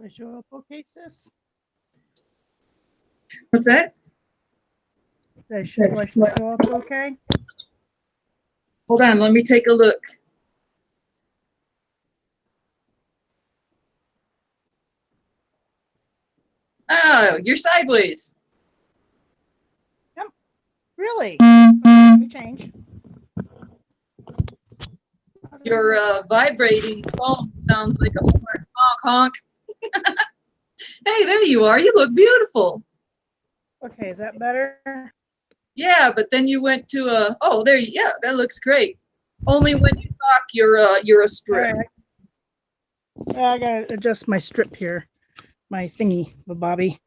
Do I show up okay, sis? What's that? Do I show up okay? Hold on, let me take a look. Oh, you're sideways. Yep. Really? Let me change. Your vibrating phone sounds like a honk honk. Hey, there you are. You look beautiful. Okay, is that better? Yeah, but then you went to a. Oh, there. Yeah, that looks great. Only when you talk, you're a strip. Right. Yeah, I gotta adjust my strip here, my thingy, the bobby.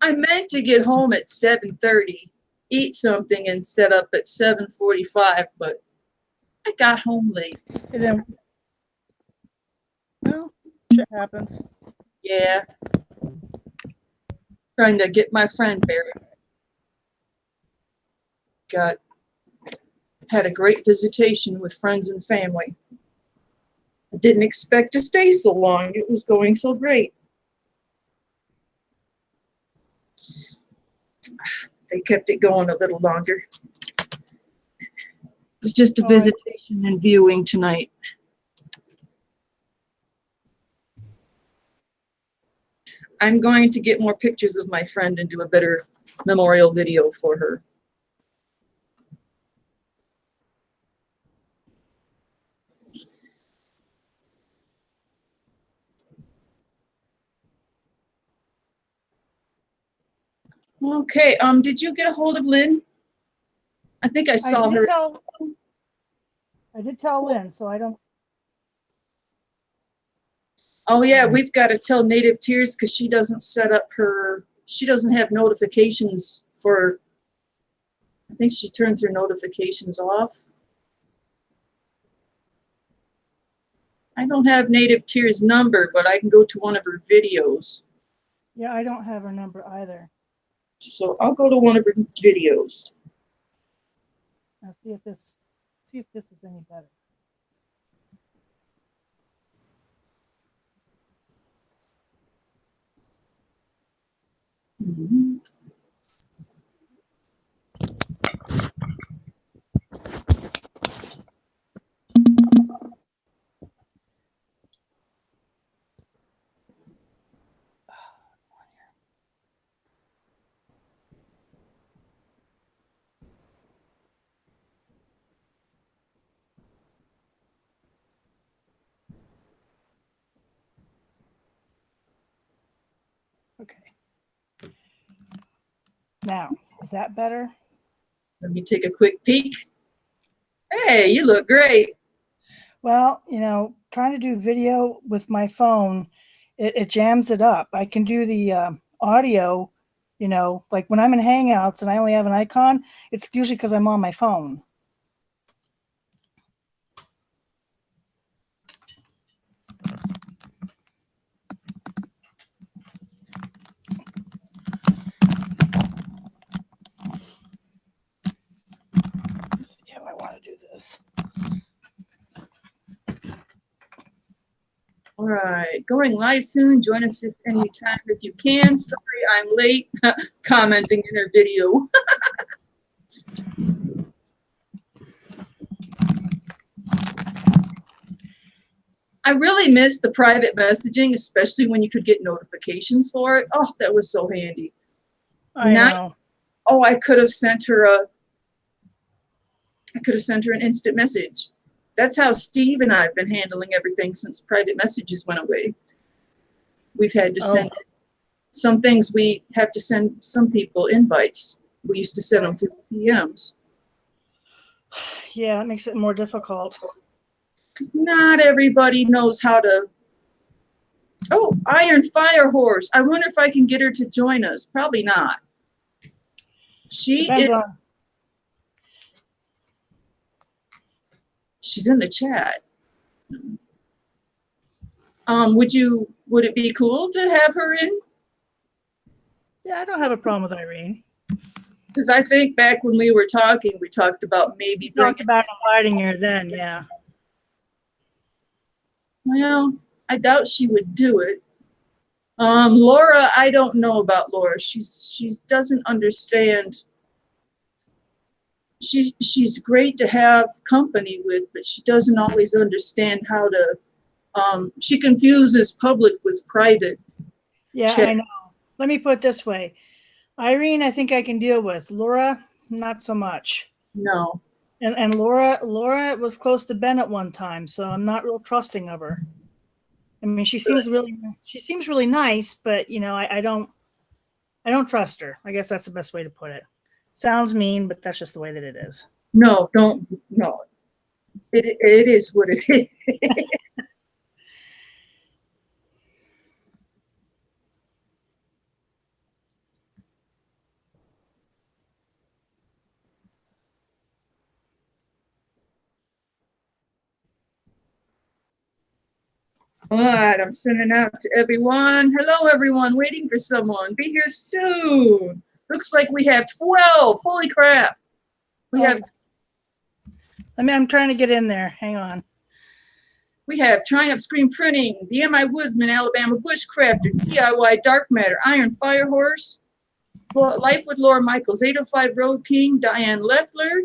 I meant to get home at 7:30, eat something, and set up at 7:45, but I got home late. And then, well, shit happens. Yeah. Trying to get my friend buried. Had a great visitation with friends and family. I didn't expect to stay so long. It was going so great. They kept it going a little longer. It was just a visitation and viewing tonight. I'm going to get more pictures of my friend and do a better memorial video for her. Okay, did you get a hold of Lynn? I think I saw her. I did tell Lynn, so I don't. Oh yeah, we've got to tell Native Tears because she doesn't set up her, she doesn't have notifications for, I think she turns her notifications off. I don't have Native Tears' number, but I can go to one of her videos. Yeah, I don't have her number either. So I'll go to one of her videos. Now see if this is any better. Mm-hmm. Okay. Now, is that better? Let me take a quick peek. Hey, you look great. Well, you know, trying to do video with my phone, it jams it up. I can do the audio, you know, like when I'm in Hangouts and I only have an icon, it's usually because I'm on my phone. Let's see how I want to do All right, going live soon. Join us if any time if you can. Sorry, I'm late. Commenting in her video. I really miss the private messaging, especially when you could get notifications for it. Oh, that was so handy. I know. Oh, I could have sent her an instant message. That's how Steve and I have been handling everything since private messages went away. We've had to send some things. We have to send some people invites. We used to send them through PMs. Yeah, it makes it more difficult. Because not everybody knows how to. Oh, Iron Fire Horse. I wonder if I can get her to join us. Probably not. She's in the chat. Would it be cool to have her in? Yeah, I don't have a problem with Irene. Because I think back when we were talking, we talked about maybe talked about inviting her then, yeah. Well, I doubt she would do it. Laura, I don't know about Laura. She doesn't understand. She's great to have company with, but she doesn't always understand how to. She confuses public with private. Yeah, chat. I know. Let me put it this way. Irene, I think I can deal with. Laura, not so much. No. And Laura was close to Ben at one time, so I'm not real trusting of her. I mean, she seems really nice, but you know, I don't trust her. I guess that's the best way to put it. Sounds mean, but that's just the way that it is. No, don't. No. It is what it is. All right, I'm sending out to everyone. Hello, everyone. Waiting for someone. Be here soon. Looks like we have 12. Holy crap. We have. I'm trying to get in there. Hang on. We have Triumph Screen Printing, the M.I. Woodsman, Alabama Bushcrafter, DIY Dark Matter, Iron Fire Horse, Life with Laura Michaels, 805 Road King, Diane Leffler,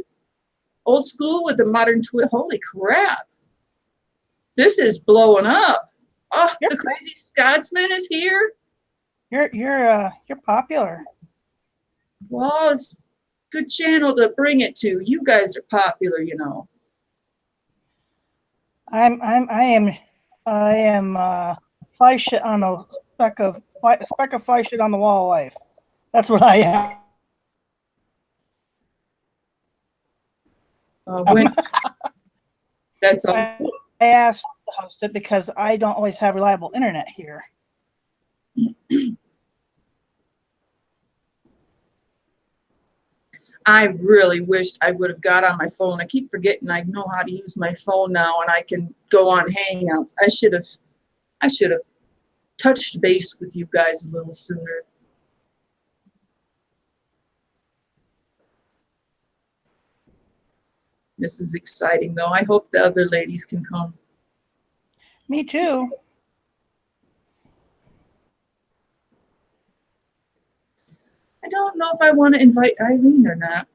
Old School with a Modern Twist. Holy crap. This is blowing up. Oh, the Crazy Scotsman is here. You're popular. Well, it's a good channel to bring it to. You guys are popular, you know. I am fly shit on a speck of fly shit on the wall of life. That's what I am. That's all. I asked to host it because I don't always have reliable internet here. I really wished I would have got on my phone. I keep forgetting I know how to use my phone now, and I can go on Hangouts. I should have touched base with you guys a little sooner. This is exciting, though. I hope the other ladies can come. Me too. I don't know if I want to invite Irene or not.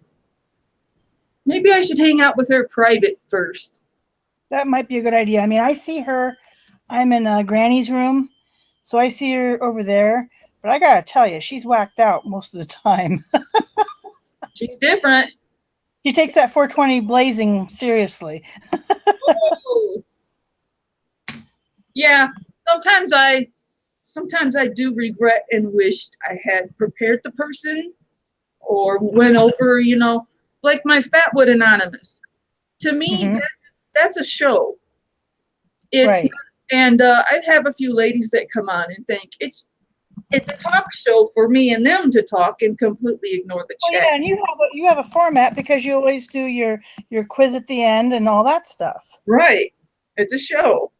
Maybe I should hang out with her private first. That might be a good idea. I mean, I see her. I'm in Granny's room, so I see her over there. But I gotta tell you, she's whacked out most of the time. She's different. She takes that 420 blazing seriously. Oh. Yeah, sometimes I do regret and wish I had prepared the person or went over, you know, like my Fatwood Anonymous. To me, that's a show. It's right. And I have a few ladies that come on and think it's a talk show for me and them to talk and completely ignore the chat. Yeah, and you have a format because you always do your quiz at the end and all that stuff. Right. It's a show.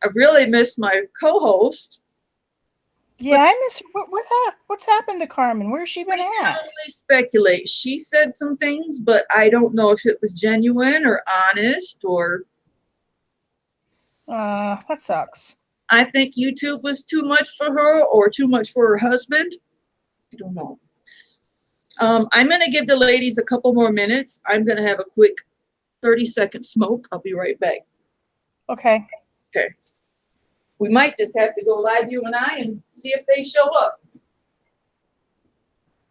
I really miss my co-host. Yeah, I miss what's happened to Carmen? Where's she been at? I can only speculate. She said some things, but I don't know if it was genuine or honest or. That sucks. I think YouTube was too much for her or too much for her husband. I don't know. I'm going to give the ladies a couple more minutes. I'm going to have a quick 30-second smoke. I'll be right back. Okay. Okay. We might just have to go live, you and I, and see if they show up.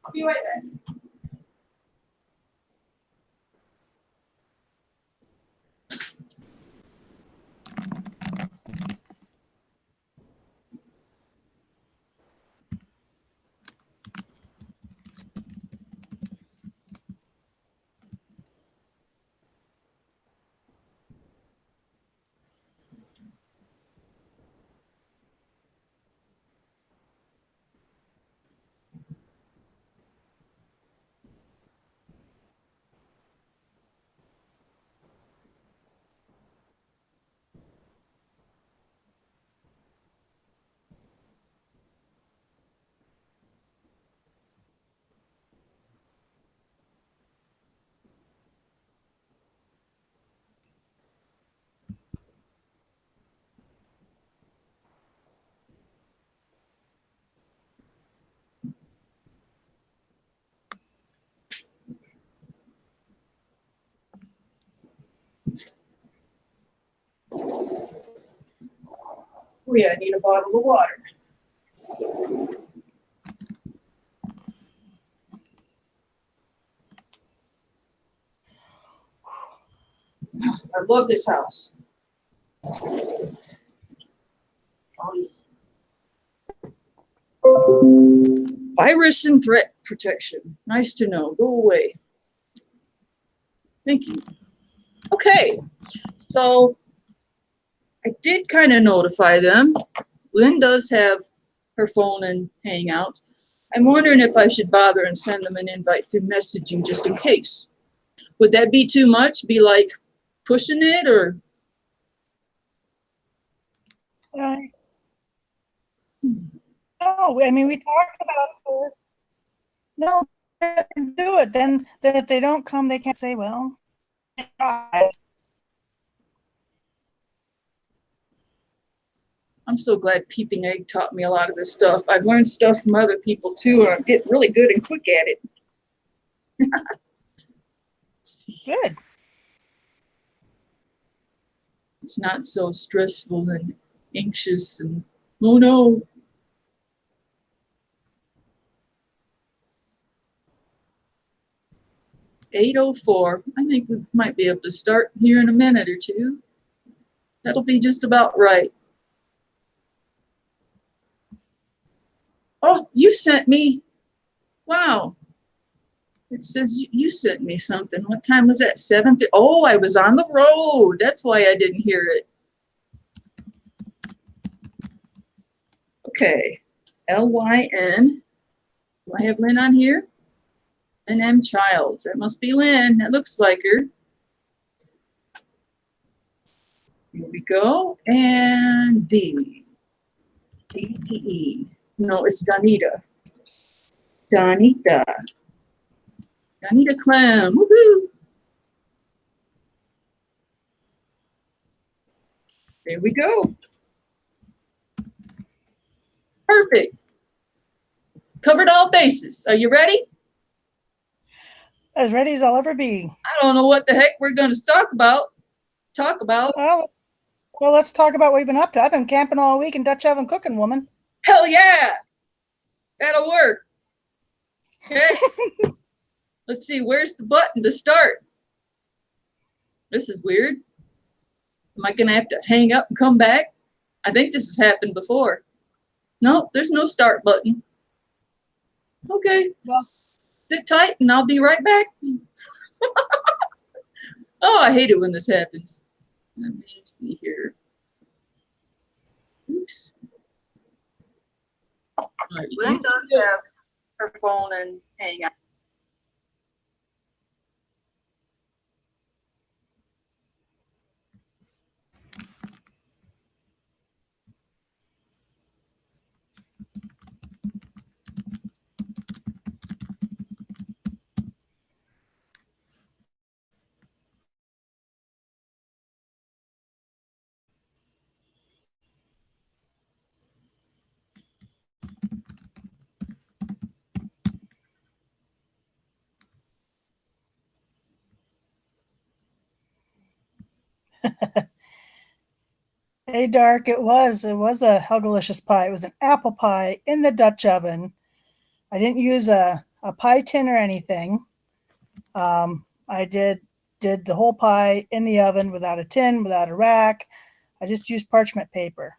I'll be right back. Oh yeah, I need a bottle of water. I love this house. All these virus and threat protection. Nice to know. Go away. Thank you. Okay, so I did kind of notify them. Lynn does have her phone and Hangouts. I'm wondering if I should bother and send them an invite through messaging just in case. Would that be too much? Be like pushing it or? No, I mean, we talked about this. No, do it. Then if they don't come, they can't say, well, I tried. I'm so glad Peeping Egg taught me a lot of this stuff. I've learned stuff from other people too, and I'm getting really good and quick at it. Good. It's not so stressful and anxious and, oh no. $8:04. I think we might be able to start here in a minute or two. That'll be just about right. Oh, you sent me. Wow. It says you sent me something. What time was that? 7? Oh, I was on the road. That's why I didn't hear it. Okay. Lyn. Do I have Lynn on here? And M Childs. That must be Lynn. That looks like her. Here we go. And D. D-E. No, it's Donita. Donita. Donita Clem. Woohoo! There we go. Perfect. Covered all bases. Are you ready? As ready as I'll ever be. I don't know what the heck we're going to talk about. Well, let's talk about what we've been up to. I've been camping all week in Dutch oven cooking, woman. Hell yeah. That'll work. Okay. Let's see. Where's the button to start? This is weird. Am I going to have to hang up and come back? I think this has happened before. No, there's no start button. Okay. Well, sit tight and I'll be right back. Oh, I hate it when this happens. Let me see here. Oops. All right, Lynn does have her phone and hang out. Hey, Dark, it was a Helgalicious pie. It was an apple pie in the Dutch oven. I didn't use a pie tin or anything. I did the whole pie in the oven without a tin, without a rack. I just used parchment paper.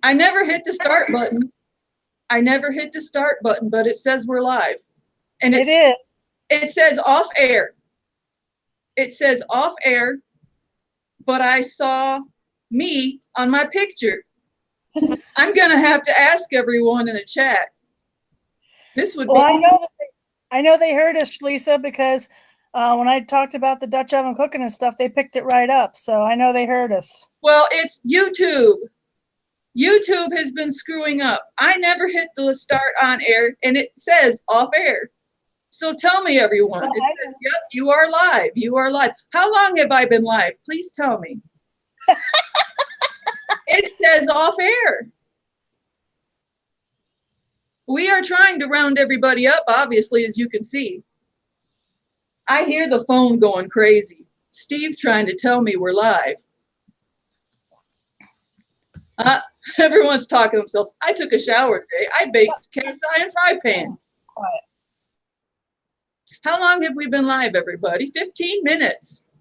I never hit the start button. I never hit the start button, but it says we're live. And It is. it says off air. It says off air, but I saw me on my picture. I'm going to have to ask everyone in the chat. This would Well, be. I know they heard us, Shlisa, because when I talked about the Dutch oven cooking and stuff, they picked it right up. So I know they heard us. Well, it's YouTube. YouTube has been screwing up. I never hit the start on air, and it says off air. So tell me, everyone. It says, yep, you are live. You are live. How long have I been live? Please tell me. It says off air. We are trying to round everybody up, obviously, as you can see. I hear the phone going crazy. Steve trying to tell me we're live. Everyone's talking to themselves. I took a shower today. I baked cast iron fry pan. Quiet. How long have we been live, everybody? 15 minutes.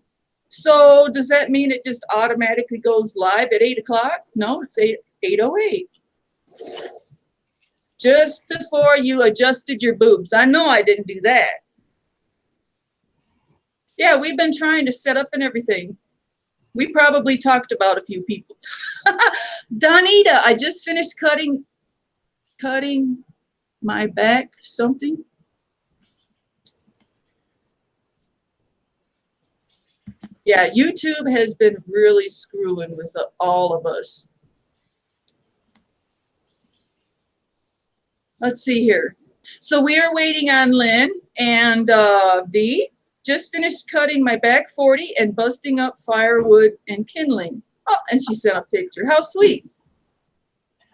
So does that mean it just automatically goes live at 8 o'clock? No, it's 8:08. Just before you adjusted your boobs. I know I didn't do that. Yeah, we've been trying to set up and everything. We probably talked about a few people. Donita, I just finished cutting my back something. Yeah, YouTube has been really screwing with all of us. Let's see here. So we are waiting on Lynn and Dee. Just finished cutting my back 40 and busting up firewood and kindling. Oh, and she sent a picture. How sweet.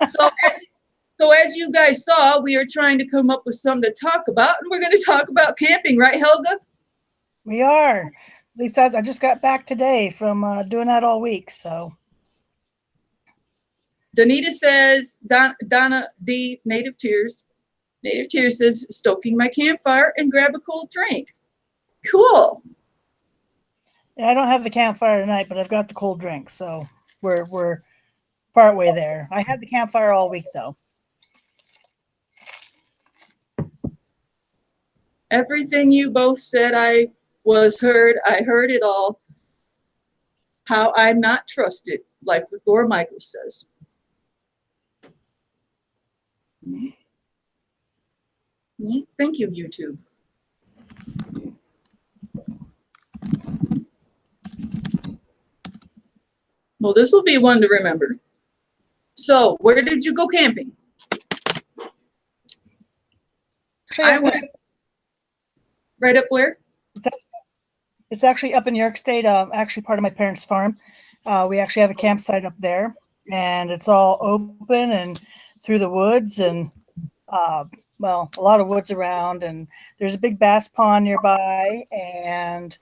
So as you guys saw, we are trying to come up with something to talk about, and we're going to talk about camping, right, Helga? We are. At least I just got back today from doing that all week. So Donita says, Donna D, Native Tears says, stoking my campfire and grab a cold drink. Cool. yeah, I don't have the campfire tonight, but I've got the cold drink. So we're partway there. I had the campfire all week though. Everything you both said I heard it all. How I'm not trusted, like Laura Michael says. Thank you, YouTube. Well, this will be one to remember. So, where did you go camping? I went right up where? It's actually up in New York State, actually part of my parents' farm. We actually have a campsite up there, and it's all open and through the woods, and well, a lot of woods around, and there's a big bass pond nearby, and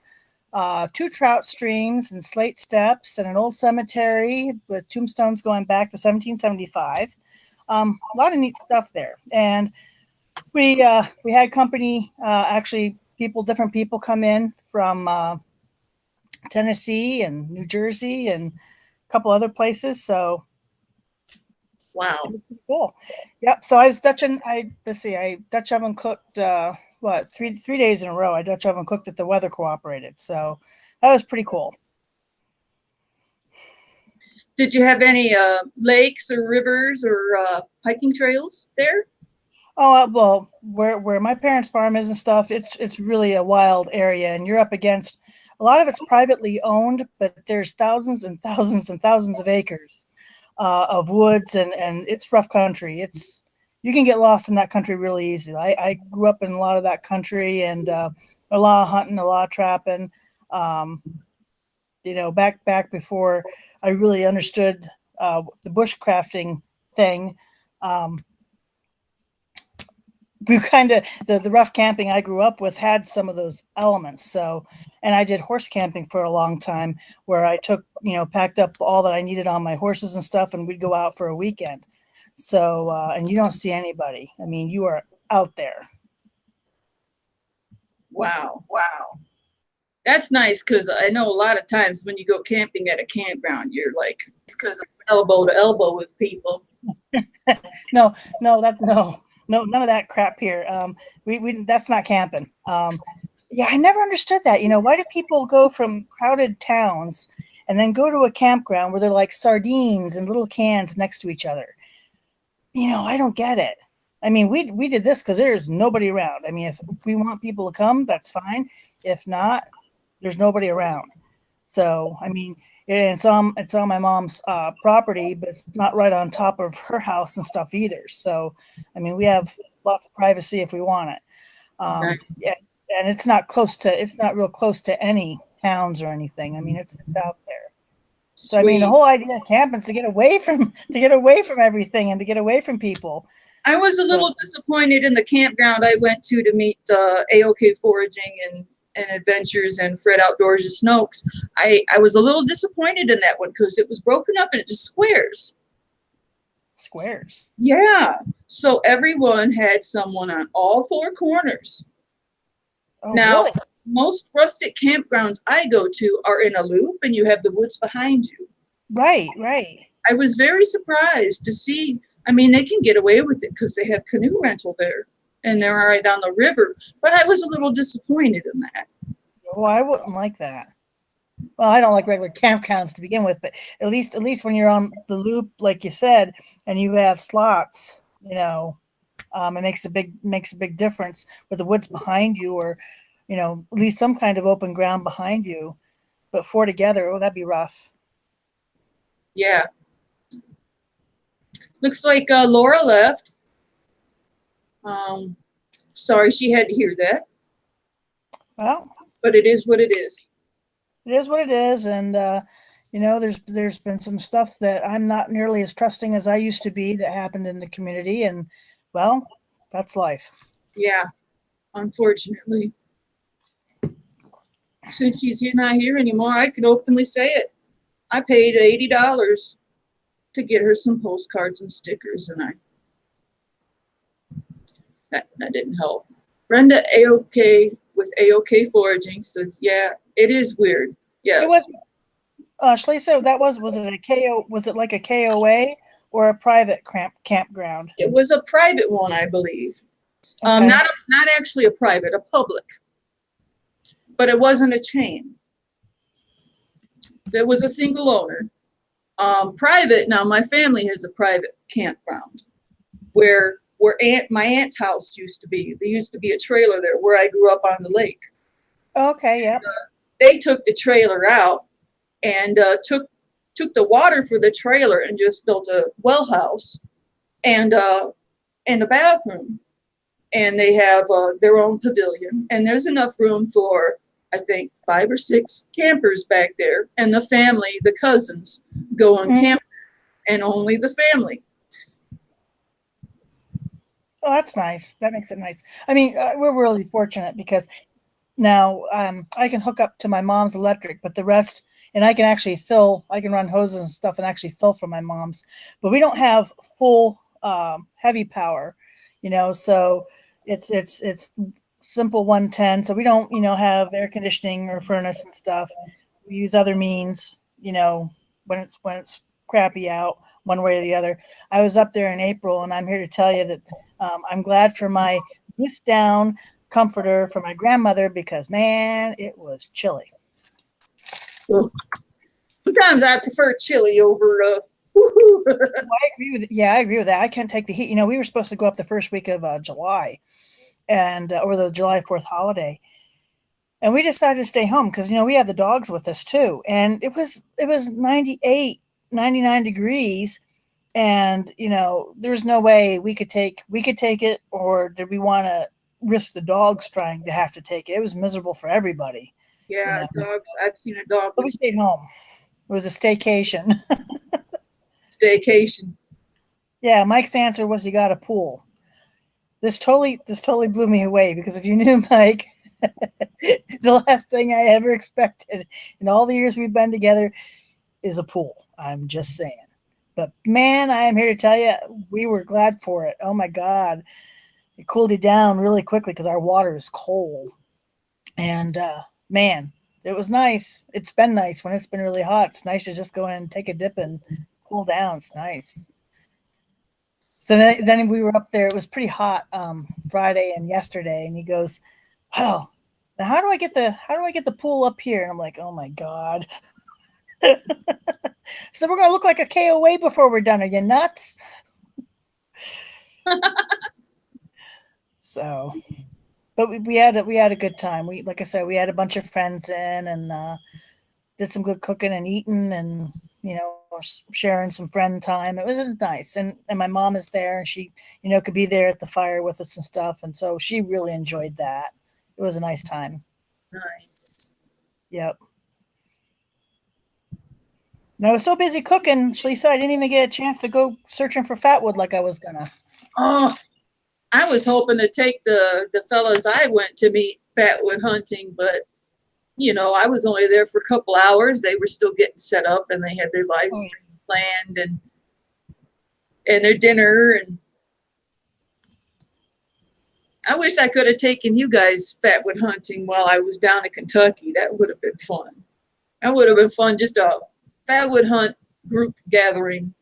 2 trout streams and slate steps and an old cemetery with tombstones going back to 1775. A lot of neat stuff there. And we had company, actually different people come in from Tennessee and New Jersey and a couple other places. So wow, cool. Yep. So I was I Dutch oven cooked three days in a row. I Dutch oven cooked if the weather cooperated. So that was pretty cool. Did you have any lakes or rivers or hiking trails there? Oh well, where my parents' farm is and stuff, it's really a wild area, and you're up against a lot of it's privately owned, but there's thousands and thousands and thousands of acres of woods, and it's rough country. You can get lost in that country really easy. I grew up in a lot of that country, and a lot of hunting, a lot of trapping. Back before I really understood the bushcrafting thing, we kind of the rough camping I grew up with had some of those elements. So, and I did horse camping for a long time, where I took, packed up all that I needed on my horses and stuff, and we'd go out for a weekend. So, and you don't see anybody. I mean, you are out there. Wow. That's nice, because I know a lot of times when you go camping at a campground, you're like elbow to elbow with people. No, none of that crap here. We that's not camping. Yeah, I never understood that. Why do people go from crowded towns and then go to a campground where they're like sardines in little cans next to each other? I don't get it. I mean, we did this because there's nobody around. I mean, if we want people to come, that's fine. If not, there's nobody around. So, I mean, it's on my mom's property, but it's not right on top of her house and stuff either. So, I mean, we have lots of privacy if we want it. Right. Yeah, and it's not real close to any towns or anything. I mean, it's out there. So, I mean, the Sweet. whole idea of camping is to get away from everything and to get away from people. I was a little disappointed in the campground I went to meet AOK Foraging and Adventures and Fred Outdoors and Snokes. I was a little disappointed in that one because it was broken up into squares. Squares. Yeah. So everyone had someone on all four corners. Oh, Now, really? most rustic campgrounds I go to are in a loop and you have the woods behind you. Right. I was very surprised to see. I mean, they can get away with it because they have canoe rental there and they're right on the river. But I was a little disappointed in that. Oh, I wouldn't like that. Well, I don't like regular campgrounds to begin with, but at least when you're on the loop, like you said, and you have slots, it makes a big difference with the woods behind you, or at least some kind of open ground behind you. But four together, oh, that'd be rough. Yeah. Looks like Laura left. Sorry she had to hear that. Well, but it is what it is. It is what it is, and there's been some stuff that I'm not nearly as trusting as I used to be that happened in the community, and well, that's life. Yeah, unfortunately. Since she's not here anymore, I can openly say it. I paid $80 to get her some postcards and stickers, and that didn't help. Brenda AOK with AOK Foraging says, yeah, it is weird. Yes. It was Shlisa, was it a KO? Was it like a KOA or a private campground? It was a private one, I believe. Okay. Not actually a private, a public. But it wasn't a chain. There was a single owner. Private, now my family has a private campground where my aunt's house used to be. There used to be a trailer there where I grew up on the lake. Okay, yeah. They took the trailer out and took the water for the trailer and just built a well house and a bathroom. And they have their own pavilion, and there's enough room for, I think, 5 or 6 campers back there, and the family, the cousins, go on camp, and only the family. Oh, that's nice. That makes it nice. I mean, we're really fortunate because now I can hook up to my mom's electric, but the rest, and I can actually fill. I can run hoses and stuff and actually fill from my mom's, but we don't have full heavy power, So it's simple 110. So we don't have air conditioning or furnace and stuff. We use other means, when it's crappy out one way or the other. I was up there in April, and I'm here to tell you that I'm glad for my goose down comforter for my grandmother because, man, it was chilly. Sometimes I prefer chili over Well, I agree with that. I can't take the heat. We were supposed to go up the first week of July and or the July 4th holiday. And we decided to stay home because, we have the dogs with us too. And it was 98, 99 degrees. And, there's no way we could take it, or did we want to risk the dogs trying to have to take it? It was miserable for everybody. Yeah, dogs. I've seen a dog. But we stayed home. It was a staycation. Staycation. Yeah, Mike's answer was he got a pool. This totally blew me away because if you knew Mike, the last thing I ever expected in all the years we've been together is a pool. I'm just saying. But man, I am here to tell you, we were glad for it. Oh my God. It cooled it down really quickly because our water is cold. And man, it was nice. It's been nice when it's been really hot. It's nice to just go in and take a dip and cool down. It's nice. So then we were up there. It was pretty hot Friday and yesterday, and he goes, "Well, now how do I get the pool up here?" And I'm like, "Oh my God!" So we're gonna look like a KOA before we're done. Are you nuts? So, but we had a good time. We like I said, we had a bunch of friends in and did some good cooking and eating and sharing some friend time. It was nice, and my mom is there, and she could be there at the fire with us and stuff, and so she really enjoyed that. It was a nice time. Nice. Yep. And I was so busy cooking, Shlisa, I didn't even get a chance to go searching for fatwood like I was gonna. Oh, I was hoping to take the fellas I went to meet fatwood hunting, but I was only there for a couple hours. They were still getting set up, and they had their live Oh, stream planned and their dinner. And I wish I could have taken you guys fatwood hunting while I was down in Kentucky. That would have been fun. That would have been fun. Just a fatwood hunt group gathering.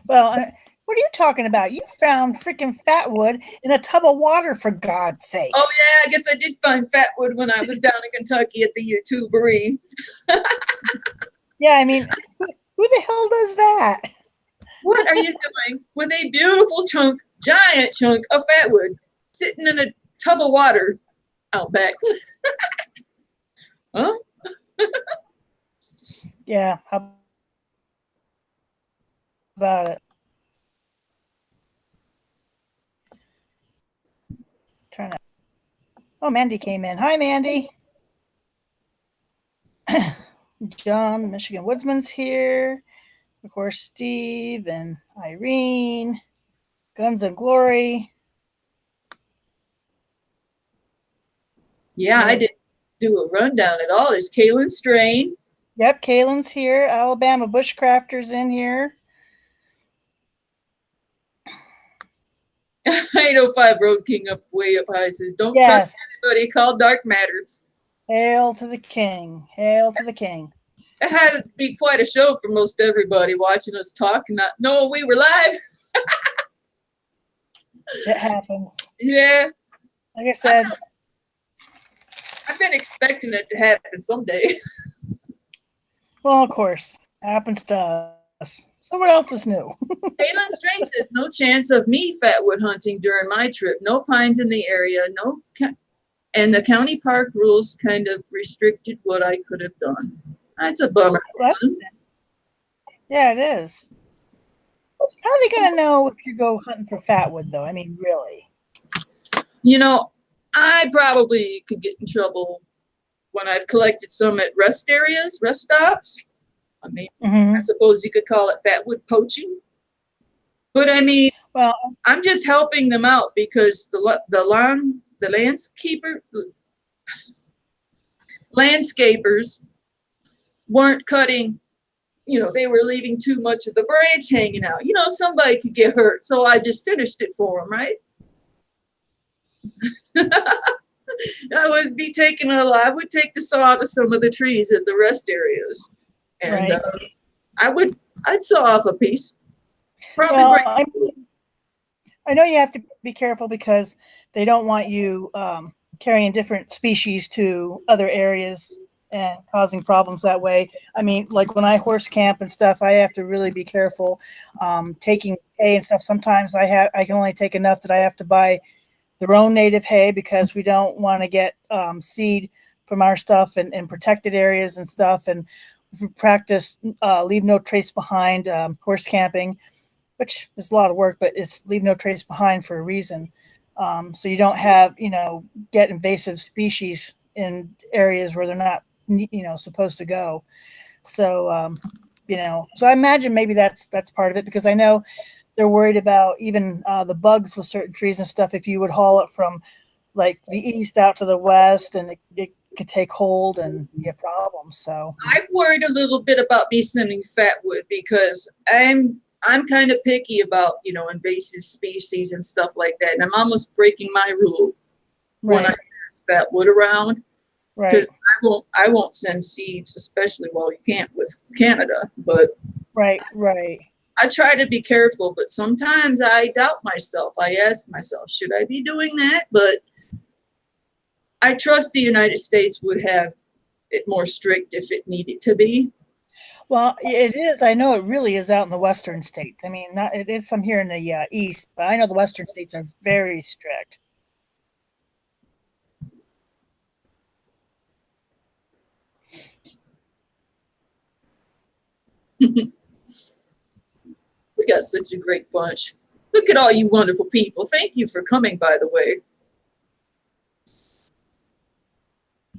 well, what are you talking about? You found freaking fatwood in a tub of water, for God's Oh sakes. yeah, I guess I did find fatwood when I was down in Kentucky at the YouTubery. Yeah, I mean, who the hell does that? What are you doing with a beautiful giant chunk of fatwood sitting in a tub of water out back? Huh? Yeah, how about it? Trying to. Oh, Mandy came in. Hi, Mandy. John, Michigan Woodsman's here. Of course, Steve and Irene. Guns and Glory. Yeah, I didn't do a rundown at all. There's Kaylin Strain. Yep, Kaylin's here. Alabama Bushcrafter's in here. 805 Road King up way up high says, don't trust Yes. anybody called Dark Matter. Hail to the king. Hail to the king. It had to be quite a show for most everybody watching us talk and not know we were live. It happens. Yeah. Like I said. I've been expecting it to happen someday. Well, of course. Happens to us. So what else is new? Kaylin Strange says, no chance of me fatwood hunting during my trip. No pines in the area. And the county park rules kind of restricted what I could have done. That's a bummer. What? Yeah, it is. How are they going to know if you go hunting for fatwood, though? I mean, really? I probably could get in trouble when I've collected some at rest areas, rest stops. I mean, I suppose you could call it fatwood poaching. But I mean, well, I'm just helping them out because the landscapers weren't cutting, they were leaving too much of the branch hanging out. Somebody could get hurt, so I just finished it for them, right? I would be taking it alive. I would take the saw to some of the trees at the rest areas, and right. I'd saw off a piece. Probably well, I know you have to be careful because they don't want you carrying different species to other areas and causing problems that way. I mean, like when I horse camp and stuff, I have to really be careful taking hay and stuff. Sometimes I can only take enough that I have to buy their own native hay because we don't want to get seed from our stuff in protected areas and stuff. And we practice leave no trace behind horse camping, which is a lot of work, but it's leave no trace behind for a reason. So you don't have, get invasive species in areas where they're not, supposed to go. So So I imagine maybe that's part of it, because I know they're worried about even the bugs with certain trees and stuff. If you would haul it from like the east out to the west, and it could take hold and be a problem. So I've worried a little bit about me sending fat wood because I'm kind of picky about, invasive species and stuff like that. And I'm almost breaking my rule when I right, pass fat wood around, right, because I won't send seeds, especially, well, you can't with Canada, but right. I try to be careful, but sometimes I doubt myself. I ask myself, should I be doing that? But I trust the United States would have it more strict if it needed to be. Well, it is. I know it really is out in the western states. I mean, not it is some here in the east, but I know the western states are very strict. We got such a great bunch. Look at all you wonderful people. Thank you for coming, by the way.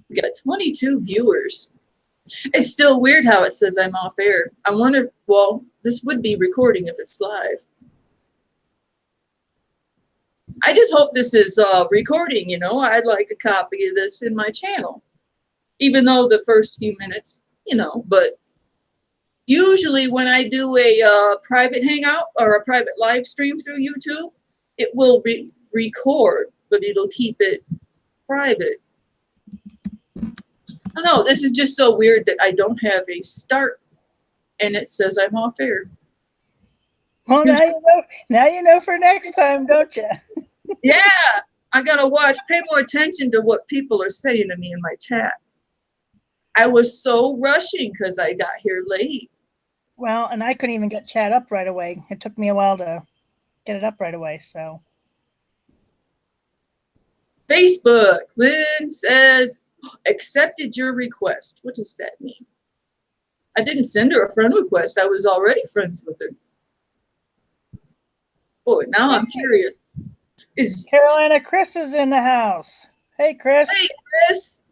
We got 22 viewers. It's still weird how it says I'm off air. I wonder, well, this would be recording if it's live. I just hope this is recording, I'd like a copy of this in my channel. Even though the first few minutes, but usually when I do a private hangout or a private live stream through YouTube, it will record, but it'll keep it private. I don't know, this is just so weird that I don't have a start and it says I'm off air. Well, now you know. Now you know for next time, don't you? Yeah, I gotta pay more attention to what people are saying to me in my chat. I was so rushing because I got here late. Well, and I couldn't even get chat up right away. It took me a while to get it up right away. So Facebook, Lynn says, accepted your request. What does that mean? I didn't send her a friend request. I was already friends with her. Boy, now I'm curious. Carolina, Chris is in the house. Hey, Chris. Hey, Chris.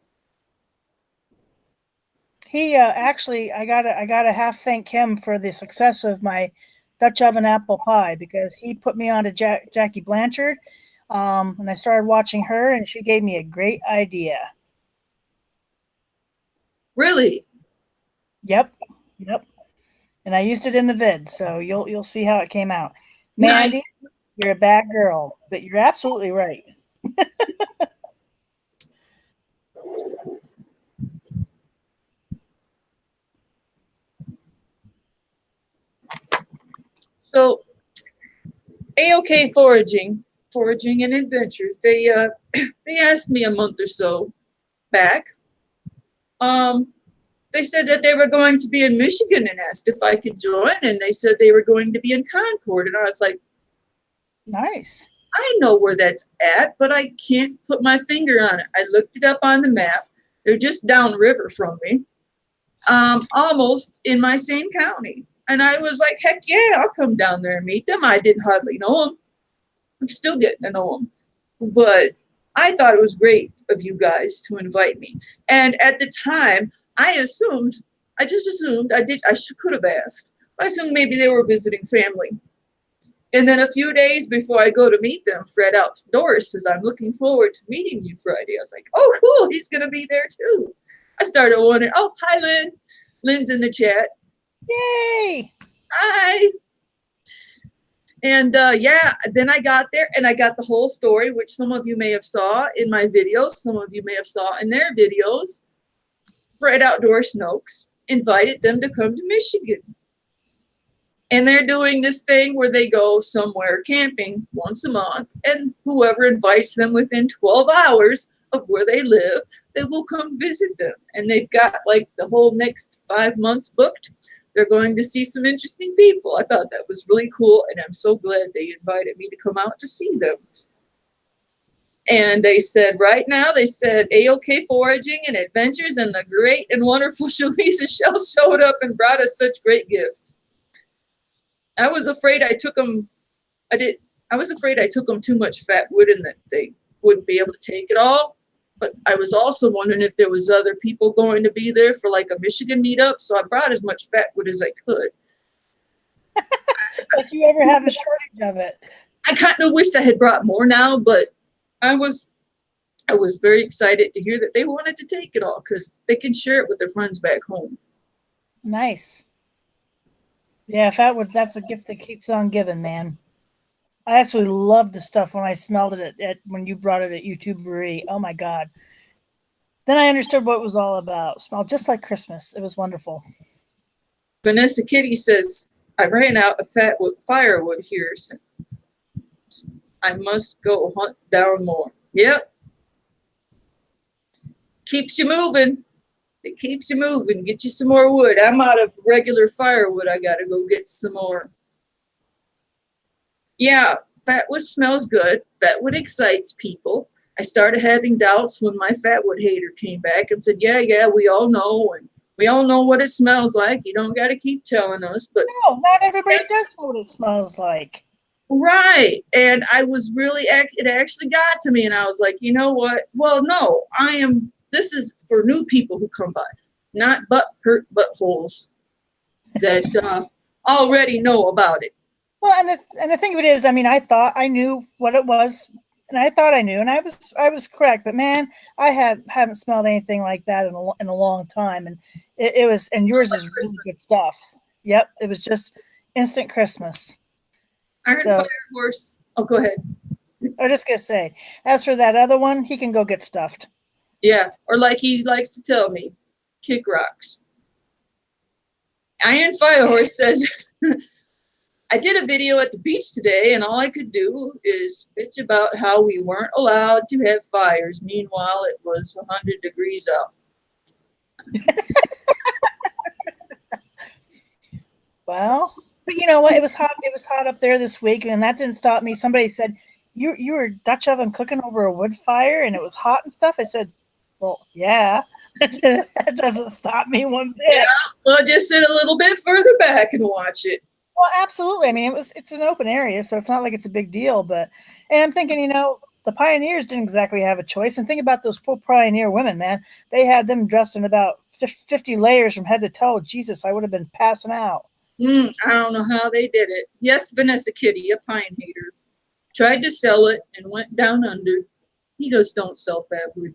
He actually, I gotta half thank him for the success of my Dutch oven apple pie, because he put me on to Jackie Blanchard, and I started watching her, and she gave me a great idea. Really? Yep. And I used it in the vid, so you'll see how it came out. Mandy, nice. You're a bad girl, but you're absolutely right. So, A-OK Foraging and Adventures, they asked me a month or so back. They said that they were going to be in Michigan and asked if I could join, and they said they were going to be in Concord, and I was like, nice. I know where that's at, but I can't put my finger on it. I looked it up on the map. They're just downriver from me, almost in my same county. And I was like, heck yeah, I'll come down there and meet them. I didn't hardly know them. I'm still getting to know them. But I thought it was great of you guys to invite me. And at the time, I just assumed, I could have asked. I assumed maybe they were visiting family. And then a few days before I go to meet them, Fred outdoors says, I'm looking forward to meeting you Friday. I was like, oh, cool, he's going to be there too. I started wondering, oh, hi, Lynn. Lynn's in the chat. Yay! Hi. And yeah, then I got there and I got the whole story, which some of you may have saw in my videos. Some of you may have saw in their videos. Fred Outdoor Snokes invited them to come to Michigan. And they're doing this thing where they go somewhere camping once a month, and whoever invites them within 12 hours of where they live, they will come visit them. And they've got like the whole next 5 months booked. They're going to see some interesting people. I thought that was really cool, and I'm so glad they invited me to come out to see them. And they said, right now, they said, A-OK Foraging and Adventures and the great and wonderful Shlisa showed up and brought us such great gifts. I was afraid I took them too much fat wood and that they wouldn't be able to take it all. But I was also wondering if there was other people going to be there for like a Michigan meetup, so I brought as much fat wood as I could. If you ever have a shortage of it. I kind of wish I had brought more now, but I was very excited to hear that they wanted to take it all because they can share it with their friends back home. Nice. Yeah, fat wood, that's a gift that keeps on giving, man. I absolutely loved the stuff when I smelled it at when you brought it at YouTube Brewery. Oh my God. Then I understood what it was all about. Smelled just like Christmas. It was wonderful. Vanessa Kitty says, I ran out of firewood here. So I must go hunt down more. Yep. Keeps you moving. It keeps you moving. Get you some more wood. I'm out of regular firewood. I got to go get some more. Yeah, fatwood smells good. Fatwood excites people. I started having doubts when my fatwood hater came back and said, yeah, we all know. And we all know what it smells like. You don't got to keep telling us. But No, not everybody does know what it smells like. right. And I was really, it actually got to me. And I was like, you know what? Well, no, this is for new people who come by, not hurt buttholes that already know about it. Well, and the thing of it is, I mean, I thought I knew what it was, and I thought I knew, and I was correct. But man, I haven't smelled anything like that in a long time, and it was, and yours is really good stuff. Yep, it was just instant Christmas. Iron So Fire Horse. Oh, go ahead. I was just gonna say, as for that other one, he can go get stuffed. Yeah, or like he likes to tell me, kick rocks. Iron Fire Horse says, I did a video at the beach today, and all I could do is bitch about how we weren't allowed to have fires. Meanwhile, it was 100 degrees out. Well, but you know what? It was hot. It was hot up there this week, and that didn't stop me. Somebody said you were Dutch oven cooking over a wood fire, and it was hot and stuff. I said, well, yeah. That doesn't stop me one bit. Yeah, well, just sit a little bit further back and watch it. Well, absolutely. I mean, it's an open area, so it's not like it's a big deal. But, and I'm thinking, you know, the pioneers didn't exactly have a choice. And think about those poor pioneer women, man. They had them dressed in about 50 layers from head to toe. Jesus, I would have been passing out. I don't know how they did it. Yes, Vanessa Kitty, a pine hater, tried to sell it and went down under. He just don't sell fatwood.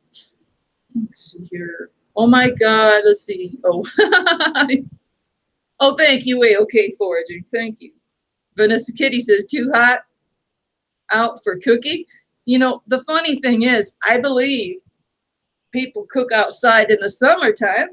Let's see here. Oh my God. Let's see. Oh, oh, thank you. Okay, foraging. Thank you. Vanessa Kitty says, too hot out for cooking. You know, the funny thing is, I believe people cook outside in the summertime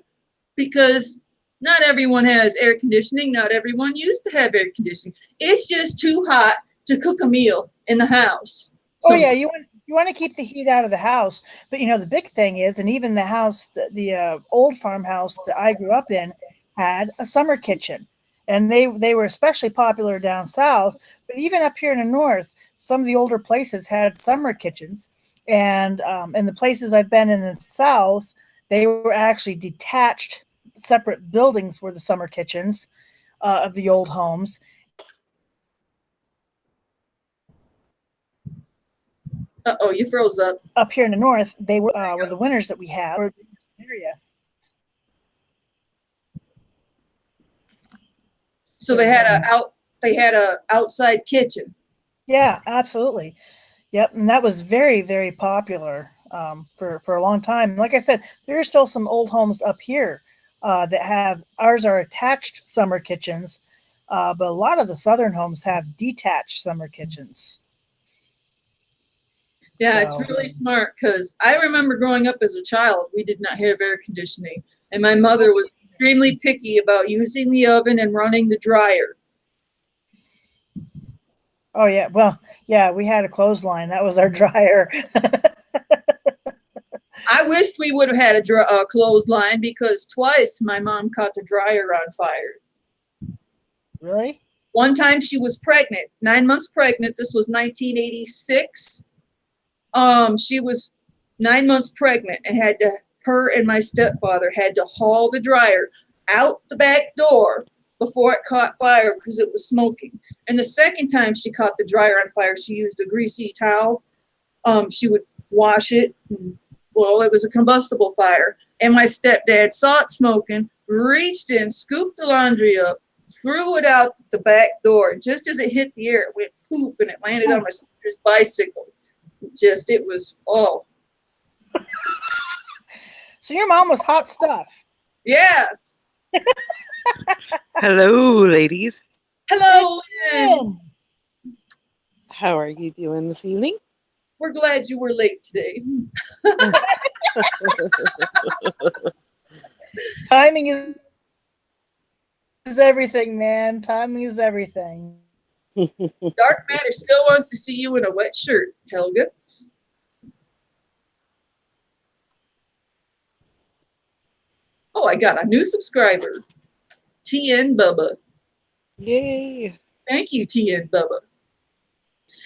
because not everyone has air conditioning. Not everyone used to have air conditioning. It's just too hot to cook a meal in the house. Oh yeah, you want to keep the heat out of the house, but you know the big thing is, and even the house, the old farmhouse that I grew up in had a summer kitchen, and they were especially popular down south. But even up here in the north, some of the older places had summer kitchens, and in the places I've been in the south, they were actually detached, separate buildings were the summer kitchens of the old homes. Uh-oh, you froze up. Up here in the north, they were the winters that we have. Area. So they had a outside kitchen. Yeah, absolutely. Yep, and that was very, very popular for a long time. Like I said, there are still some old homes up here that have ours are attached summer kitchens, but a lot of the southern homes have detached summer kitchens. Yeah, So, it's really smart because I remember growing up as a child, we did not have air conditioning, and my mother was extremely picky about using the oven and running the dryer. oh yeah, well, yeah, we had a clothesline. That was our dryer. I wished we would have had a clothesline because twice my mom caught the dryer on fire. Really? One time she was pregnant, 9 months pregnant. This was 1986. She was 9 months pregnant and her and my stepfather had to haul the dryer out the back door before it caught fire because it was smoking. And the second time she caught the dryer on fire, she used a greasy towel. She would wash it and Well, it was a combustible fire. And my stepdad saw it smoking, reached in, scooped the laundry up, threw it out the back door. And just as it hit the air, it went poof, and it landed on my sister's bicycle. It was, oh. So your mom was hot stuff. Yeah. Hello, ladies. Hello, Lynn. How are you doing this evening? We're glad you were late today. Timing is everything, man. Timing is everything. Dark Matter still wants to see you in a wet shirt, Helga. Oh, I got a new subscriber. TN Bubba. Yay. Thank you, TN Bubba.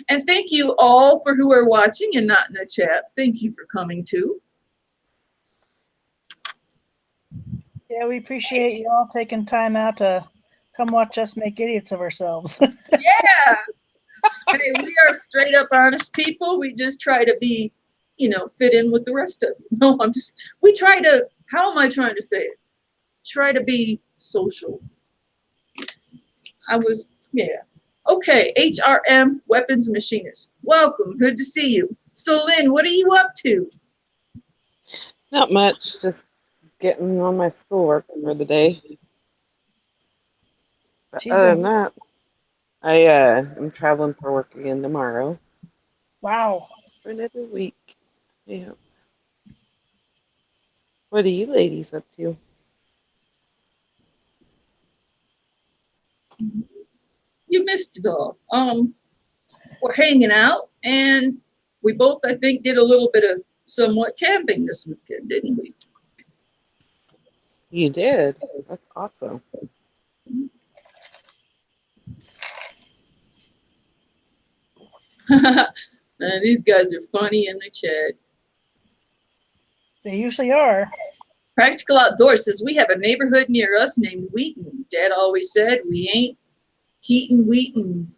And thank you all for who are watching and not in the chat. Thank you for coming too. Yeah, we appreciate you all taking time out to come watch us make idiots of ourselves. Yeah. I mean, we are straight up honest people. We just try to be, fit in with the rest of you. No, we try to, how am I trying to say it? Try to be social. Yeah. Okay, HRM Weapons Machinist. Welcome, good to see you. So Lynn, what are you up to? Not much, just getting on my schoolwork for the day. But other than that, I am traveling for work again tomorrow. Wow. For another week. Yeah. What are you ladies up to? You missed it all. We're hanging out, and we both, I think, did a little bit of somewhat camping this weekend, didn't we? You did. That's awesome. These guys are funny in the chat. They usually are. Practical Outdoors says, we have a neighborhood near us named Wheaton. Dad always said, we ain't Heaton Wheaton.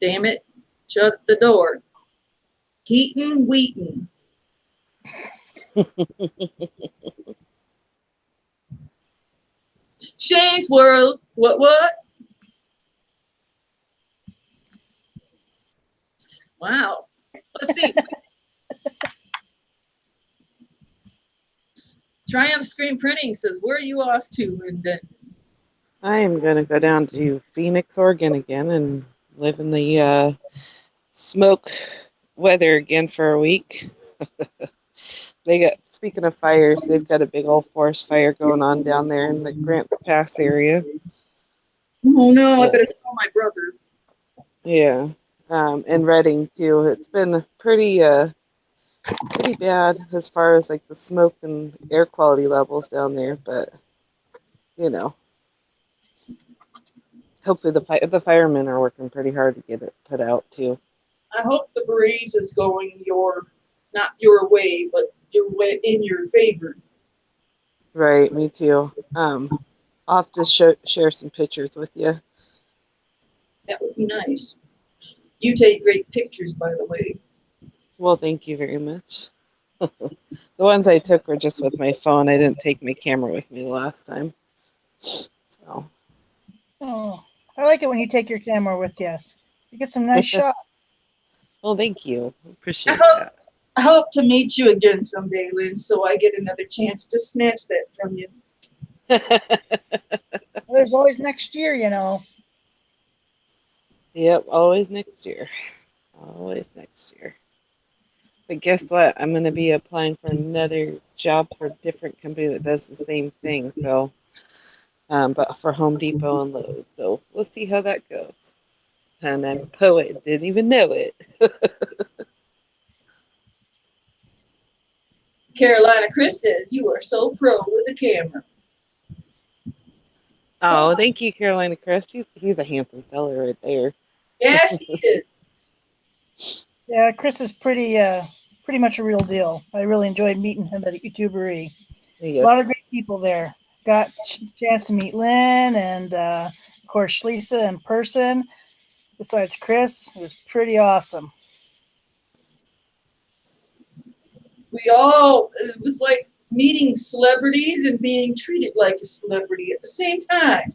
Damn it. Shut the door. Heaton Wheaton. Shane's World. What? Wow. Let's see. Triumph Screen Printing says, where are you off to, Linda? I am going to go down to Phoenix, Oregon again and live in the smoke weather again for a week. Speaking of fires, they've got a big old forest fire going on down there in the Grants Pass area. Oh no, I better call my brother. Yeah, and Redding too. It's been pretty bad as far as like the smoke and air quality levels down there, but hopefully the firemen are working pretty hard to get it put out too. I hope the breeze is going not your way, but your way in your favor. Right, me too. I'll have to share some pictures with you. That would be nice. You take great pictures, by the way. Well, thank you very much. The ones I took were just with my phone. I didn't take my camera with me the last time. So. Oh, I like it when you take your camera with you. You get some nice shots. Well, thank you. Appreciate that. I hope to meet you again someday, Lynn, so I get another chance to snatch that from you. Well, there's always next year, Yep, always next year. Always next year. But guess what? I'm going to be applying for another job for a different company that does the same thing. So, but for Home Depot and Lowe's. So we'll see how that goes. And I'm a poet. Didn't even know it. Carolina Chris says, you are so pro with a camera. Oh, thank you, Carolina Chris. He's a handsome fella right there. Yes, he is. Yeah, Chris is pretty much a real deal. I really enjoyed meeting him at YouTubery. Yes. A lot of great people there. Got a chance to meet Lynn and, of course, Shlisa in person. Besides Chris, it was pretty awesome. it was like meeting celebrities and being treated like a celebrity at the same time.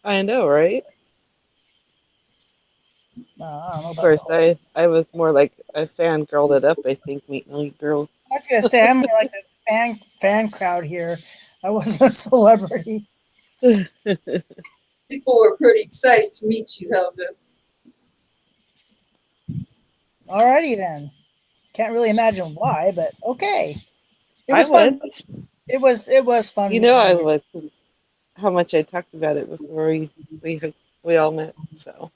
I know, right? I don't know Of about the course, whole. I was more like I fangirled it up. I think meeting all you girls. I was gonna say I'm more like the fan crowd here. I wasn't a celebrity. People were pretty excited to meet you, Helga. Alrighty then. Can't really imagine why, but okay. It I was fun. was, It was fun you know, meeting I you. was. How much I talked about it before we all met. So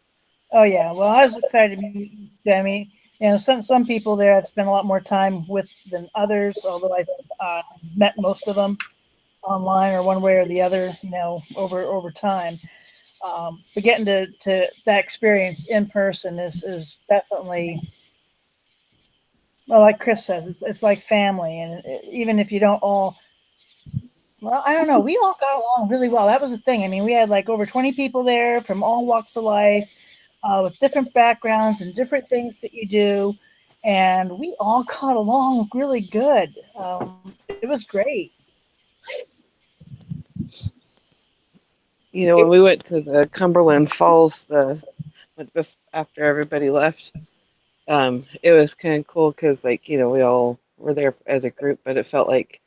Oh yeah. Well, I was excited to meet you, Demi. You know, some people there I've spent a lot more time with than others. Although I've met most of them online or one way or the other. You know, over time. But getting to that experience in person is definitely, well, like Chris says, it's like family, and even if you don't all, well, I don't know, we all got along really well. That was the thing. I mean, we had like over 20 people there from all walks of life, with different backgrounds and different things that you do, and we all got along really good. It was great. you know, when we went to the Cumberland Falls, after everybody left, it was kind of cool because like we all were there as a group, but it felt like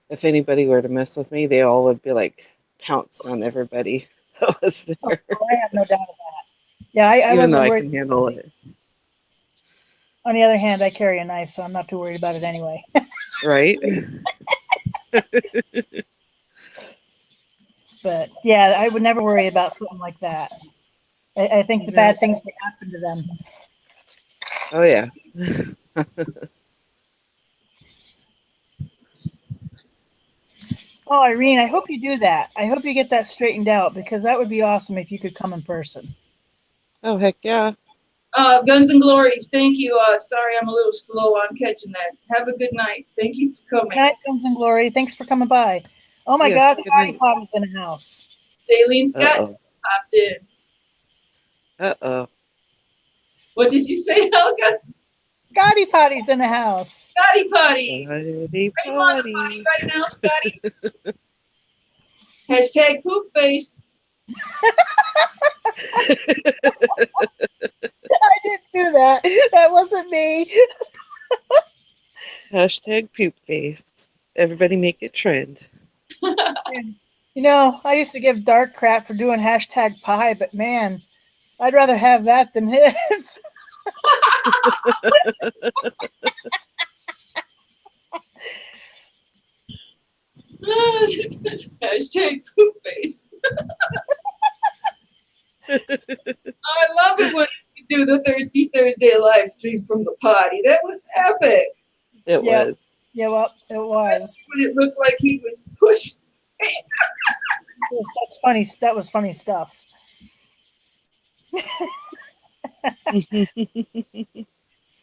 if anybody were to mess with me, they all would be like pounced on everybody that was Oh, there, I have no doubt of that. Yeah, I even though wasn't I worried. can handle it. On the other hand, I carry a knife, so I'm not too worried about it anyway. Right? But yeah, I would never worry about something like that. I think the No. bad things would happen to them. Oh yeah. Oh, Irene, I hope you do that. I hope you get that straightened out because that would be awesome if you could come in person. Oh heck yeah. Guns and Glory, thank you. Sorry, I'm a little slow on catching that. Have a good night. Thank you for Good coming. night, Guns and Glory. Thanks for coming by. Oh my Yes. God, Good Scotty night. Potty's in the house. Daleen Uh Scott oh. popped in. Uh What did you say, Helga? Scotty Potty's in the house. Scotty Potty. oh. Are you on the potty right now, Scotty? Hashtag poop face. I didn't do that. That wasn't me. Hashtag poop face. Everybody make it trend. You know, I used to give Dark crap for doing hashtag pie, but man, I'd rather have that than his. Hashtag poop face. I love it when you do the Thirsty Thursday live stream from the potty. That was epic. It Yeah, was. yeah, well, it was. When it looked like he was pushed. That's funny. That was funny stuff.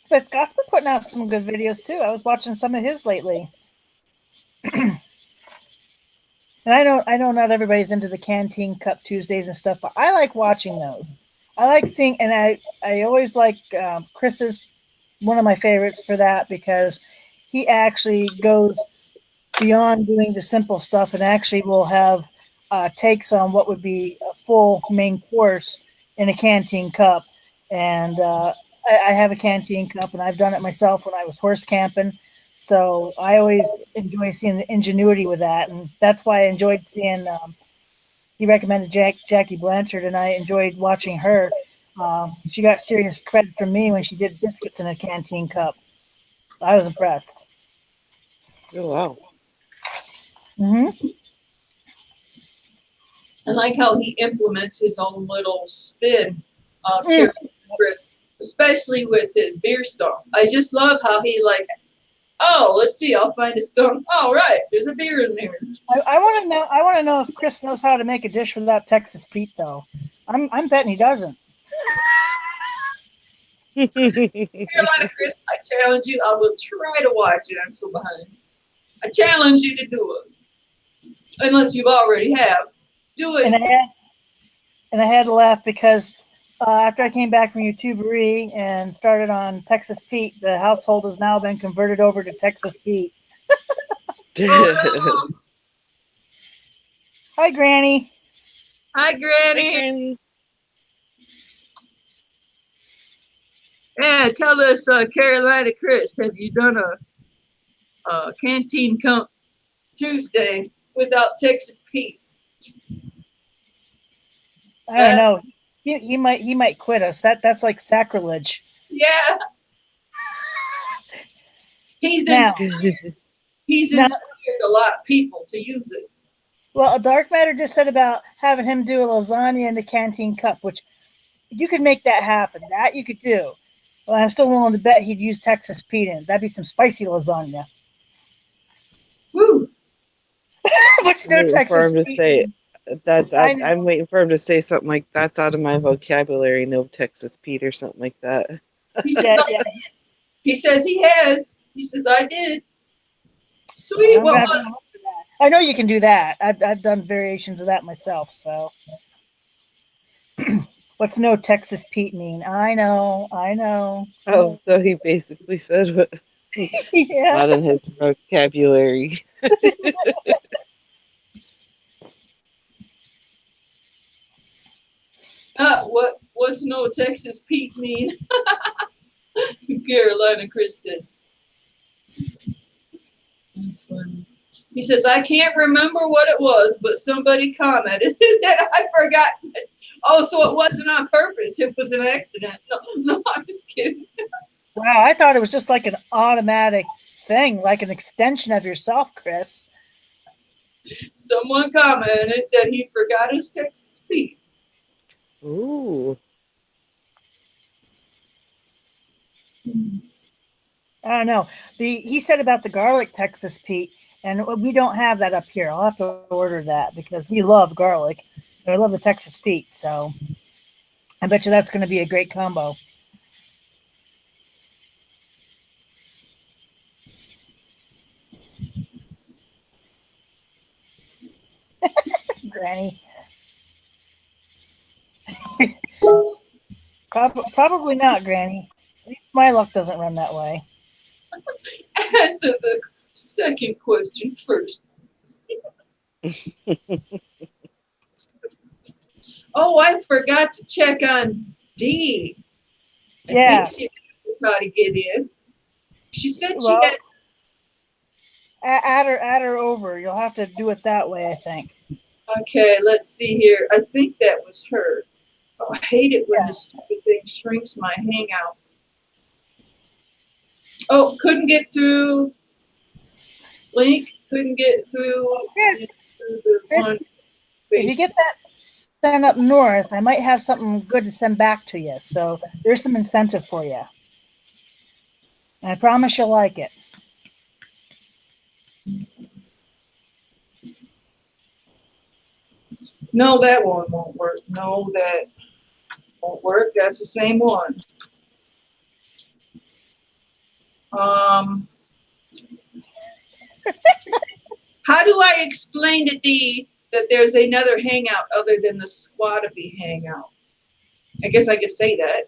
But Scott's been putting out some good videos too. I was watching some of his lately. And I know not everybody's into the Canteen Cup Tuesdays and stuff, but I like watching those. I like seeing, and I always like Chris's, one of my favorites for that because he actually goes beyond doing the simple stuff and actually will have takes on what would be a full main course in a canteen cup. And I have a canteen cup, and I've done it myself when I was horse camping. So I always enjoy seeing the ingenuity with that, and that's why I enjoyed seeing. He recommended Jackie Blanchard, and I enjoyed watching her. She got serious credit from me when she did biscuits in a canteen cup. I was impressed. Oh wow. Mm-hmm. I like how he implements his own little spin, Chris, especially with his beer stump. I just love how he let's see, I'll find a stump. Oh, right, there's a beer in there. I want to know. I want to know if Chris knows how to make a dish without Texas Pete, though. I'm betting he doesn't. Carolina Chris, I challenge you. I will try to watch it. I'm so behind. I challenge you to do it, unless you already have. Do it. And I had to laugh because After I came back from YouTubery and started on Texas Pete, the household has now been converted over to Texas Pete. Oh, Hi, Granny. hi, Granny. Granny. Yeah, tell us, Carolina Chris, have you done a canteen comp Tuesday without Texas Pete? I don't know. He might quit us. That's like sacrilege. Yeah, he's Now, he's now, inspired a lot of people to use it. well, a dark matter just said about having him do a lasagna in the canteen cup, which you could make that happen. That you could do. Well, I'm still willing to bet he'd use Texas Pete in it. That'd be some spicy lasagna. Woo! What's I'm no waiting for Texas him to Pete? say that's. I know. I'm waiting for him to say something like that's out of my vocabulary. No Texas Pete or something like that. He says, Yeah. he says he has. He says, I did. Sweet. I'm What gonna have to was look for that. I know you can do that. I've done variations of that myself. So, what's no Texas Pete mean? I know. Oh, so he basically said what Yeah. not in his vocabulary. what's no Texas Pete mean? Carolina Chris said. That's funny. He says, I can't remember what it was, but somebody commented that I forgot. Oh, so it wasn't on purpose. It was an accident. No, I'm just kidding. Wow, I thought it was just like an automatic thing, like an extension of yourself, Chris. Someone commented that he forgot his Texas Pete. Ooh. I don't know. He said about the garlic Texas Pete, and we don't have that up here. I'll have to order that because we love garlic. And I love the Texas Pete, so I bet you that's going to be a great combo. Granny. Probably not, Granny. At least my luck doesn't run that way. Answer the second question first. Oh, I forgot to check on Dee. I think she knows how to get in. She said she had. Add her over. You'll have to do it that way, I think. Okay, let's see here. I think that was her. Oh, I hate it when this stupid thing shrinks my hangout. Oh, couldn't get through. Link, couldn't get through. Chris, One if you get that sent up north, I might have something good to send back to you. So there's some incentive for you. And I promise you'll like it. No, that one won't work. No, that won't work. That's the same one. How do I explain to Dee that there's another hangout other than the Squat-2-Pee hangout? I guess I could say that.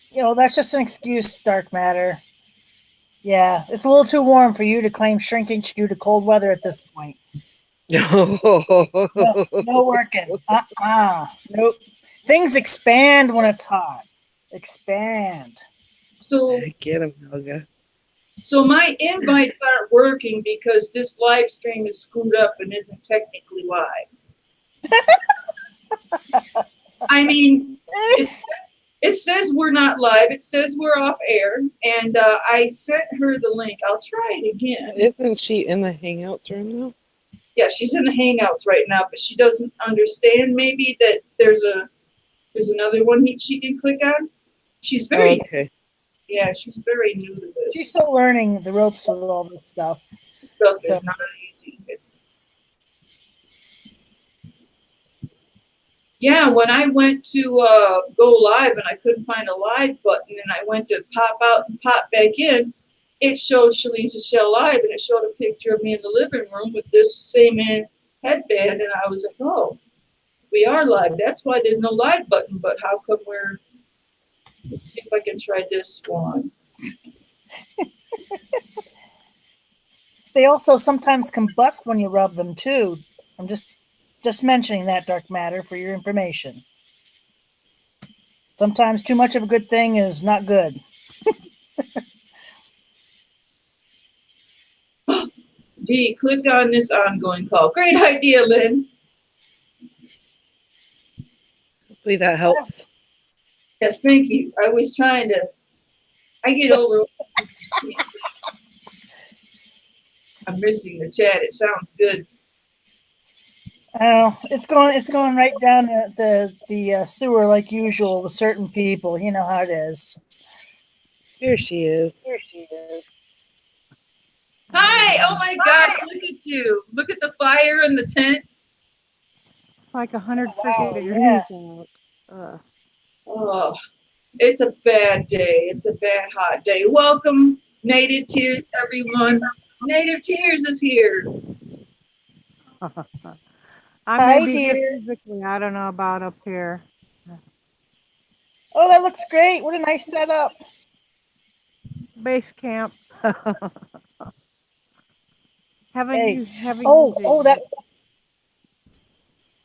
You know, that's just an excuse, Dark Matter. Yeah, it's a little too warm for you to claim shrinkage due to cold weather at this point. No working. Nope. Things expand when it's hot. Expand. So Get him, Helga. So my invites aren't working because this live stream is screwed up and isn't technically live. I mean, it says we're not live. It says we're off air. And I sent her the link. I'll try it again. Isn't she in the Hangouts room now? Yeah, she's in the Hangouts right now, but she doesn't understand maybe that there's another one she can click on. She's very Yeah, she's very new to this. She's still learning the ropes with all this stuff. This stuff is not easy. Yeah, when I went to go live and I couldn't find a live button and I went to pop out and pop back in, it showed Shlisa Shell Live, and it showed a picture of me in the living room with this same headband, and I was like, oh, we are live. That's why there's no live button, but how come we're, let's see if I can try this one. They also sometimes combust when you rub them too. I'm just mentioning that, dark matter, for your information. Sometimes too much of a good thing is not good. Gee, click on this ongoing call. Great idea, Lynn. Hopefully that helps. Yes, thank you. I was trying to, I get over. I'm missing the chat. It sounds good. Oh, it's going right down the sewer like usual with certain people. You know how it is. Here she is. Hi! Oh my gosh, look at you. Look at the fire in the tent. Like 100 Wow, freaking degrees yeah. out. Oh, it's a bad day. It's a bad hot day. Welcome, Native Tears, everyone. Native Tears is here. I Hi, may be here dear. physically. I don't know about up here. Oh, that looks great. What a nice setup. Base camp. haven't Hey. used Oh, it.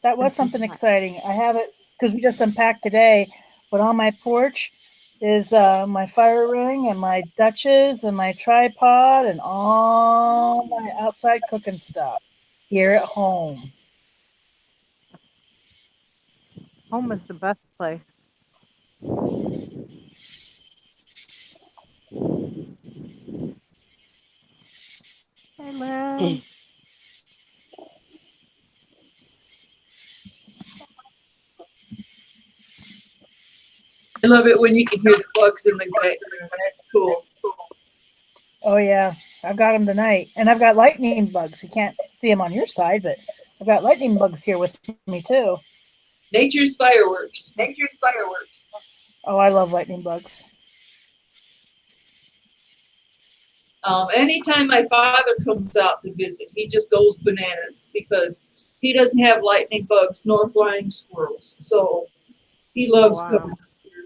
that was something exciting. I have it because we just unpacked today, but on my porch is my fire ring and my Dutches and my tripod and all my outside cooking stuff here at home. Home is the best place. Hey, Lynn. I love it when you can hear the bugs in the background. That's cool. Oh yeah, I've got them tonight, and I've got lightning bugs. You can't see them on your side, but I've got lightning bugs here with me too. Nature's fireworks. Nature's fireworks. Oh, I love lightning bugs. Anytime my father comes out to visit, he just goes bananas because he doesn't have lightning bugs nor flying squirrels. So he loves coming out here.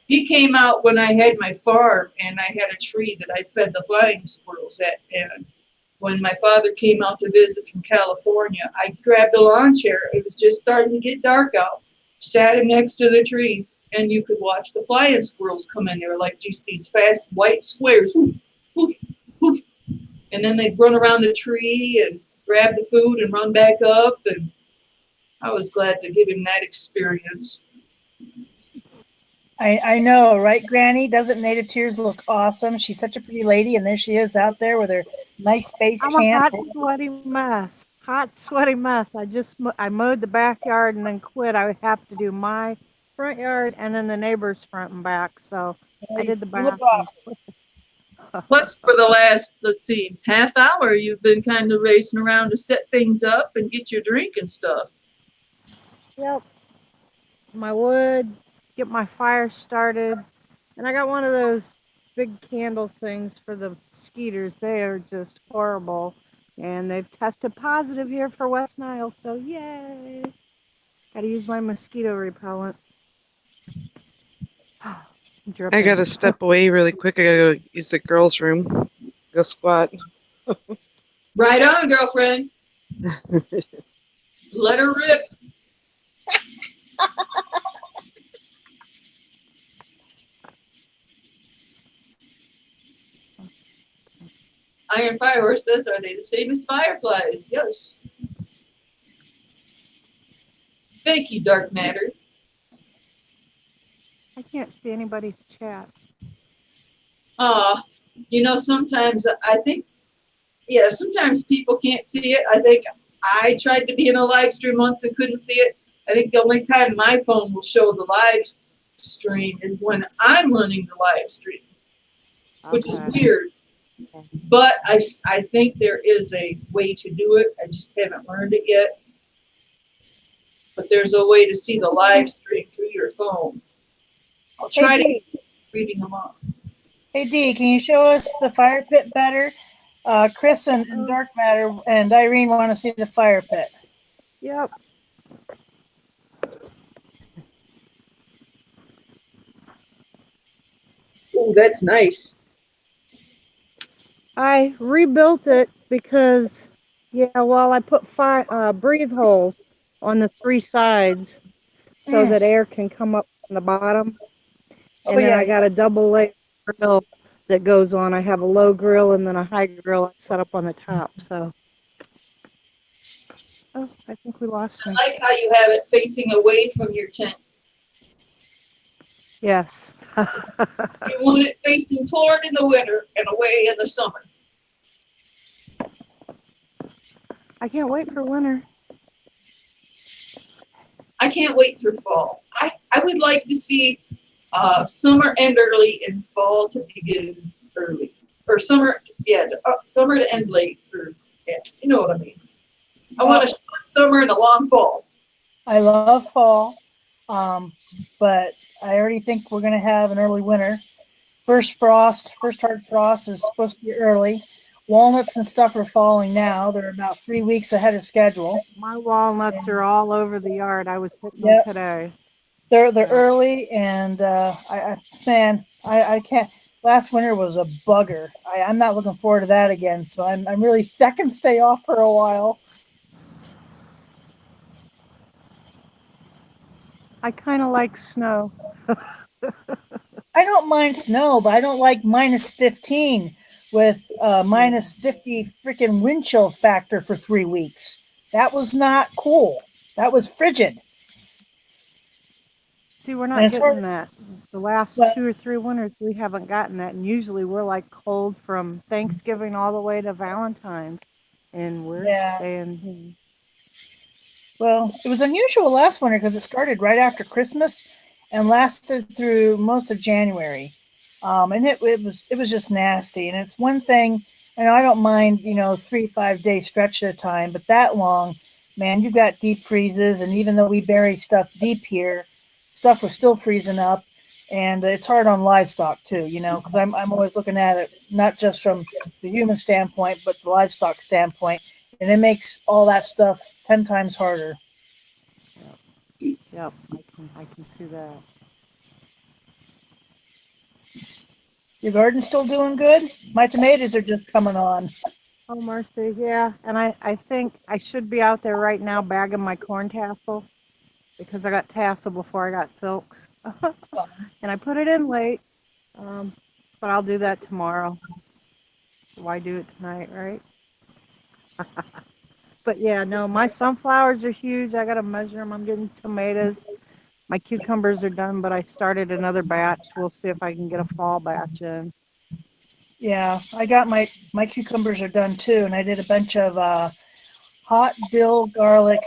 He came out when I had my farm and I had a tree that I fed the flying squirrels at. And when my father came out to visit from California, I grabbed a lawn chair. It was just starting to get dark out. Sat him next to the tree, and you could watch the flying squirrels come in. They were like just these fast white squares. Woof, woof, woof. And then they'd run around the tree and grab the food and run back up. And I was glad to give him that experience. I know, right, Granny? Doesn't Native Tears look awesome? She's such a pretty lady, and there she is out there with her nice base I'm a camp. hot, sweaty mess. Hot, sweaty mess. I mowed the backyard and then quit. I have to do my front yard and then the neighbor's front and back. So I did the You look bathroom. awesome. Plus, for the last, let's see, half hour, you've been kind of racing around to set things up and get your drink and stuff. Yep. My wood, get my fire started. And I got one of those big candle things for the mosquitoes. They are just horrible. And they've tested positive here for West Nile. So yay. Gotta use my mosquito repellent. I gotta step away really quick. I gotta go use the girls' room. Go squat. Right on, girlfriend. Let her rip. Iron Firehorse says, are they the same as fireflies? Yes. Thank you, Dark Matter. I can't see anybody's chat. You know, sometimes I think, sometimes people can't see it. I think I tried to be in a live stream once and couldn't see it. I think the only time my phone will show the live stream is when I'm running the live stream, which is weird. Okay. But I think there is a way to do it. I just haven't learned it yet. But there's a way to see the live stream through your phone. I'll try to. reading them off. Hey Dee, can you show us the fire pit better? Chris and Dark Matter and Irene want to see the fire pit. Yep. Oh, that's nice. I rebuilt it because, yeah, well, I put breathe holes on the 3 sides so that air can come up from the bottom. Oh And then I yeah, got a double layer grill that goes on. I have a low grill and then a high grill set up on the top. So, oh, I think we lost I him. like how you have it facing away from your tent. Yes. You want it facing toward in the winter and away in the summer. I can't wait for winter. I can't wait for fall. I would like to see summer end early and fall to begin early. Or summer, yeah, summer to end late. Or, yeah, you know what I mean. I want a short summer and a long fall. I love fall, but I already think we're going to have an early winter. First hard frost is supposed to be early. Walnuts and stuff are falling now. They're about 3 weeks ahead of schedule. My walnuts are all over the yard. I was hitting Yep. them today. They're Yeah. early, and I can't. Last winter was a bugger. I'm not looking forward to that again. So I'm really that can stay off for a while. I kind of like snow. I don't mind snow, but I don't like minus 15 with minus 50 freaking wind chill factor for 3 weeks. That was not cool. That was frigid. See, we're not And it's getting hard. that. The last But 2 or 3 winters, we haven't gotten that. And usually we're like cold from Thanksgiving all the way to Valentine's. And we're yeah, staying here. well, it was unusual last winter because it started right after Christmas and lasted through most of January. And it was just nasty. And it's one thing, and I don't mind 3-5 day stretch at a time, but that long, man, you got deep freezes, and even though we bury stuff deep here, stuff was still freezing up, and it's hard on livestock too, because I'm always looking at it not just from the human standpoint, but the livestock standpoint, and it makes all that stuff 10 times harder. Yep, I can see that. Your garden's still doing good? My tomatoes are just coming on. Oh, Mercy, yeah. And I think I should be out there right now bagging my corn tassel because I got tassel before I got silks. And I put it in late, but I'll do that tomorrow. Why do it tonight, right? But yeah, no, my sunflowers are huge. I got to measure them. I'm getting tomatoes. My cucumbers are done, but I started another batch. We'll see if I can get a fall batch in. Yeah, I got my cucumbers are done too, and I did a bunch of hot dill garlic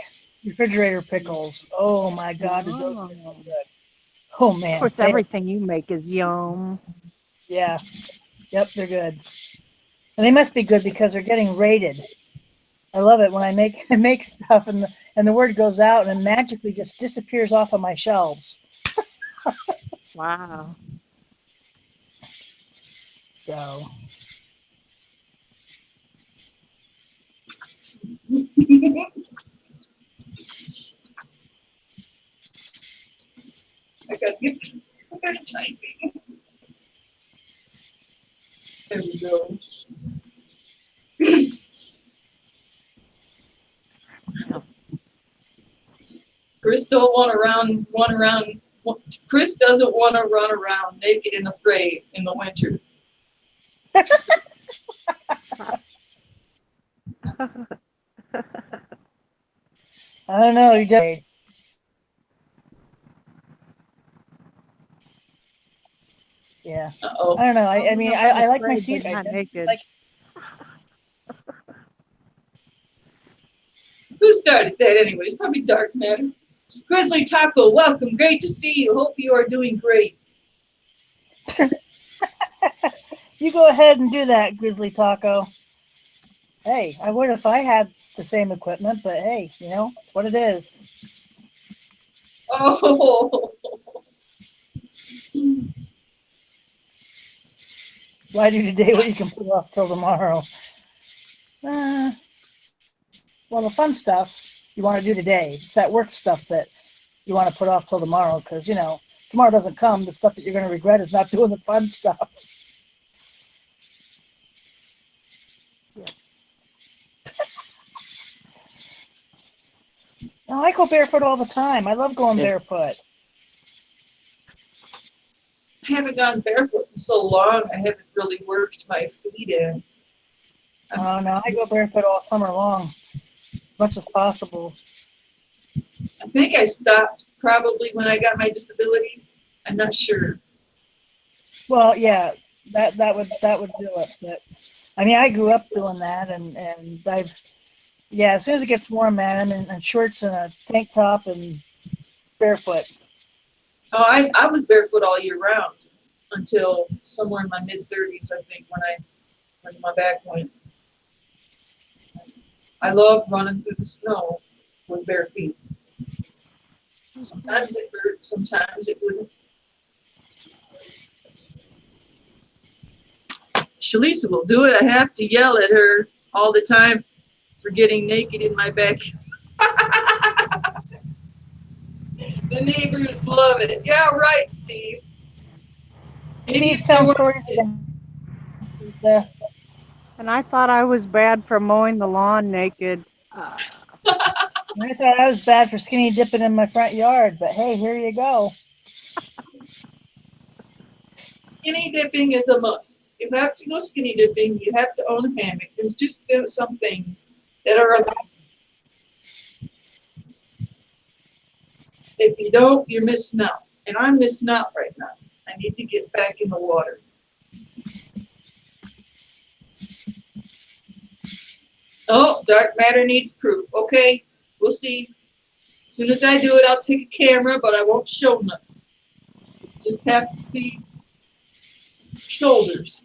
refrigerator pickles. Oh my God, did those get so good? Oh Of man, course, everything you make is yum. yeah, yep, they're good, and they must be good because they're getting rated. I love it when I make stuff and the word goes out and it magically just disappears off of my shelves. Wow. So I got to typing. There we go. Chris don't want to run around. Chris doesn't want to run around naked and afraid in the winter. I don't know. You did. Yeah. Uh-oh. I don't know. I mean, I like my Afraid, but season. not naked. Like, Who started that anyways? Probably Dark Matter. Grizzly Taco, welcome. Great to see you. Hope you are doing great. you go ahead and do that, Grizzly Taco. Hey, I would if I had the same equipment, but hey, it's what it is. Oh. Why do today what you can put off till tomorrow? Well, the fun stuff you want to do today. It's that work stuff that you want to put off till tomorrow because, you know, tomorrow doesn't come. The stuff that you're going to regret is not doing the fun stuff. Yeah. No, I go barefoot all the time. I love going Yeah. barefoot. I haven't gone barefoot in so long. I haven't really worked my feet in. Oh, no, I go barefoot all summer long, as much as possible. I think I stopped probably when I got my disability. I'm not sure. Well, yeah, that would do it. But I mean, I grew up doing that, and as soon as it gets warm, man, I'm in shorts and a tank top and barefoot. Oh, I was barefoot all year round until somewhere in my mid-30s, I think, when my back went. I loved running through the snow with bare feet. Sometimes it hurt, sometimes it wouldn't. Shlisa will do it. I have to yell at her all the time for getting naked in my back. The neighbors love it. Yeah, right, Steve. Steve's telling stories again. And I thought I was bad for mowing the lawn naked. I thought I was bad for skinny dipping in my front yard, but hey, here you go. Skinny dipping is a must. If you have to go skinny dipping, you have to own a hammock. There's just some things that are allowed. If you don't, you're missing out. And I'm missing out right now. I need to get back in the water. Oh, dark matter needs proof. Okay, we'll see. As soon as I do it, I'll take a camera, but I won't show nothing. Just have to see shoulders.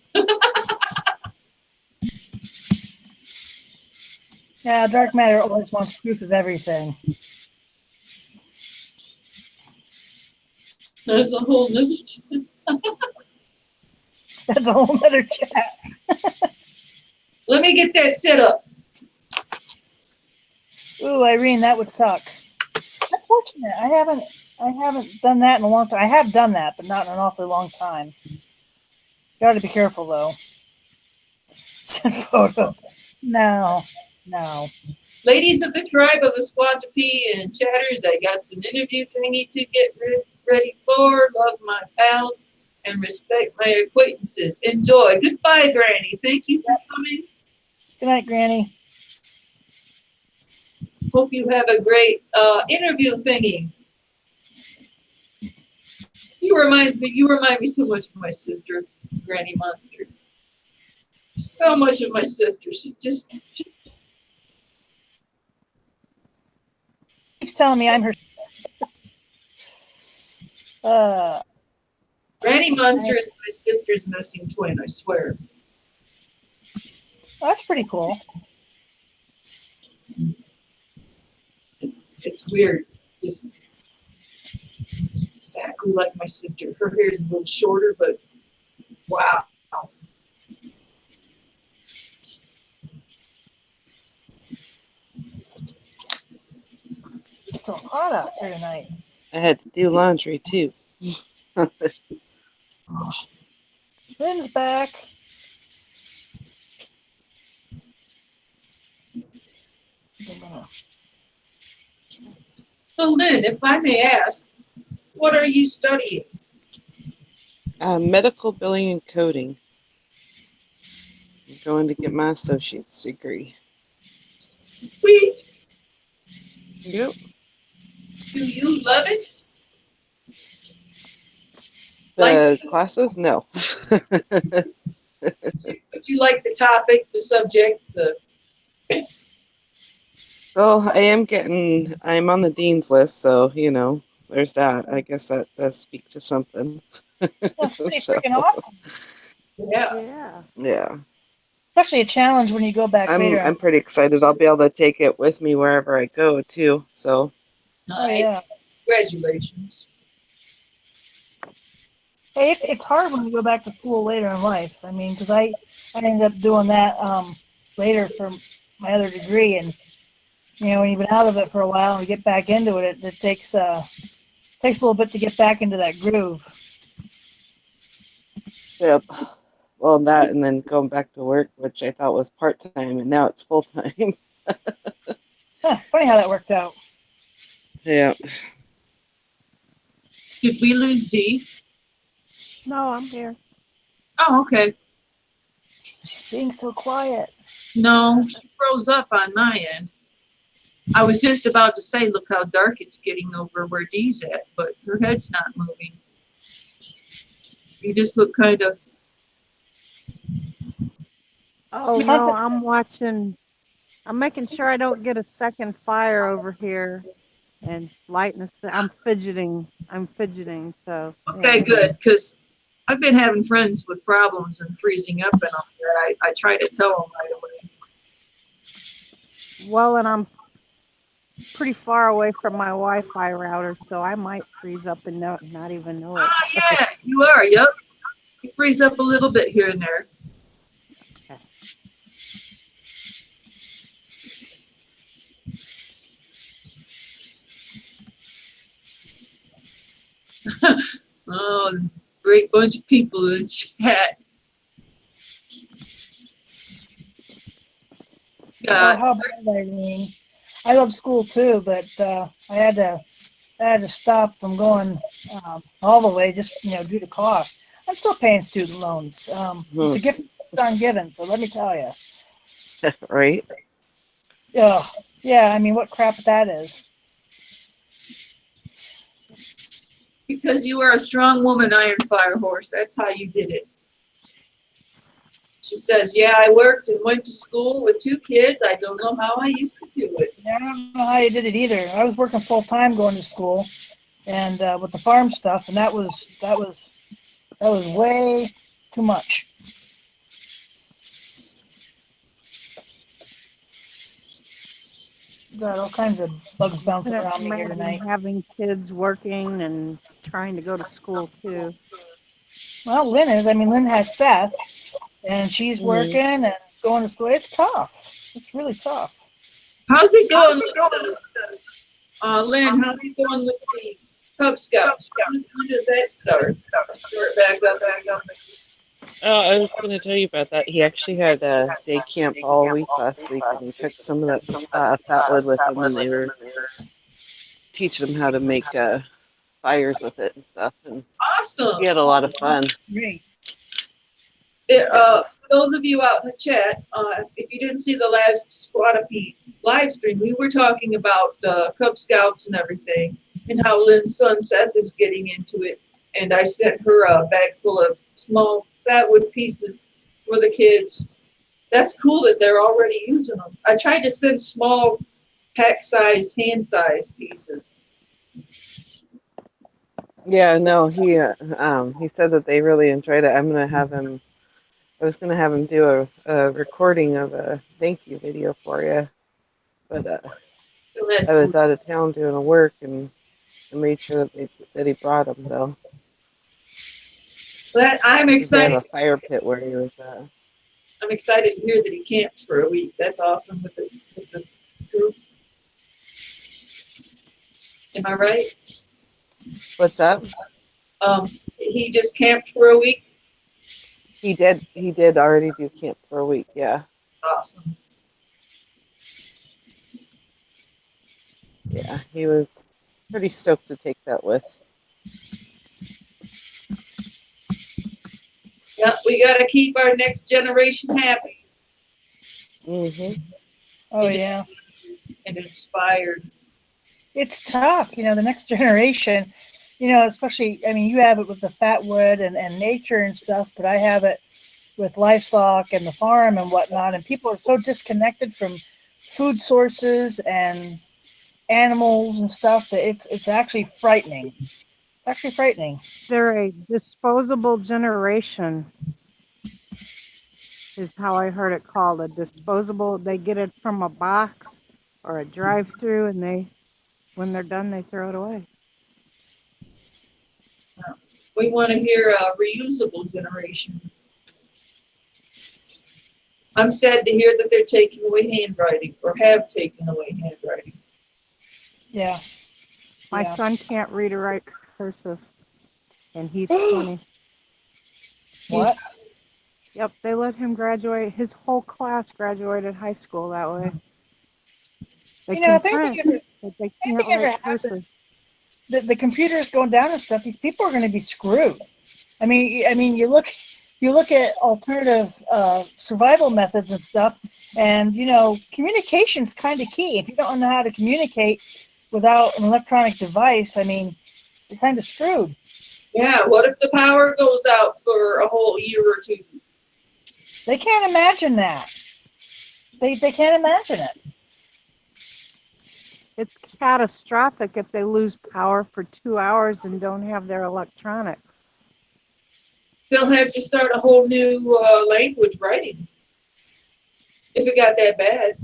Yeah, dark matter always wants proof of everything. There's a whole nother. That's a whole other chat. Let me get that set up. Ooh, Irene, that would suck. Unfortunate. I haven't done that in a long time. I have done that, but not in an awfully long time. Got to be careful though. Send photos. No. Ladies of the tribe of the Squat-2-Pee and chatters, I got some interview thingy to get ready for. Love my pals and respect my acquaintances. Enjoy. Goodbye, Granny. Thank you for coming. Good night, Granny. Hope you have a great interview thingy. You remind me so much of my sister, Granny Monster. So much of my sister. She Keeps telling me I'm her. Granny Monster is my sister's missing twin, I swear. Oh, that's pretty cool. It's weird. Just exactly like my sister. Her hair is a little shorter, but wow. It's still hot out here tonight. I had to do laundry too. Lynn's back. So Lynn, if I may ask, what are you studying? Medical billing and coding. I'm going to get my associate's degree. Sweet. Yep. Do you love it? The classes? No. But you like the topic, the subject, the... Well, I'm on the dean's list, so, you know, there's that. I guess that does speak to something. That's pretty So, freaking awesome. Yeah. Yeah. Especially a challenge when you go back later. I'm pretty excited. I'll be able to take it with me wherever I go, too. So, Oh, yeah. Congratulations. Hey, it's hard when you go back to school later in life. I mean, because I ended up doing that later for my other degree, and when you've been out of it for a while and you get back into it, it takes takes a little bit to get back into that groove. Yep. Well, that and then going back to work, which I thought was part time, and now it's full time. Funny how that worked out. Yeah. Did we lose Dee? No, I'm here. Oh, okay. She's being so quiet. No, she froze up on my end. I was just about to say, look how dark it's getting over where Dee's at, but her head's not moving. You just look kind of. Oh no, I'm watching. I'm making sure I don't get a second fire over here and lighting. I'm fidgeting. So Okay, yeah. good, because I've been having friends with problems and freezing up and all that. I try to tell them right away. Well, and I'm pretty far away from my Wi-Fi router, so I might freeze up and not even know it. Ah, yeah, you are. Yep, you freeze up a little bit here and there. Oh, great bunch of people in chat. Oh, how bad, Irene. I love school too, but I had to stop from going all the way just due to cost. I'm still paying student loans. It's a gift on given, so let me tell you. Right? Yeah, I mean, what crap that is. Because you are a strong woman, Iron Fire Horse. That's how you did it. She says, yeah, I worked and went to school with 2 kids. I don't know how I used to do it. Yeah, I don't know how you did it either. I was working full time going to school and with the farm stuff, and that was way too much. Got all kinds of bugs bouncing around me here tonight. Having kids working and trying to go to school too. Well, Lynn is. I mean, Lynn has Seth, and she's working and going to school. It's tough. It's really tough. How's it going with Lynn, how's it going with the Cub Scouts? When does that start? Start back up. Oh, I was going to tell you about that. He actually had a day camp all week last week, and he took some of that fat wood with him, and they were teaching him how to make fires with it and stuff. And awesome. He had a lot of fun. Great. Those of you out in the chat, if you didn't see the last Squat-2-Pee live stream, we were talking about Cub Scouts and everything, and how Lynn's son Seth is getting into it. And I sent her a bag full of small fatwood pieces for the kids. That's cool that they're already using them. I tried to send small pack size, hand size pieces. Yeah, no, he said that they really enjoyed it. I was gonna have him do a recording of a thank you video for you, but I was out of town doing work, and I made sure that he brought them though. But I'm excited. They have a fire pit where he was at. I'm excited to hear that he camped for a week. That's awesome with the group. Am I right? What's that? He just camped for a week. He did already do camp for a week. Yeah. Awesome. Yeah, he was pretty stoked to take that with. Yeah, we got to keep our next generation happy. Oh, yeah. And inspired. It's tough, the next generation, especially, I mean, you have it with the fat wood and nature and stuff, but I have it with livestock and the farm and whatnot. And people are so disconnected from food sources and animals and stuff that it's actually frightening. Actually frightening. They're a disposable generation, is how I heard it called. A disposable. They get it from a box or a drive-through, and when they're done, they throw it away. We want to hear reusable generation. I'm sad to hear that they're taking away handwriting or have taken away handwriting. Yeah. My Yeah. son can't read or write cursive, and he's 20. What? Yep, they let him graduate. His whole class graduated high school that way. They You know, can print, but they can't anything ever write cursive. happens, the computers going down and stuff, these people are going to be screwed. I mean, you look at alternative survival methods and stuff, and you know, communication's kind of key. If you don't know how to communicate without an electronic device, I mean, you're kind of screwed. Yeah, what if the power goes out for a whole year or two? They can't imagine that. They can't imagine it. It's catastrophic if they lose power for 2 hours and don't have their electronics. They'll have to start a whole new language writing if it got that bad.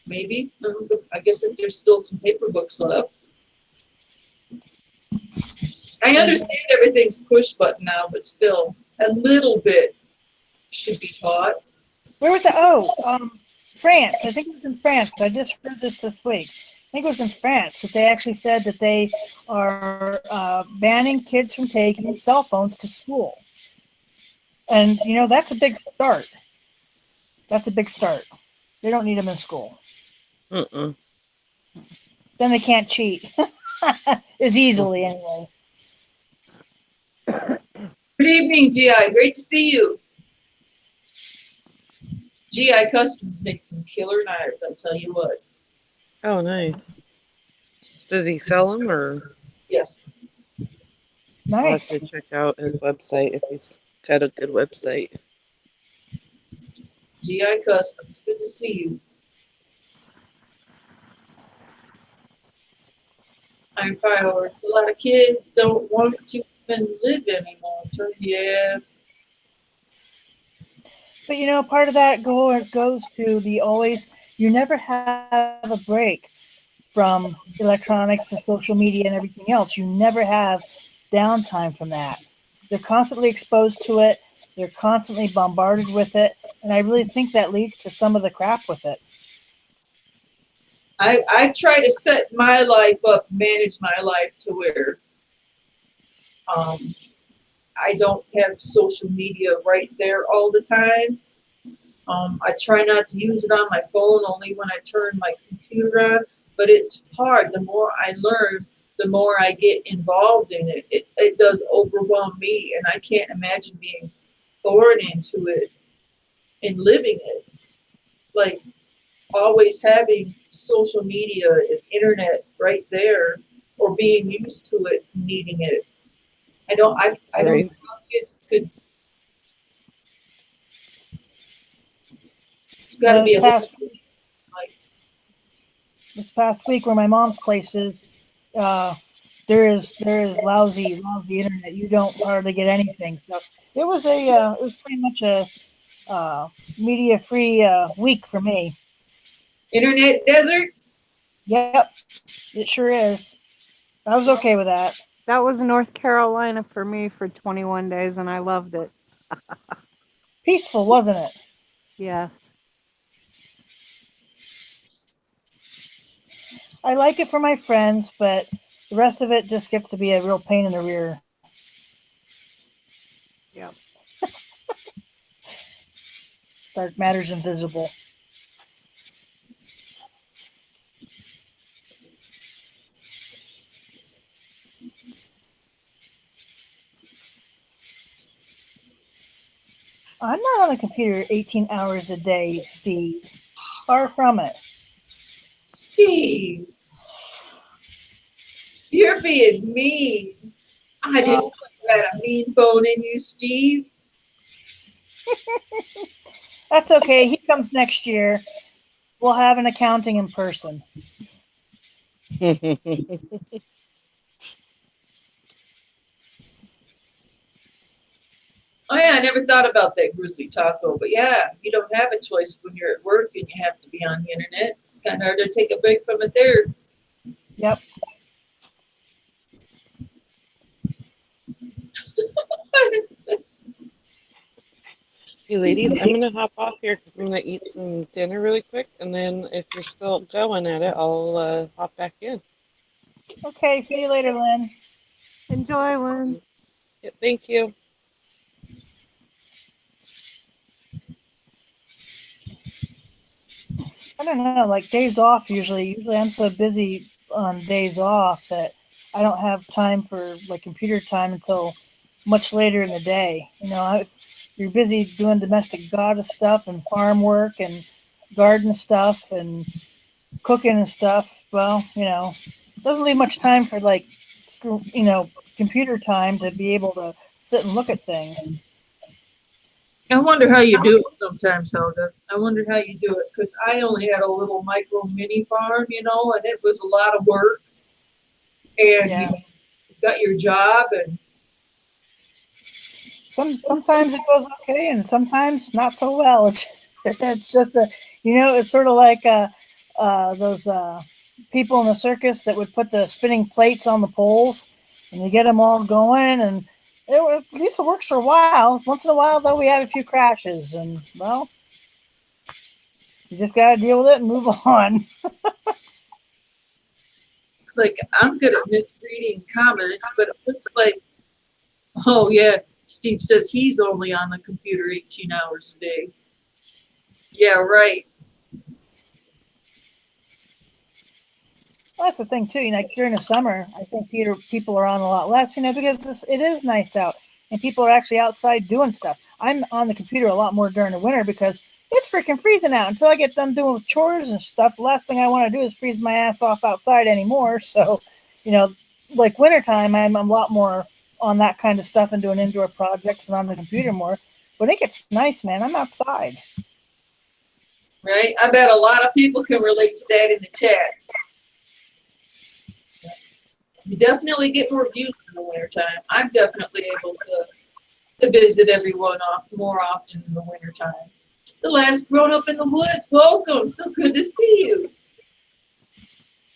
Maybe. I guess if there's still some paper books left. I understand everything's push button now, but still, a little bit should be taught. Where was it? Oh, France. I think it was in France. I just heard this week. I think it was in France that they actually said that they are banning kids from taking cell phones to school. And, you know, that's a big start. That's a big start. They don't need them in school. Mm-mm. Then they can't cheat. As easily, anyway. Good evening, GI. Great to see you. GI Customs makes some killer knives, I'll tell you what. Oh, nice. Does he sell them, or Yes. I'll have Nice. to check out his website if he's got a good website? GI Customs, good to see you. I'm fireworks. A lot of kids don't want to even live anymore. Yeah. But, you know, part of that goes to the always, you never have a break from electronics and social media and everything else. You never have downtime from that. They're constantly exposed to it. They're constantly bombarded with it. And I really think that leads to some of the crap with it. I try to set my life up, manage my life to where I don't have social media right there all the time. I try not to use it on my phone, only when I turn my computer on. But it's hard. The more I learn, the more I get involved in it. It does overwhelm me, and I can't imagine being born into it and living it. Like always having social media and internet right there, or being used to it, needing it. I don't know how kids could. It's got to be This past week, where my mom's place is, there is lousy internet. You don't hardly get anything. So it was pretty much a media free week for me. Internet desert. Yep, it sure is. I was okay with that. That was North Carolina for me for 21 days, and I loved it. Peaceful, wasn't it? Yes. I like it for my friends, but the rest of it just gets to be a real pain in the rear. Yep. Dark matter's invisible. I'm not on a computer 18 hours a day, Steve. Far from it. Steve, you're being mean. I didn't know you had a mean bone in you, Steve. That's okay. He comes next year. We'll have an accounting in person. Oh yeah, I never thought about that grizzly taco, but yeah, you don't have a choice when you're at work and you have to be on the internet. Kind of hard to take a break from it there. Yep. Hey, ladies, I'm gonna hop off here because I'm gonna eat some dinner really quick, and then if you're still going at it, I'll hop back in. Okay, see you later, Lynn. Enjoy, Lynn. Yeah, thank you. I don't know, like days off usually I'm so busy on days off that I don't have time for like computer time until much later in the day. If you're busy doing domestic goddess stuff and farm work and garden stuff and cooking and stuff, well, doesn't leave much time for like, computer time to be able to sit and look at things. I wonder how you do it sometimes, Helga. I wonder how you do it because I only had a little micro mini farm, and it was a lot of work. And Yeah. you got your job, and Sometimes it goes okay and sometimes not so well. It's just it's sort of like those people in the circus that would put the spinning plates on the poles and you get them all going, and at least it works for a while. Once in a while though, we have a few crashes, and well, you just got to deal with it and move on. it's like I'm good at misreading comments, but it looks like, oh yeah, Steve says he's only on the computer 18 hours a day. Yeah, right. Well, that's the thing too. Like during the summer, I think people are on a lot less. Because it is nice out and people are actually outside doing stuff. I'm on the computer a lot more during the winter because it's freaking freezing out. Until I get done doing chores and stuff, the last thing I want to do is freeze my ass off outside anymore. So, like wintertime, I'm a lot more on that kind of stuff and doing indoor projects and on the computer more. When it gets nice, man, I'm outside. Right? I bet a lot of people can relate to that in the chat. You definitely get more views in the wintertime. I'm definitely able to visit everyone more often in the wintertime. The last grown up in the woods, welcome. So good to see you.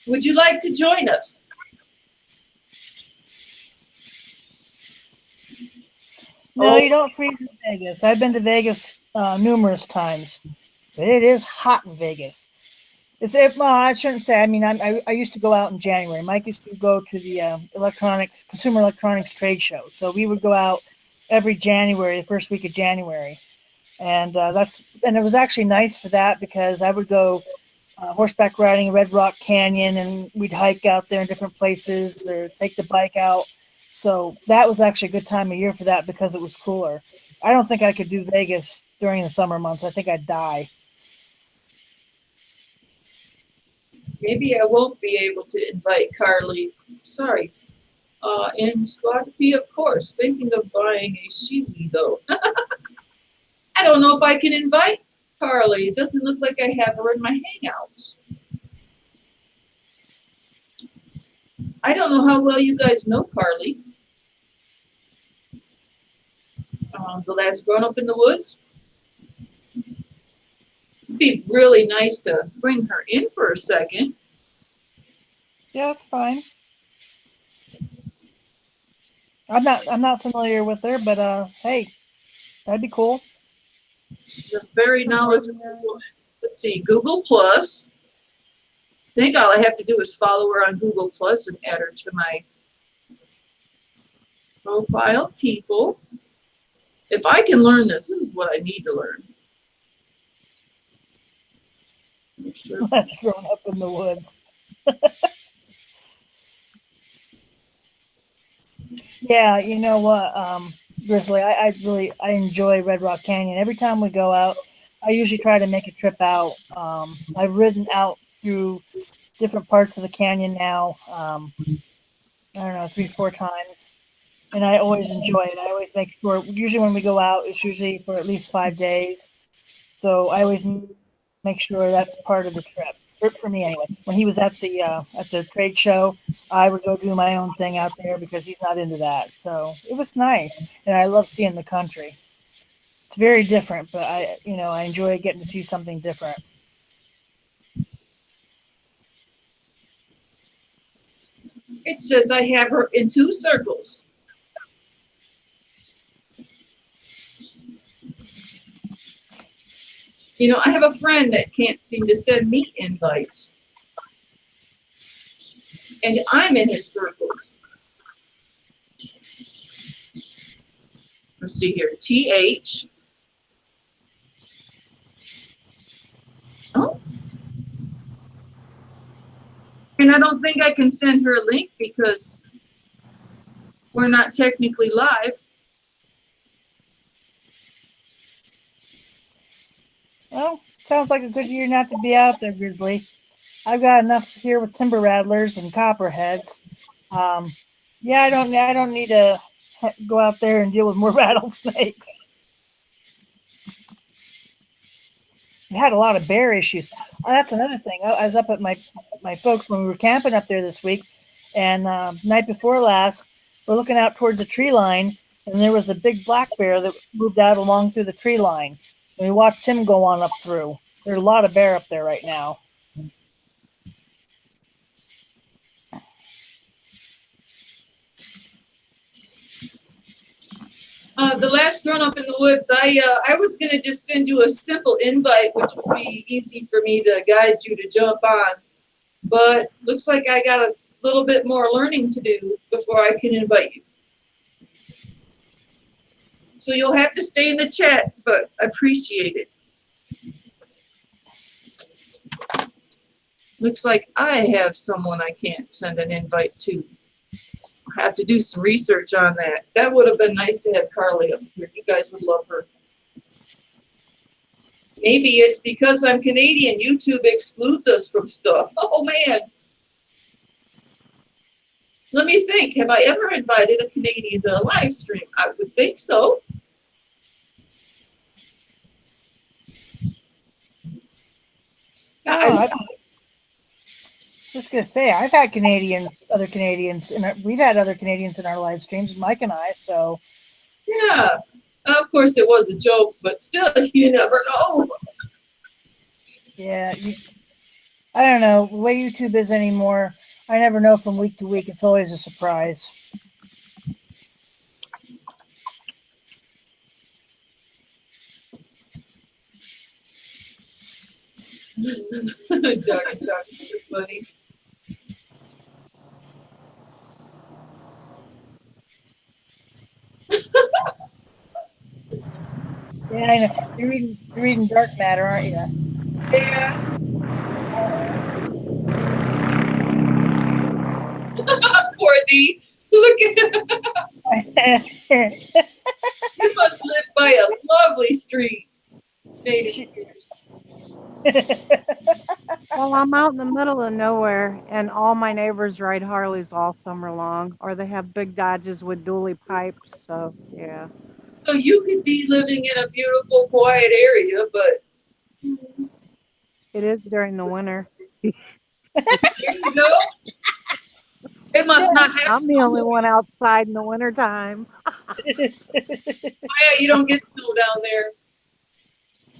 Would you like to join us? No, you don't freeze in Vegas. I've been to Vegas numerous times, but it is hot in Vegas. Well, I shouldn't say. I mean, I used to go out in January. Mike used to go to the consumer electronics trade show. So we would go out every January, the first week of January, and it was actually nice for that because I would go horseback riding in Red Rock Canyon, and we'd hike out there in different places or take the bike out. So that was actually a good time of year for that because it was cooler. I don't think I could do Vegas during the summer months. I think I'd die. Maybe I won't be able to invite Carly. Sorry. And Squat-2-Pee, of course. Thinking of buying a Sheely, though. I don't know if I can invite Carly. It doesn't look like I have her in my Hangouts. I don't know how well you guys know Carly. The last grown up in the woods. It'd be really nice to bring her in for a second. Yeah, that's fine. I'm not familiar with her, but hey, that'd be cool. She's a very knowledgeable woman. Let's see, Google Plus. I think all I have to do is follow her on Google Plus and add her to my profile. People. If I can learn this is what I need to learn. Sure. That's grown up in the woods. Yeah, you know what, Grizzly, I enjoy Red Rock Canyon. Every time we go out, I usually try to make a trip out. I've ridden out through different parts of the canyon now. I don't know, 3-4 times, and I always enjoy it. I always make sure. Usually, when we go out, it's usually for at least 5 days. So I always make sure that's part of the trip. For me, anyway. When he was at the trade show, I would go do my own thing out there because he's not into that. So it was nice, and I love seeing the country. It's very different, but I enjoy getting to see something different. It says I have her in 2 circles. You know, I have a friend that can't seem to send me invites. And I'm in his circles. Let's see here. TH. Oh. And I don't think I can send her a link because we're not technically live. Well, sounds like a good year not to be out there, Grizzly. I've got enough here with timber rattlers and copperheads. Yeah, I don't need to go out there and deal with more rattlesnakes. We had a lot of bear issues. Oh, that's another thing. I was up at my folks when we were camping up there this week, and night before last, we're looking out towards the tree line, and there was a big black bear that moved out along through the tree line. And we watched him go on up through. There's a lot of bear up there right now. The last Grown Up in the Woods, I was going to just send you a simple invite, which would be easy for me to guide you to jump on. But looks like I got a little bit more learning to do before I can invite you. So you'll have to stay in the chat, but I appreciate it. Looks like I have someone I can't send an invite to. I have to do some research on that. That would have been nice to have Carly up here. You guys would love her. Maybe it's because I'm Canadian. YouTube excludes us from stuff. Oh, man. Let me think. Have I ever invited a Canadian to a live stream? I would think so. Oh, just gonna say, I've had other Canadians, and we've had other Canadians in our live streams, Mike and I. So, yeah, of course it was a joke, but still, you never know. yeah, I don't know the way YouTube is anymore. I never know from week to week. It's always a surprise. Doug, you're funny. Yeah, I know. You're reading dark matter, aren't you? Yeah. Poor Dee. Look at you must live by a lovely street. Well, I'm out in the middle of nowhere, and all my neighbors ride Harleys all summer long, or they have big Dodges with dually pipes. So, yeah. So you could be living in a beautiful, quiet area, but It is during the winter. there you go. It must not have I'm the snow. only one outside in the wintertime. Oh, yeah, you don't get snow down there.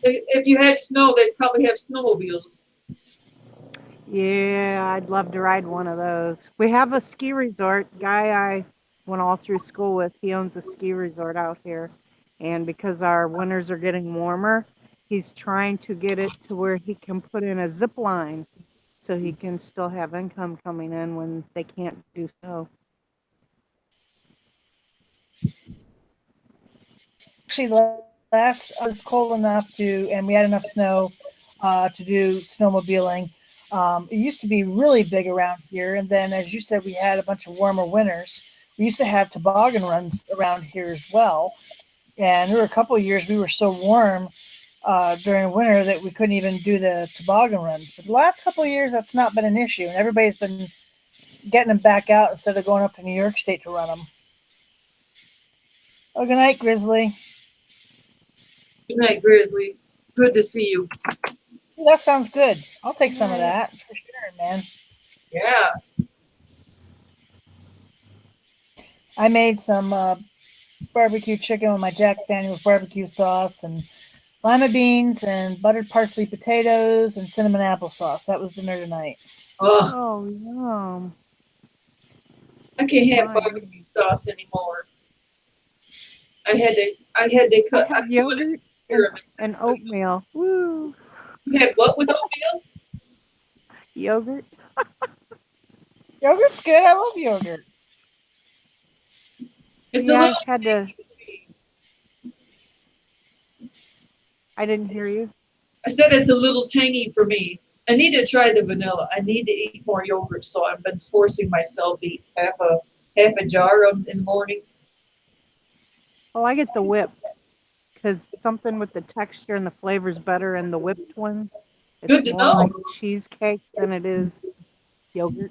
If you had snow, they'd probably have snowmobiles. Yeah, I'd love to ride one of those. We have a ski resort. Guy I went all through school with, he owns a ski resort out here. And because our winters are getting warmer, he's trying to get it to where he can put in a zip line so he can still have income coming in when they can't do so. Actually, last it was cold enough and we had enough snow to do snowmobiling. It used to be really big around here, and then, as you said, we had a bunch of warmer winters. We used to have toboggan runs around here as well, and there were a couple of years we were so warm during winter that we couldn't even do the toboggan runs. But the last couple of years, that's not been an issue, and everybody's been getting them back out instead of going up to New York State to run them. Oh, good night, Grizzly. Good night, Grizzly. Good to see you. That sounds good. I'll take some of that for sure, man. Yeah. I made some barbecue chicken with my Jack Daniel's barbecue sauce and lima beans and buttered parsley potatoes and cinnamon applesauce. That was dinner tonight. Oh, yum. I can't have barbecue sauce anymore. I had to cut. Yogurt? and oatmeal. Woo! You had what with oatmeal? Yogurt. Yogurt's good. I love yogurt. It's a Yeah, little. I had to. I didn't hear you. I said it's a little tangy for me. I need to try the vanilla. I need to eat more yogurt, so I've been forcing myself to eat half a jar in the morning. Oh, I get the whip because something with the texture and the flavor's better in the whipped ones. Good It's to more know. like cheesecake than it is yogurt.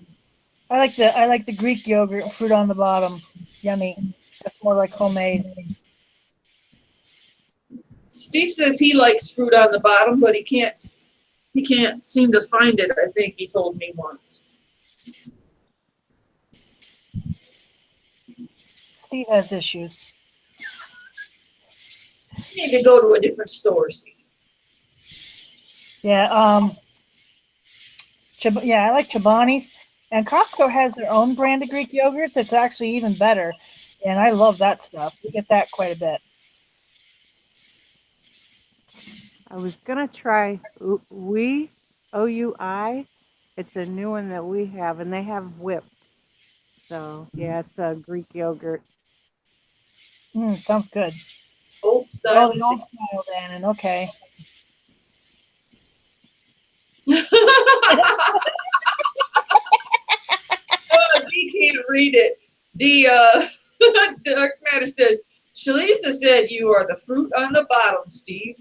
I like the Greek yogurt and fruit on the bottom. Yummy. That's more like homemade. Steve says he likes fruit on the bottom, but he can't seem to find it. I think he told me once. Steve has issues. You need to go to a different store, Steve. Yeah. I like Chobani's, and Costco has their own brand of Greek yogurt that's actually even better, and I love that stuff. We get that quite a bit. I was gonna try OUI. It's a new one that we have, and they have whipped. So yeah, it's a Greek yogurt. Sounds good. Old Oh, style. the old style, Dannon. Okay. Oh, D can't read it. Dark Matter says, Shlisa said you are the fruit on the bottom, Steve.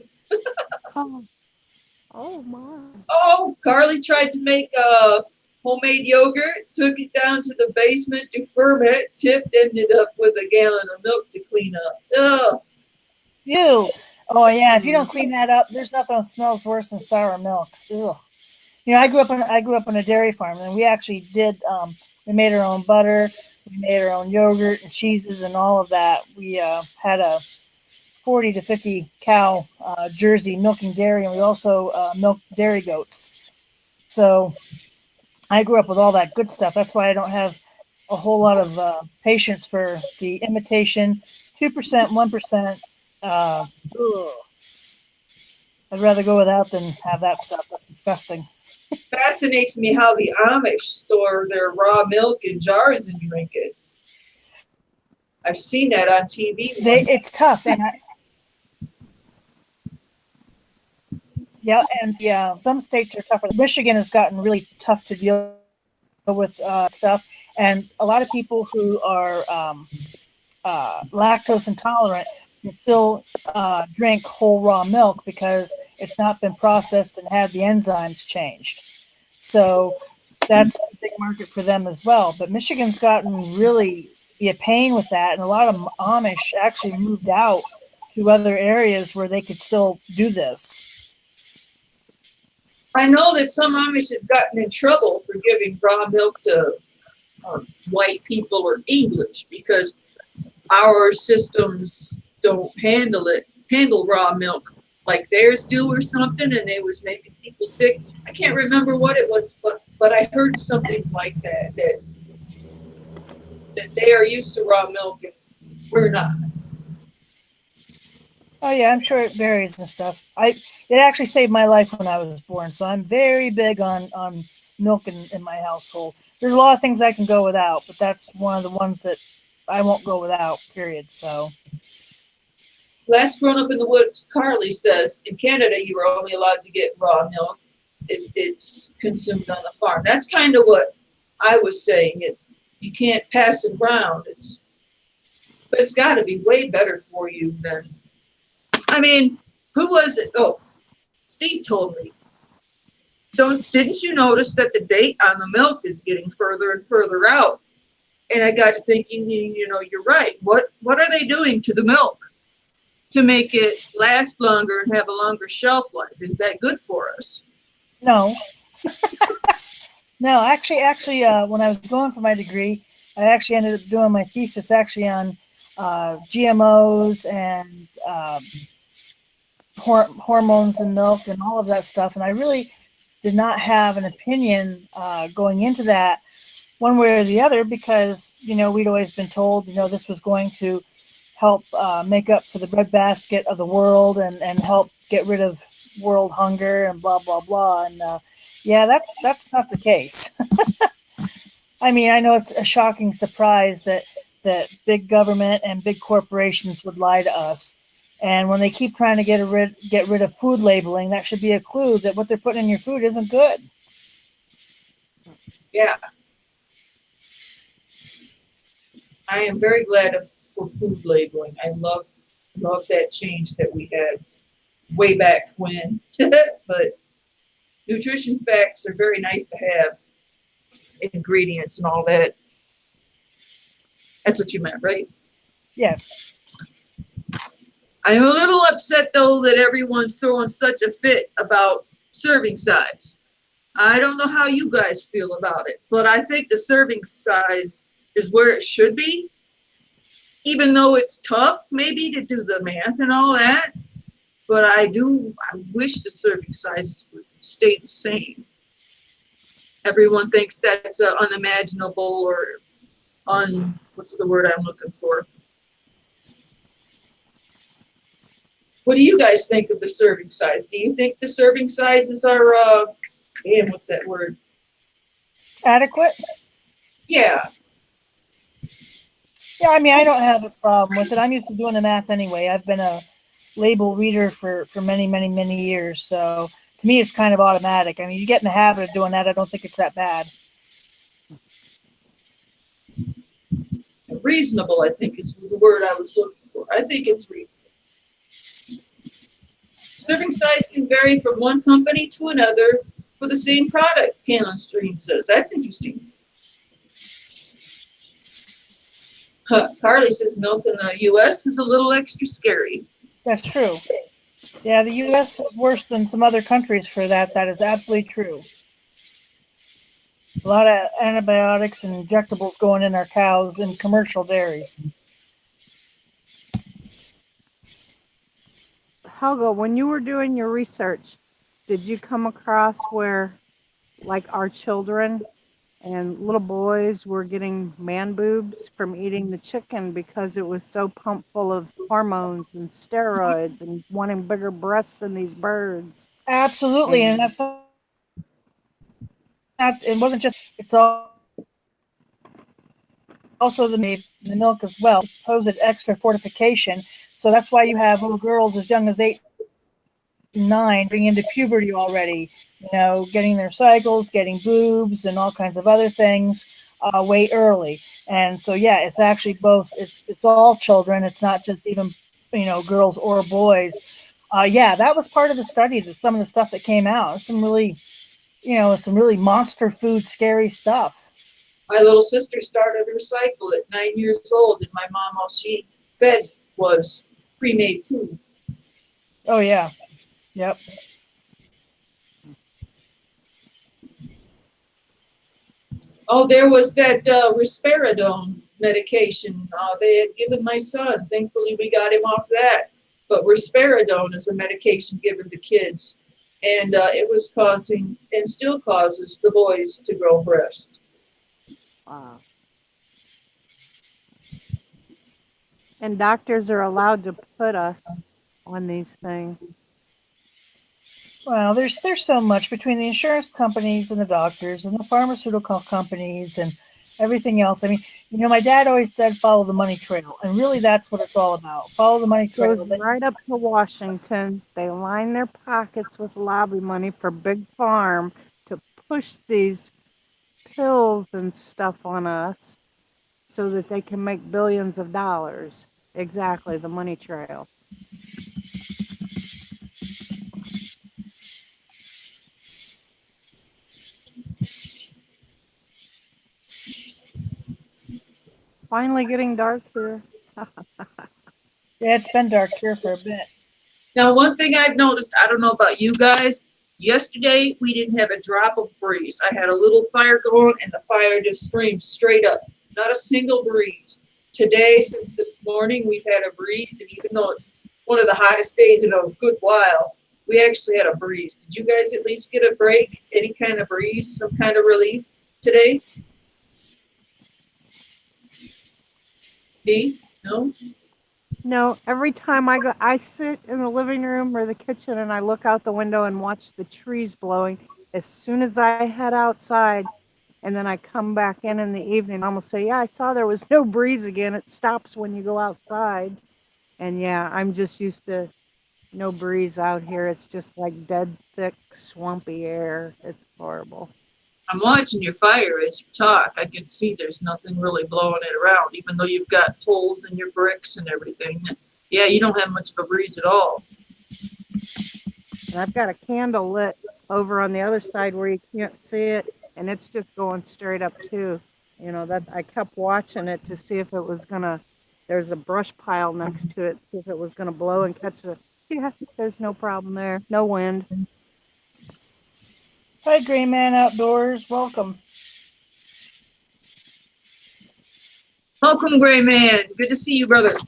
Oh my! Oh, Carly tried to make homemade yogurt, took it down to the basement to ferment, tipped, ended up with a gallon of milk to clean up. Ugh. Ew. Oh yeah. If you don't clean that up, there's nothing that smells worse than sour milk. Ugh. You know, I grew up on a dairy farm, and we actually did. We made our own butter. We made our own yogurt and cheeses and all of that. We had a 40 to 50 cow Jersey milking dairy, and we also milked dairy goats. So I grew up with all that good stuff. That's why I don't have a whole lot of patience for the imitation 2%, 1%. I'd rather go without than have that stuff. That's disgusting. Fascinates me how the Amish store their raw milk in jars and drink it. I've seen that on TV. It's tough, and some states are tougher. Michigan has gotten really tough to deal with stuff, and a lot of people who are lactose intolerant can still drink whole raw milk because it's not been processed and had the enzymes changed. So that's a big market for them as well. But Michigan's gotten really be a pain with that, and a lot of Amish actually moved out to other areas where they could still do this. I know that some Amish have gotten in trouble for giving raw milk to white people or English because our systems don't handle raw milk like theirs do or something, and they was making people sick. I can't remember what it was, but I heard something like that they are used to raw milk and we're not. Oh yeah, I'm sure it varies and stuff. It actually saved my life when I was born, so I'm very big on milk in my household. There's a lot of things I can go without, but that's one of the ones that I won't go without, period. So Last Grown Up in the Woods, Carly says, in Canada, you are only allowed to get raw milk. It's consumed on the farm. That's kind of what I was saying. You can't pass it around. But it's got to be way better for you than. I mean, who was it? Oh, Steve told me. Didn't you notice that the date on the milk is getting further and further out? And I got to thinking, you're right. What are they doing to the milk to make it last longer and have a longer shelf life? Is that good for us? No. No, actually, when I was going for my degree, I actually ended up doing my thesis actually on GMOs and hormones in milk and all of that stuff. And I really did not have an opinion going into that one way or the other because, we'd always been told, this was going to help make up for the breadbasket of the world and help get rid of world hunger and blah blah blah. And yeah, that's not the case. I mean, I know it's a shocking surprise that big government and big corporations would lie to us. And when they keep trying to get rid of food labeling, that should be a clue that what they're putting in your food isn't good. Yeah. I am very glad for food labeling. I love that change that we had way back when. But nutrition facts are very nice to have, ingredients and all that. That's what you meant, right? Yes. I'm a little upset, though, that everyone's throwing such a fit about serving size. I don't know how you guys feel about it, but I think the serving size is where it should be, even though it's tough maybe to do the math and all that. But I wish the serving sizes would stay the same. Everyone thinks that's unimaginable or what's the word I'm looking for? What do you guys think of the serving size? Do you think the serving sizes are, what's that word? Adequate? Yeah. Yeah, I mean, I don't have a problem with it. I'm used to doing the math anyway. I've been a label reader for many, many, many years. So to me, it's kind of automatic. I mean, you get in the habit of doing that. I don't think it's that bad. Reasonable, I think, is the word I was looking for. I think it's reasonable. Serving size can vary from one company to another for the same product, Pan Stream says. That's interesting. Carly says milk in the U.S. is a little extra scary. That's true. Yeah, the U.S. is worse than some other countries for that. That is absolutely true. A lot of antibiotics and injectables going in our cows and commercial dairies. Helga, when you were doing your research, did you come across where, like, our children and little boys were getting man boobs from eating the chicken because it was so pumped full of hormones and steroids and wanting bigger breasts than these birds? Absolutely, and that's not. It wasn't just. It's also the milk as well. Supposed extra fortification. So that's why you have little girls as young as 8 and 9 being into puberty already. You know, getting their cycles, getting boobs, and all kinds of other things way early. And so yeah, it's actually both. It's all children. It's not just even girls or boys. Yeah, that was part of the study. Some of the stuff that came out. Some really monster food, scary stuff. My little sister started her cycle at 9 years old, and my mom, all she fed was pre-made food. Oh, yeah. Yep. Oh, there was that risperidone medication they had given my son. Thankfully, we got him off that. But risperidone is a medication given to kids, and it was causing, and still causes, the boys to grow breasts. Wow. And doctors are allowed to put us on these things. Well, there's so much between the insurance companies and the doctors and the pharmaceutical companies and everything else. I mean, my dad always said follow the money trail, and really that's what it's all about. Follow the money trail. Goes right up to Washington. They line their pockets with lobby money for Big Farm to push these pills and stuff on us so that they can make billions of dollars. Exactly, the money trail. Finally getting dark here. Yeah, it's been dark here for a bit. Now, one thing I've noticed, I don't know about you guys, yesterday we didn't have a drop of breeze. I had a little fire going, and the fire just streamed straight up. Not a single breeze. Today, since this morning, we've had a breeze, and even though it's one of the hottest days in a good while, we actually had a breeze. Did you guys at least get a break? Any kind of breeze, some kind of relief today? Dee? No? No, every time I sit in the living room or the kitchen and I look out the window and watch the trees blowing. As soon as I head outside and then I come back in the evening, I'm gonna say, yeah, I saw there was no breeze again. It stops when you go outside. And yeah, I'm just used to no breeze out here. It's just like dead, thick, swampy air. It's horrible. I'm watching your fire as you talk. I can see there's nothing really blowing it around, even though you've got holes in your bricks and everything. Yeah, you don't have much of a breeze at all. And I've got a candle lit over on the other side where you can't see it, and it's just going straight up too. You know, that I kept watching it to see if it was gonna. There's a brush pile next to it, see if it was gonna blow and catch it. Yeah, there's no problem there. No wind. Hi, Green Man Outdoors. Welcome. Welcome, Gray Man. Good to see you, brother.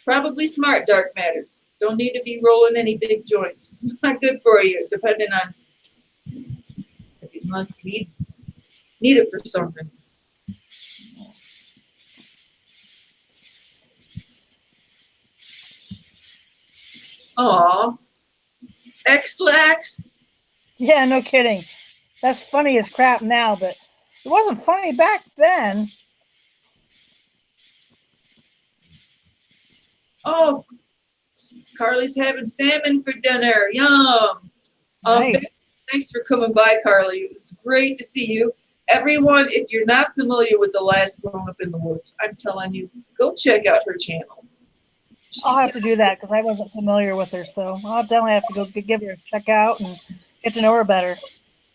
Probably smart, dark matter. Don't need to be rolling any big joints. It's not good for you, depending on if you must need it for something. Aw. X-Lax. Yeah, no kidding. That's funny as crap now, but it wasn't funny back then. Oh, Carly's having salmon for dinner. Yum. Nice. Thanks for coming by, Carly. It was great to see you. Everyone, if you're not familiar with The Last Grown Up in the Woods, I'm telling you, go check out her channel. I'll have to do that because I wasn't familiar with her, so I'll definitely have to go give her a check out and get to know her better.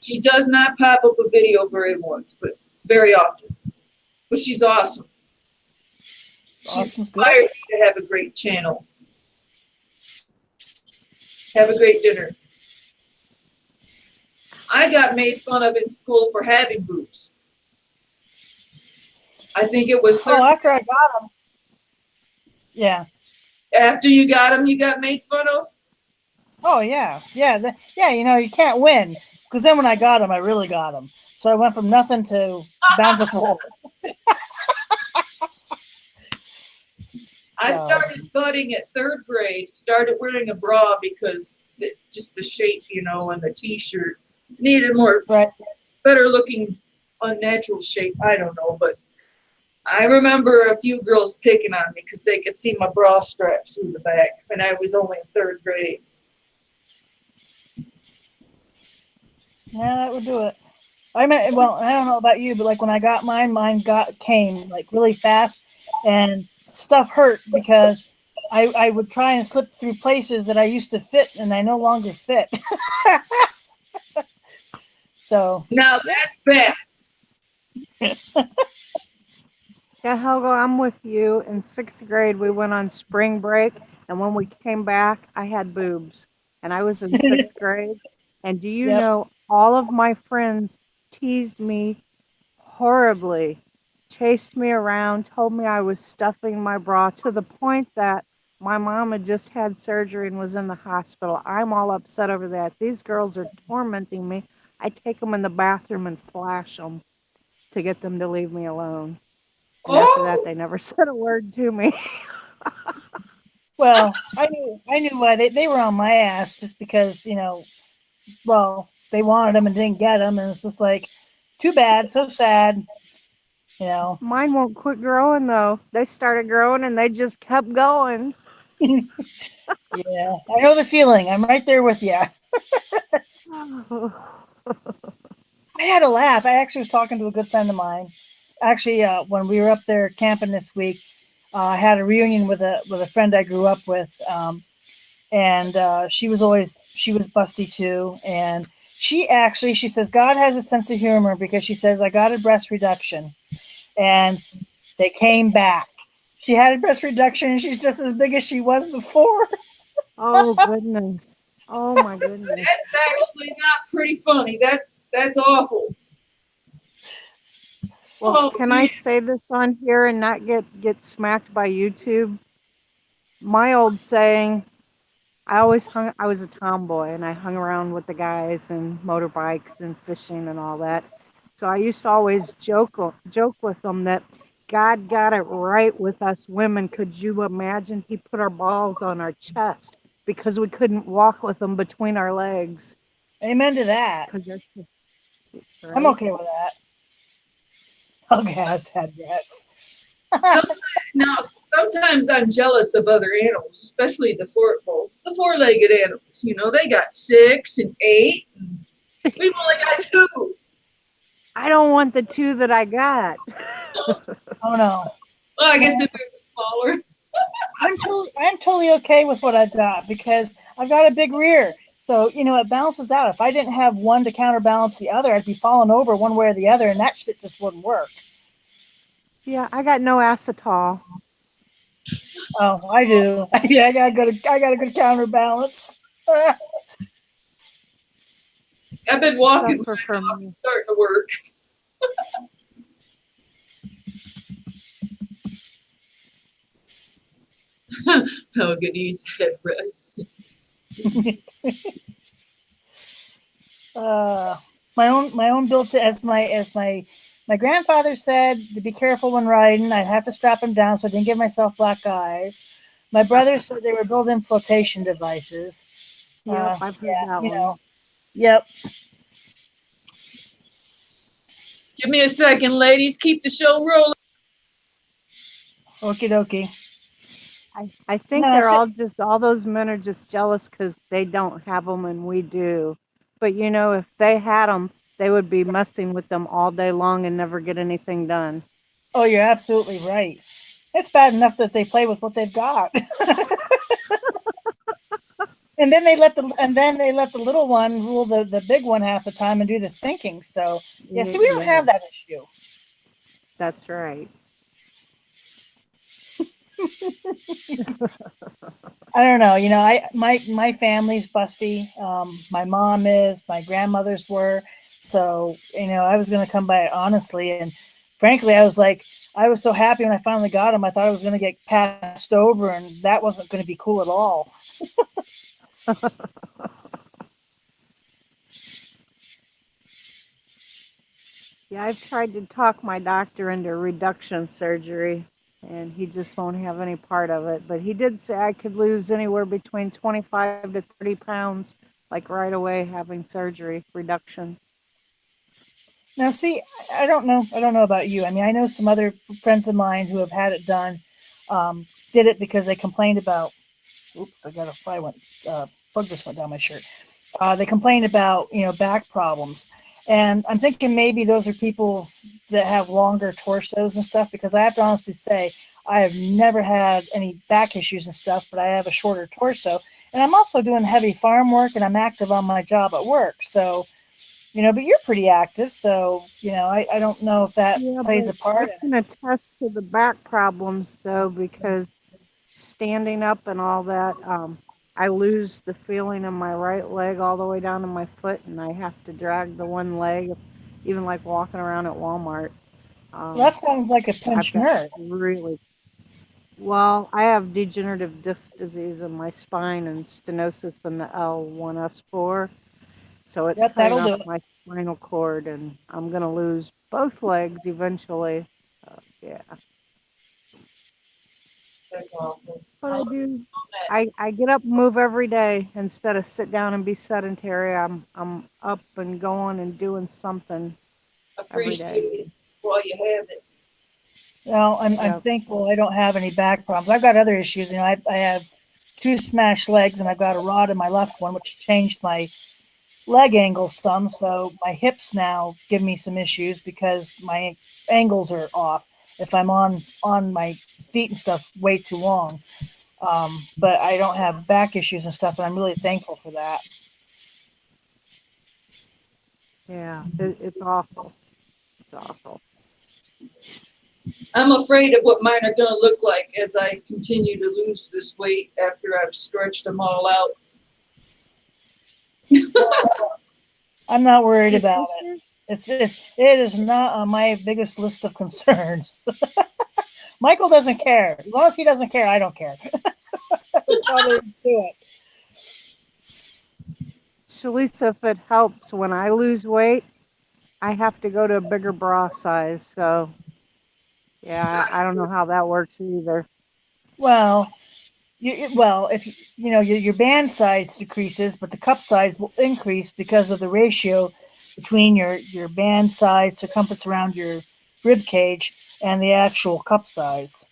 She does not pop up a video very once, but very often. But she's awesome. She's Awesome's good. inspired me to have a great channel. Have a great dinner. I got made fun of in school for having boobs. I think it was Oh, after I got them. Yeah. after you got them, you got made fun of. Oh, yeah. Yeah. Yeah, you know, you can't win. Because then when I got them, I really got them. So I went from nothing to bountiful. I started budding at 3rd grade, started wearing a bra because just the shape, you know, and the t-shirt needed more, Right. better looking unnatural shape. I don't know, but I remember a few girls picking on me because they could see my bra straps through the back, and I was only in 3rd grade. Yeah, that would do it. I mean, well, I don't know about you, but like when I got mine came like really fast, and stuff hurt because I would try and slip through places that I used to fit, and I no longer fit. So Now that's bad. Yeah, Helga, I'm with you. In 6th grade, we went on spring break, and when we came back, I had boobs, and I was in 6th grade. And do you Yep. know, all of my friends teased me horribly, chased me around, told me I was stuffing my bra to the point that my mom had just had surgery and was in the hospital. I'm all upset over that. These girls are tormenting me. I take them in the bathroom and flash them to get them to leave me alone. And after that, they never said a word to me. well, I knew why they were on my ass just because, you know, well, they wanted them and didn't get them, and it's just like, too bad, so sad, you know. Mine won't quit growing though. They started growing and they just kept going. Yeah, I know the feeling. I'm right there with you. I had a laugh. I actually was talking to a good friend of mine. Actually, when we were up there camping this week, I had a reunion with a friend I grew up with, and she was busty too. And she says God has a sense of humor because she says I got a breast reduction, and they came back. She had a breast reduction, and she's just as big as she was before. Oh goodness. Oh my goodness. That's actually not pretty funny. That's awful. Well, Oh, can I say this on here and not get smacked by YouTube? My old saying, I was a tomboy and I hung around with the guys and motorbikes and fishing and all that. So I used to always joke with them that God got it right with us women. Could you imagine? He put our balls on our chest because we couldn't walk with them between our legs. Amen to that. 'Cause they're I'm right. okay with that. Okay, I said yes. Sometimes I'm jealous of other animals, especially the four-legged animals. You know, they got 6 and 8. And we've only got 2. I don't want the 2 that I got. Oh no. Well, I guess if we were smaller. I'm totally okay with what I've got because I've got a big rear. So, you know, it balances out. If I didn't have one to counterbalance the other, I'd be falling over one way or the other, and that shit just wouldn't work. Yeah, I got no acetol. Oh, I do. Yeah, I got a good counterbalance. I've been walking Suffer my from dog, me. starting to work. Helga needs head rest. My own built as my grandfather said to be careful when riding. I'd have to strap him down so I didn't give myself black eyes. My brother said they were built-in flotation devices. Yep, I've heard Yeah, that you one. know, yep. Give me a second, ladies. Keep the show rolling. Okie dokie. I think No, they're all those men are just jealous because they don't have them and we do. But you know, if they had them, they would be messing with them all day long and never get anything done. oh, you're absolutely right. It's bad enough that they play with what they've got. And then they let the little one rule the big one half the time and do the thinking. So yeah, see, we don't have that issue. That's right. I don't know. You know, my family's busty. My mom is. My grandmothers were. So you know, I was going to come by it honestly, and frankly, I was so happy when I finally got them. I thought I was going to get passed over, and that wasn't going to be cool at all. Yeah, I've tried to talk my doctor into reduction surgery, and he just won't have any part of it. But he did say I could lose anywhere between 25 to 30 pounds, like right away having surgery, reduction. Now, see, I don't know. I don't know about you. I mean, I know some other friends of mine who have had it done, did it because they complained about. Oops, I got a fly went. Bug just went down my shirt. They complained about back problems, and I'm thinking maybe those are people that have longer torsos and stuff. Because I have to honestly say, I have never had any back issues and stuff, but I have a shorter torso, and I'm also doing heavy farm work, and I'm active on my job at work. So but you're pretty active, so I don't know if that Yeah, plays but a part I in it. can attest to the back problems though, because standing up and all that, I lose the feeling in my right leg all the way down to my foot, and I have to drag the one leg, even like walking around at Walmart. Well, that sounds like a I've pinched got nerve. really well, I have degenerative disc disease in my spine and stenosis in the L1S4. So it's Yep, cutting that'll off do it. my spinal cord, and I'm going to lose both legs eventually. Yeah. That's awful. But I do. I I get up and move every day instead of sit down and be sedentary. I'm up and going and doing something every appreciate day. it while you have it. Well, I'm Yep. thankful I don't have any back problems. I've got other issues. I have two smashed legs, and I've got a rod in my left one, which changed my leg angle some. So my hips now give me some issues because my angles are off if I'm on my feet and stuff way too long. But I don't have back issues and stuff, and I'm really thankful for that. Yeah. It's awful. It's awful. I'm afraid of what mine are going to look like as I continue to lose this weight after I've stretched them all out. I'm not worried Your about sister? it is not on my biggest list of concerns. Michael doesn't care. As long as he doesn't care, I don't care. That's how they do it. Shlisa, if it helps, when I lose weight, I have to go to a bigger bra size, so yeah, I don't know how that works either. Well, if your band size decreases, but the cup size will increase because of the ratio between your band size circumference around your rib cage and the actual cup size.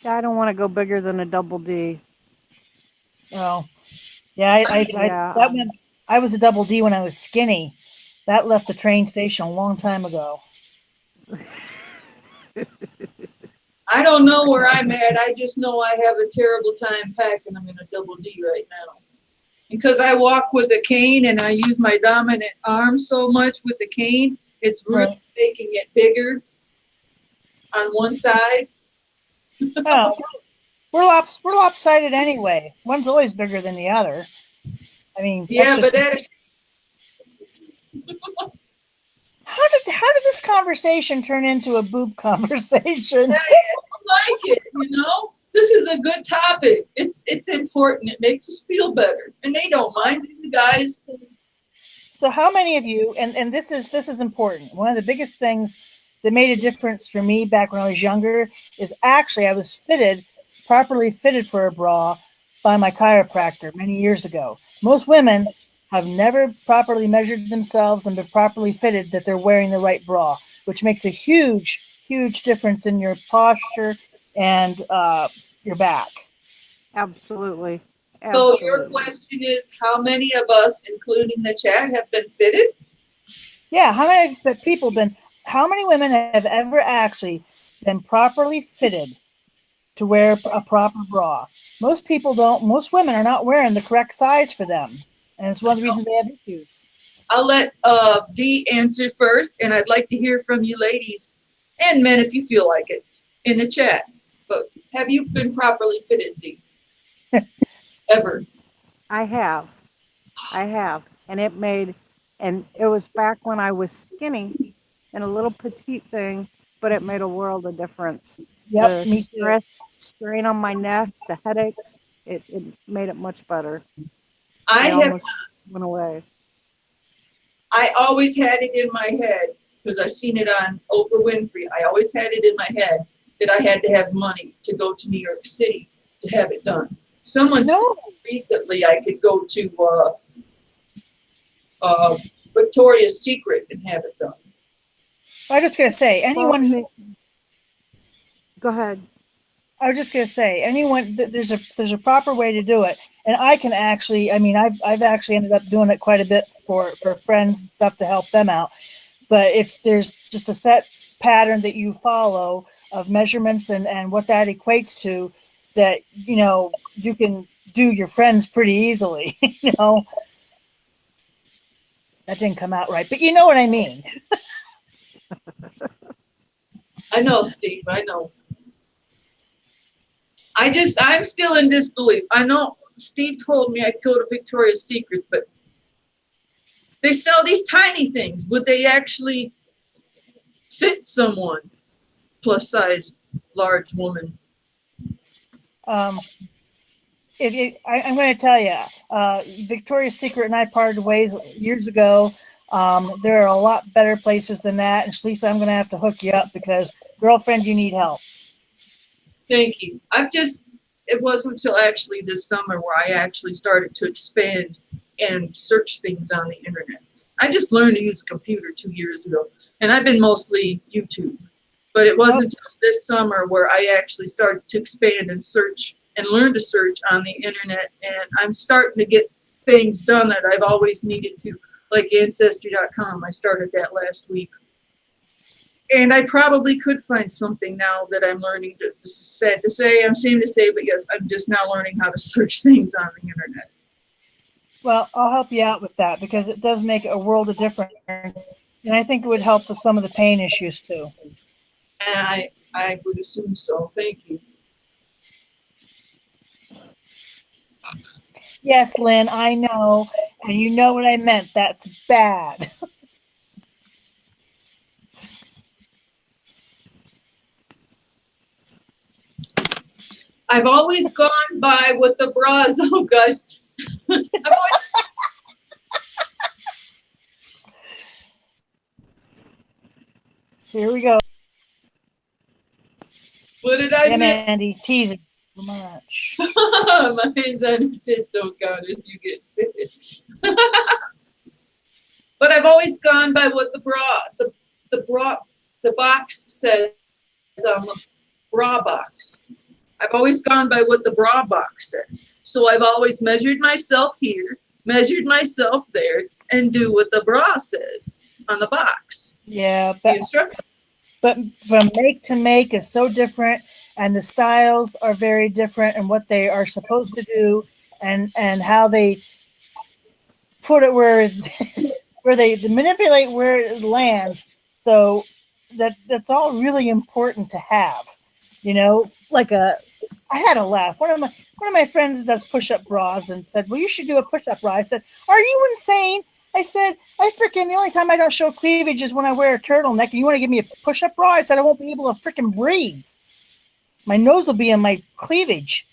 Yeah, I don't want to go bigger than a double D. Oh, yeah, Yeah, I was a double D when I was skinny. That left the train station a long time ago. I don't know where I'm at. I just know I have a terrible time packing them in a double D right now. Because I walk with a cane and I use my dominant arm so much with the cane, it's really Right. making it bigger on one side. Oh, we're lopsided anyway. One's always bigger than the other. I mean, Yeah, but how did this conversation turn into a boob conversation? I like it, you know? This is a good topic. It's important. It makes us feel better. And they don't mind, you guys. So how many of you, and this is important. One of the biggest things that made a difference for me back when I was younger is actually I was properly fitted for a bra by my chiropractor many years ago. Most women have never properly measured themselves and been properly fitted that they're wearing the right bra, which makes a huge difference in your posture and your back. absolutely. So your Absolutely. question is, how many of us, including the chat, have been fitted? Yeah, how many women have ever actually been properly fitted to wear a proper bra? Most people don't. Most women are not wearing the correct size for them, and it's one of the reasons they have issues. I'll let Dee answer first, and I'd like to hear from you ladies and men if you feel like it in the chat. But have you been properly fitted, Dee? Ever? I have. And it was back when I was skinny and a little petite thing, but it made a world of difference. Yep, The me too. strain on my neck, the headaches, it made it much better. I They have. almost went away. I always had it in my head because I seen it on Oprah Winfrey. I always had it in my head that I had to have money to go to New York City to have it done. Someone told me recently I could go to Victoria's Secret and have it done. I was just gonna say Go ahead. there's a proper way to do it, and I can actually. I mean, I've actually ended up doing it quite a bit for friends and stuff to help them out. But there's just a set pattern that you follow of measurements and what that equates to that you can do your friends pretty easily. That didn't come out right, but you know what I mean. I know, Steve. I know. I'm still in disbelief. I know Steve told me I'd go to Victoria's Secret, but they sell these tiny things. Would they actually fit someone plus size large woman? I'm going to tell you, Victoria's Secret and I parted ways years ago. There are a lot better places than that. And Shlisa, I'm going to have to hook you up because, girlfriend, you need help. Thank you. It wasn't until actually this summer where I actually started to expand and search things on the internet. I just learned to use a computer 2 years ago, and I've been mostly YouTube. But it wasn't until this summer where I actually started to expand and search and learn to search on the internet, and I'm starting to get things done that I've always needed to, like Ancestry.com. I started that last week. And I probably could find something now that I'm learning to, this is sad to say, I'm ashamed to say, but yes, I'm just now learning how to search things on the internet. Well, I'll help you out with that because it does make a world of difference. And I think it would help with some of the pain issues too. And I would assume so. Thank you. Yes, Lynn, I know. And you know what I meant. That's bad. I've always gone by what the bras, oh gosh. Here we go. What did I Yeah, miss? Mandy, teasing too much. My hands on your tits don't count as you get fit. But I've always gone by what the box says on the bra box. I've always gone by what the bra box says. So I've always measured myself here, measured myself there, and do what the bra says on the box. Yeah, The instructions. but from make to make is so different, and the styles are very different, and what they are supposed to do, and how they put it where where they manipulate where it lands. So that's all really important to have. You know, like I had a laugh. One of my friends does push-up bras and said, "Well, you should do a push-up bra." I said, "Are you insane?" I said, the only time I don't show cleavage is when I wear a turtleneck. And you want to give me a push-up bra? I said, I won't be able to freaking breathe. My nose will be in my cleavage.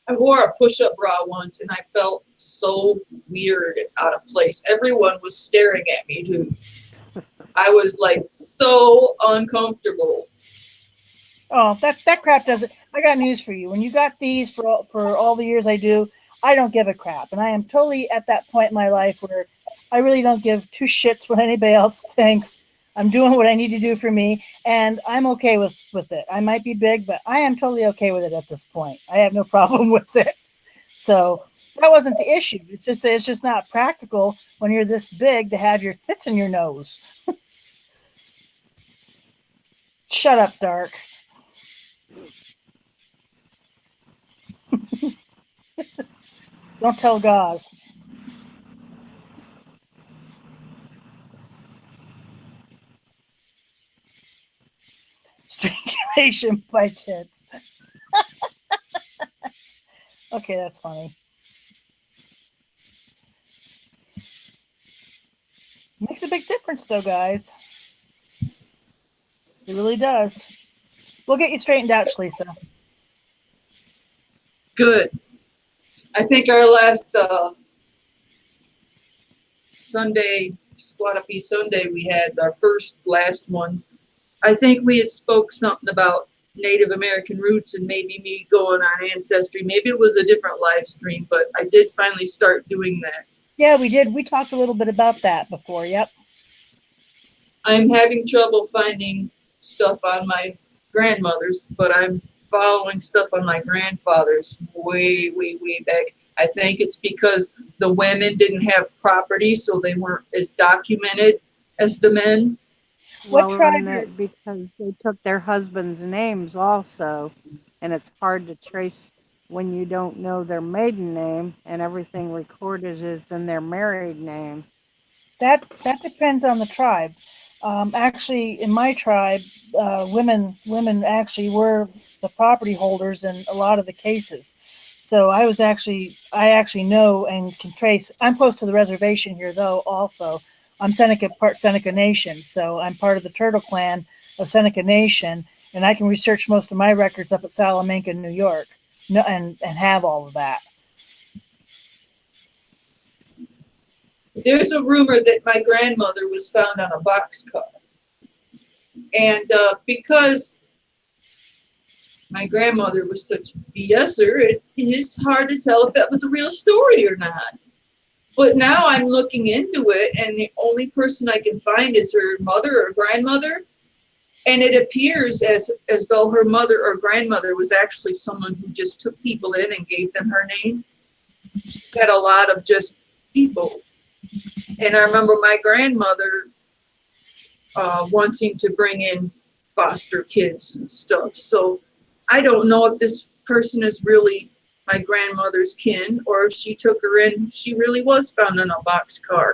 I wore a push-up bra once and I felt so weird and out of place. Everyone was staring at me, dude. I was like so uncomfortable. Oh, that crap doesn't. I got news for you. When you got these for all the years I do, I don't give a crap, and I am totally at that point in my life where I really don't give two shits what anybody else thinks. I'm doing what I need to do for me, and I'm okay with it. I might be big, but I am totally okay with it at this point. I have no problem with it. So that wasn't the issue. It's just not practical when you're this big to have your tits in your nose. Shut up, Dark. Don't tell Gauze. Strangulation by tits. Okay, that's funny. Makes a big difference, though, guys. It really does. We'll get you straightened out, Shlisa. Good. I think our last Sunday, Squat-2-Pee Sunday, we had our last ones. I think we had spoke something about Native American roots and maybe me going on Ancestry. Maybe it was a different live stream, but I did finally start doing that. Yeah, we did. We talked a little bit about that before. Yep. I'm having trouble finding stuff on my grandmother's, but I'm following stuff on my grandfather's way, way, way back. I think it's because the women didn't have property, so they weren't as documented as the men. What Well, tribe and that because they took their husbands' names also, and it's hard to trace when you don't know their maiden name, and everything recorded is in their married name. That depends on the tribe. Actually, in my tribe, women actually were the property holders in a lot of the cases. So I actually know and can trace. I'm close to the reservation here, though. Also, I'm part Seneca Nation, so I'm part of the Turtle Clan of Seneca Nation, and I can research most of my records up at Salamanca, New York, and have all of that. There's a rumor that my grandmother was found on a boxcar. And because my grandmother was such a BSer, it is hard to tell if that was a real story or not. But now I'm looking into it, and the only person I can find is her mother or grandmother. And it appears as though her mother or grandmother was actually someone who just took people in and gave them her name. She had a lot of just people. And I remember my grandmother wanting to bring in foster kids and stuff. So I don't know if this person is really my grandmother's kin or if she took her in. She really was found in a boxcar,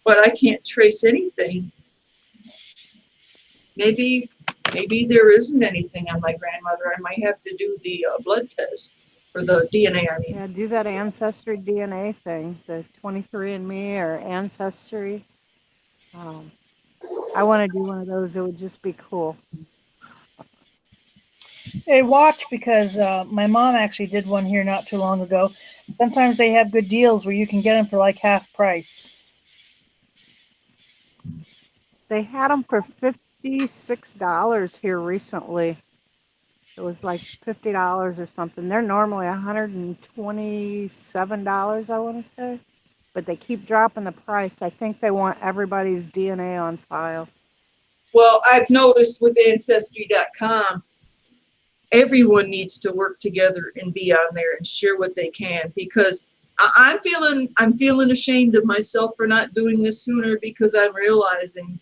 but I can't trace anything. Maybe there isn't anything on my grandmother. I might have to do the blood test or the DNA. I mean, Yeah, do that Ancestry DNA thing, the 23andMe or Ancestry. I want to do one of those. It would just be cool. Hey, watch, because my mom actually did one here not too long ago. Sometimes they have good deals where you can get them for like half price. They had them for $56 here recently. It was like $50 or something. They're normally $127, I want to say. But they keep dropping the price. I think they want everybody's DNA on file. Well, I've noticed with Ancestry.com, everyone needs to work together and be on there and share what they can, because I'm feeling ashamed of myself for not doing this sooner, because I'm realizing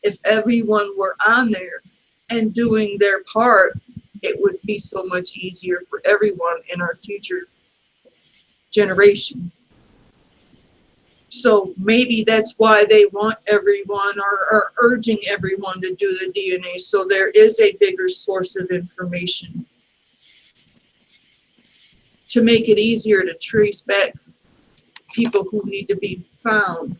if everyone were on there and doing their part, it would be so much easier for everyone in our future generation. So maybe that's why they want everyone, or are urging everyone to do the DNA, so there is a bigger source of information to make it easier to trace back people who need to be found.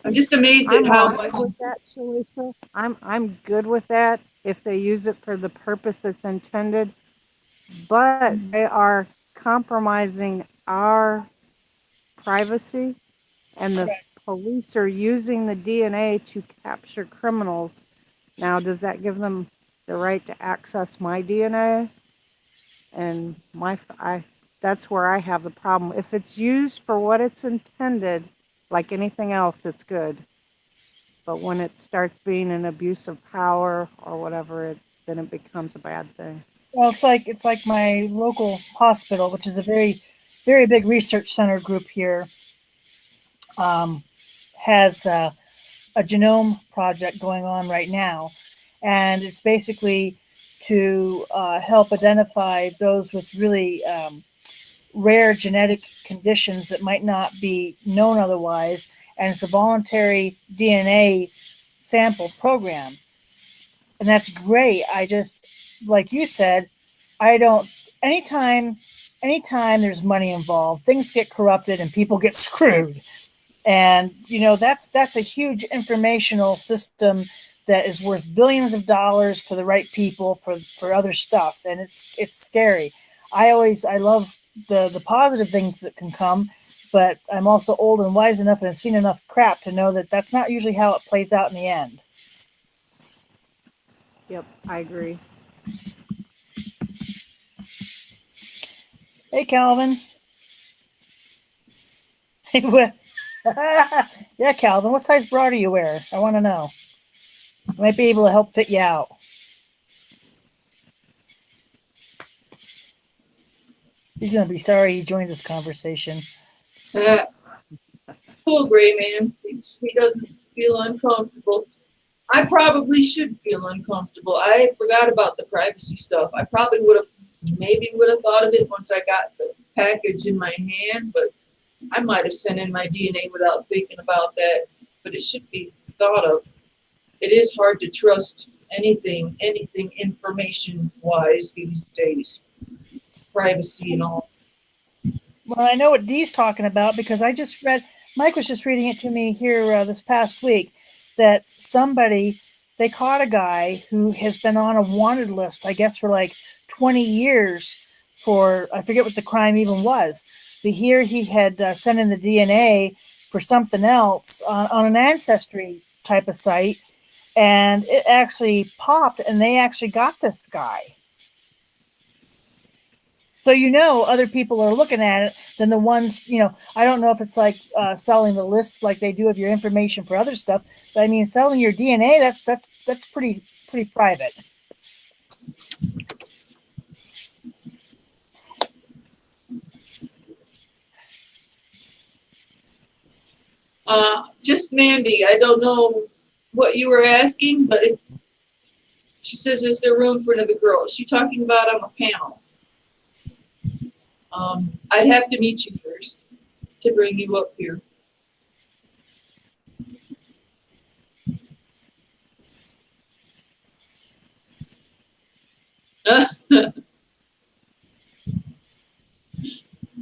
I'm just amazed at how much. With that, Shlisa. I'm good with that if they use it for the purpose it's intended, but they are compromising our privacy, and the police are using the DNA to capture criminals. Now, does that give them the right to access my DNA? And that's where I have the problem. If it's used for what it's intended, like anything else, it's good. But when it starts being an abuse of power or whatever, then it becomes a bad thing. Well, it's like my local hospital, which is a very, very big research center group here, has a genome project going on right now, and it's basically to help identify those with really rare genetic conditions that might not be known otherwise, and it's a voluntary DNA sample program, and that's great. I just, like you said, I don't. Anytime there's money involved, things get corrupted and people get screwed. And that's a huge informational system that is worth billions of dollars to the right people for other stuff, and it's scary. I love the positive things that can come, but I'm also old and wise enough and have seen enough crap to know that that's not usually how it plays out in the end. Yep, I agree. Hey, Calvin. Yeah, Calvin, what size bra do you wear? I want to know. I might be able to help fit you out. He's going to be sorry he joined this conversation. Cool, Gray Man. He doesn't feel uncomfortable. I probably should feel uncomfortable. I forgot about the privacy stuff. I probably would have thought of it once I got the package in my hand, but I might have sent in my DNA without thinking about that. But it should be thought of. It is hard to trust anything information-wise these days. Privacy and all. Well, I know what Dee's talking about, because I just read, Mike was just reading it to me here this past week, that they caught a guy who has been on a wanted list, I guess, for like 20 years for, I forget what the crime even was. But here he had sent in the DNA for something else on an Ancestry type of site, and it actually popped, and they actually got this guy. So other people are looking at it than the ones, I don't know if it's like selling the lists like they do of your information for other stuff, but I mean, selling your DNA, that's pretty private. Just Mandy, I don't know what you were asking, but she says, is there room for another girl? Is she talking about on a panel? I'd have to meet you first to bring you up here.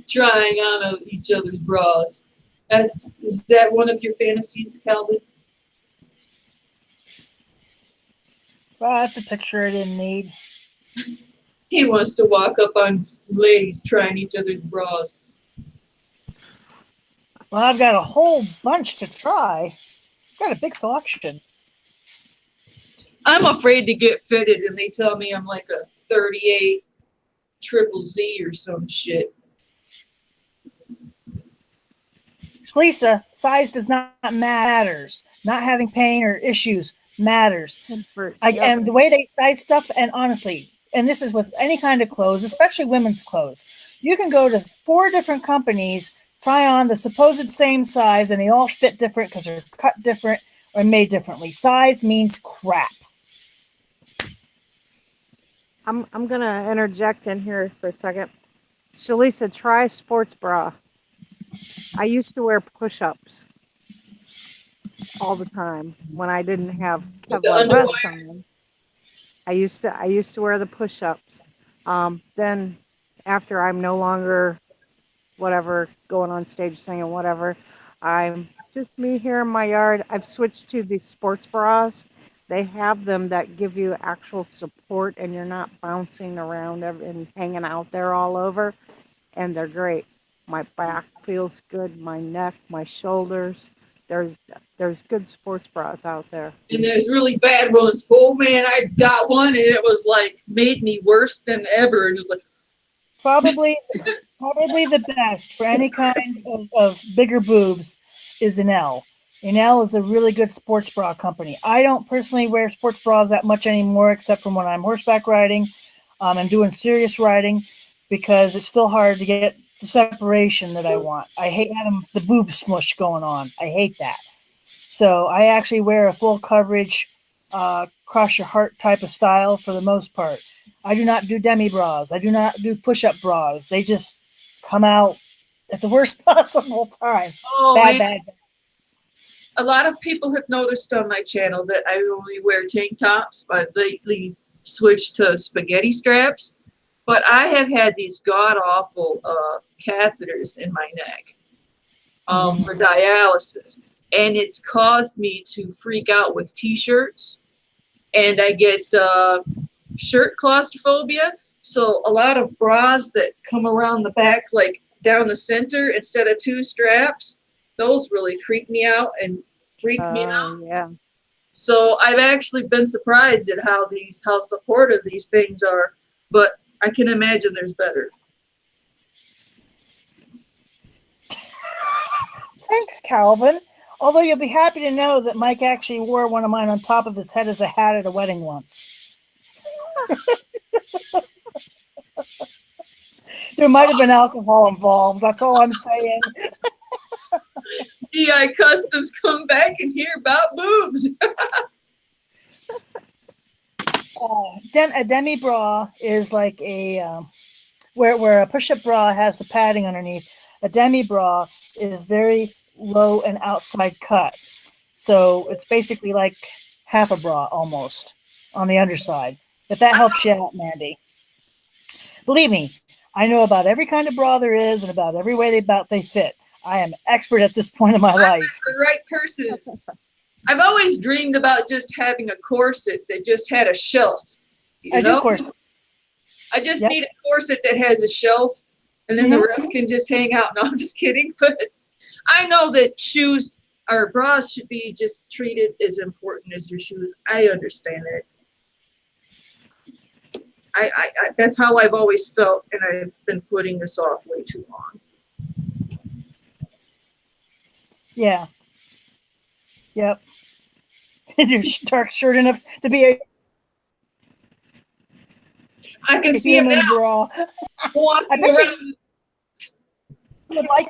Trying on each other's bras. Is that one of your fantasies, Calvin? Well, that's a picture I didn't need. He wants to walk up on ladies trying each other's bras. Well, I've got a whole bunch to try. Got a big selection. I'm afraid to get fitted, and they tell me I'm like a 38 triple Z or some shit. Shlisa, size does not matters. Not having pain or issues matters. Comfort. And the way they size stuff, and honestly, and this is with any kind of clothes, especially women's clothes, you can go to 4 different companies, try on the supposed same size, and they all fit different because they're cut different or made differently. Size means crap. I'm gonna interject in here for a second. Shalisa, try sports bra. I used to wear push-ups all the time when I didn't have Kevlar breasts on. I used to wear the push-ups. Then after I'm no longer whatever going on stage singing whatever, I'm just me here in my yard. I've switched to these sports bras. They have them that give you actual support and you're not bouncing around and hanging out there all over. And they're great. My back feels good, my neck, my shoulders. There's good sports bras out there. And there's really bad ones. Oh man, I got one and it was like made me worse than ever. And it was like Probably the best for any kind of bigger boobs is Enel. Enel is a really good sports bra company. I don't personally wear sports bras that much anymore, except from when I'm horseback riding and doing serious riding, because it's still hard to get the separation that I want. I hate having the boob smush going on. I hate that. So I actually wear a full coverage, cross your heart type of style for the most part. I do not do Demi Bras. I do not do push-up bras. They just come out at the worst possible times. Bad. A lot of people have noticed on my channel that I only wear tank tops. I've lately switched to spaghetti straps. But I have had these god-awful catheters in my neck for dialysis. And it's caused me to freak out with t-shirts. And I get shirt claustrophobia. So a lot of bras that come around the back, like down the center instead of 2 straps, those really creep me out and freak me out. Yeah. So I've actually been surprised at how supportive these things are, but I can imagine there's better. Thanks, Calvin. Although you'll be happy to know that Mike actually wore one of mine on top of his head as a hat at a wedding once. There might have been alcohol involved. That's all I'm saying. DI Customs, come back and hear about boobs. A Demi Bra is like a where a push-up bra has the padding underneath. A Demi Bra is very low and outside cut, so it's basically like half a bra almost on the underside. If that helps you out, Mandy. Believe me, I know about every kind of bra there is and about every way they fit. I am expert at this point in my life. The right person. I've always dreamed about just having a corset that just had a shelf. I do corset. I just need a corset that has a shelf, and then the rest can just hang out. No, I'm just kidding. But I know that shoes or bras should be just treated as important as your shoes. I understand that. I that's how I've always felt, and I've been putting this off way too long. Yeah. Yep. Your dark shirt enough to be a I can see him now. Bra. Walking around. I would like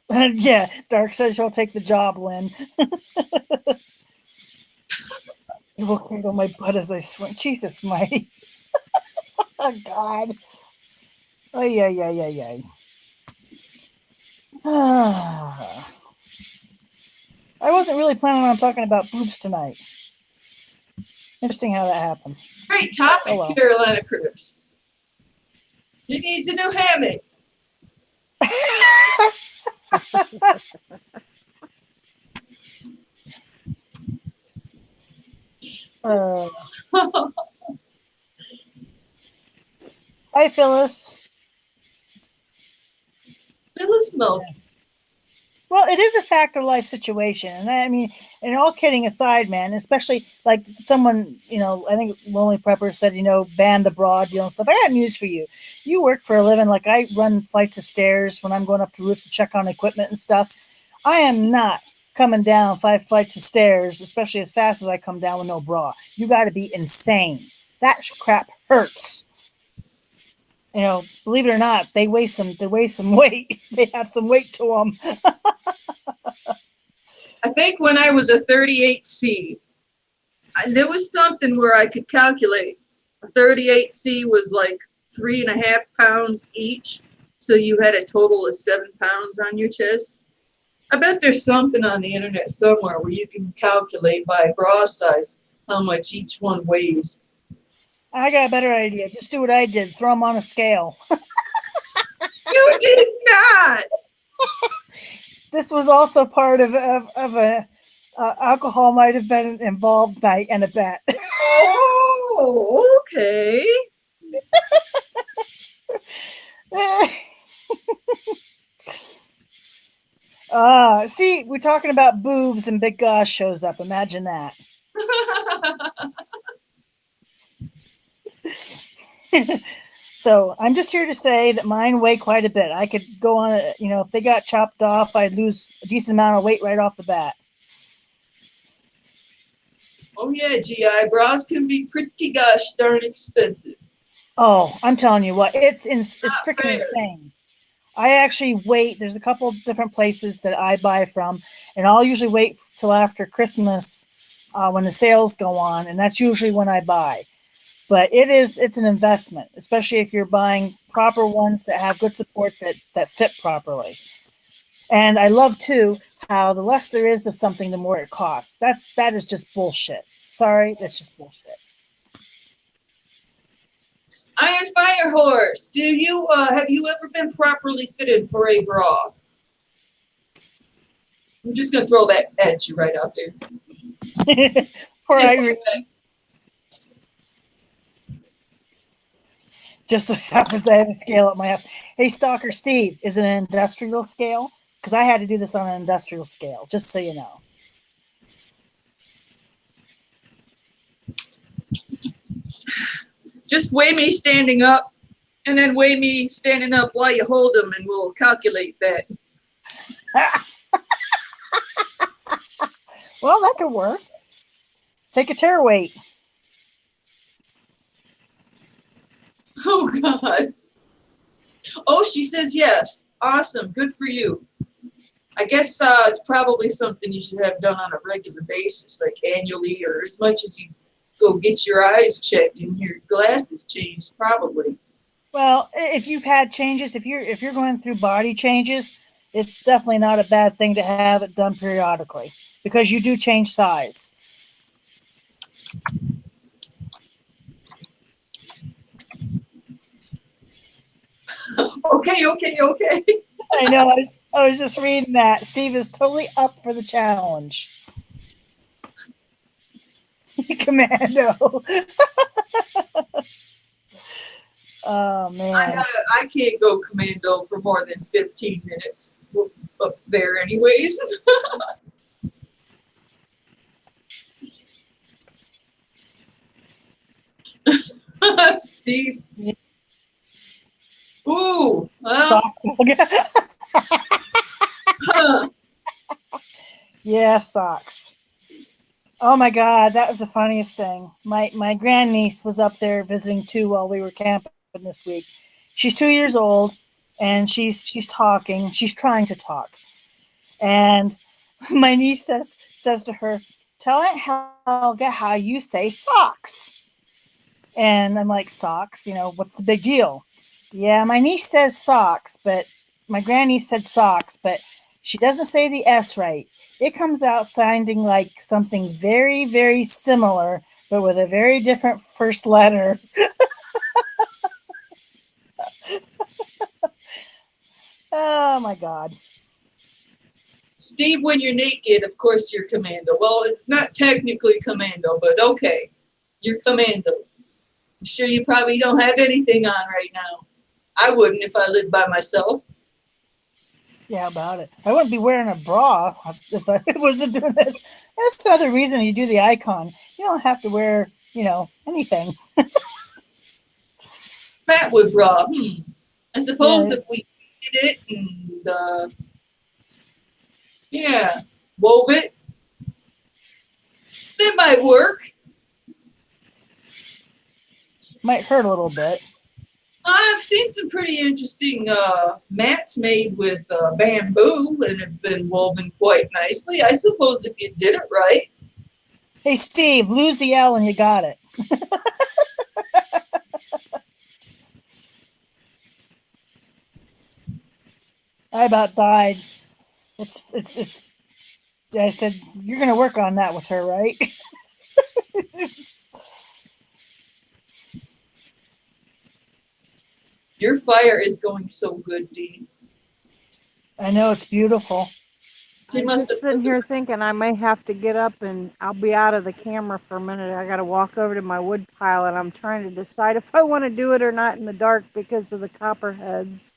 that. Yeah, Dark says she'll take the job, Lynn. It will cradle my butt as I swim. Jesus, mighty. Oh, God. Oh, yeah. I wasn't really planning on talking about boobs tonight. Interesting how that happened. Great topic, Carolina Cruz. You need a new hammock. Hi, Phyllis. Phyllis Gizmo. Well, it is a fact of life situation. And I mean, and all kidding aside, man, especially like someone, I think Lonely Prepper said, ban the bra deal and stuff. I got news for you. You work for a living. Like I run flights of stairs when I'm going up to roofs to check on equipment and stuff. I am not coming down 5 flights of stairs, especially as fast as I come down with no bra. You got to be insane. That crap hurts. Believe it or not, they weigh some weight. They have some weight to them. I think when I was a 38C, there was something where I could calculate. A 38C was like 3.5 pounds each. So you had a total of 7 pounds on your chest. I bet there's something on the internet somewhere where you can calculate by bra size how much each one weighs. I got a better idea. Just do what I did. Throw them on a scale. You did not. This was also part of a alcohol might have been involved night and a bet. Oh, okay. See, we're talking about boobs and Big Gosh shows up. Imagine that. So I'm just here to say that mine weigh quite a bit. I could go on it, if they got chopped off, I'd lose a decent amount of weight right off the bat. Oh yeah, GI bras can be pretty gosh darn expensive. Oh, I'm telling you what, it's Not freaking fair. insane. I actually wait. There's a couple different places that I buy from, and I'll usually wait till after Christmas when the sales go on, and that's usually when I buy. But it's an investment, especially if you're buying proper ones that have good support that fit properly. And I love too how the less there is of something, the more it costs. That is just bullshit. Sorry, that's just bullshit. Iron Fire Horse, have you ever been properly fitted for a bra? I'm just gonna throw that at you right out there. Poor Just Irene. Just so happens I have a scale at my house. Hey, Stalker Steve, is it an industrial scale? Because I had to do this on an industrial scale, just so you know. Just weigh me standing up, and then weigh me standing up while you hold them, and we'll calculate that. Well, that could work. Take a tear weight. Oh, God. Oh, she says yes. Awesome. Good for you. I guess it's probably something you should have done on a regular basis, like annually, or as much as you go get your eyes checked and your glasses changed, probably. Well, if you've had changes, if you're going through body changes, it's definitely not a bad thing to have it done periodically because you do change size. Okay. I know. I was just reading that. Steve is totally up for the challenge. Commando. Oh man. I can't go commando for more than 15 minutes up there, anyways. Steve. Ooh. Well, yeah, socks. Oh my God, that was the funniest thing. My grandniece was up there visiting too while we were camping this week. She's 2 years old, and she's talking. She's trying to talk, and my niece says to her, "Tell Aunt Helga how you say socks." And I'm like, "Socks? What's the big deal?" Yeah, my niece says socks, but my grandniece said socks, but she doesn't say the S right. It comes out sounding like something very, very similar, but with a very different first letter. Oh my God. Steve, when you're naked, of course you're commando. Well, it's not technically commando, but okay. You're commando. I'm sure you probably don't have anything on right now. I wouldn't if I lived by myself. Yeah, about it. I wouldn't be wearing a bra if I wasn't doing this. That's the other reason you do the icon. You don't have to wear, anything. Fatwood bra. I suppose Yeah. if we did it and wove it, that might work. Might hurt a little bit. I've seen some pretty interesting mats made with bamboo and have been woven quite nicely. I suppose if you did it right. Hey, Steve, lose the L and you got it. I about died. It's. I said, you're going to work on that with her, right? Your fire is going so good, Dee. I know, it's beautiful. She I'm must just have sitting here thinking I may have to get up and I'll be out of the camera for a minute. I got to walk over to my wood pile and I'm trying to decide if I want to do it or not in the dark because of the copperheads.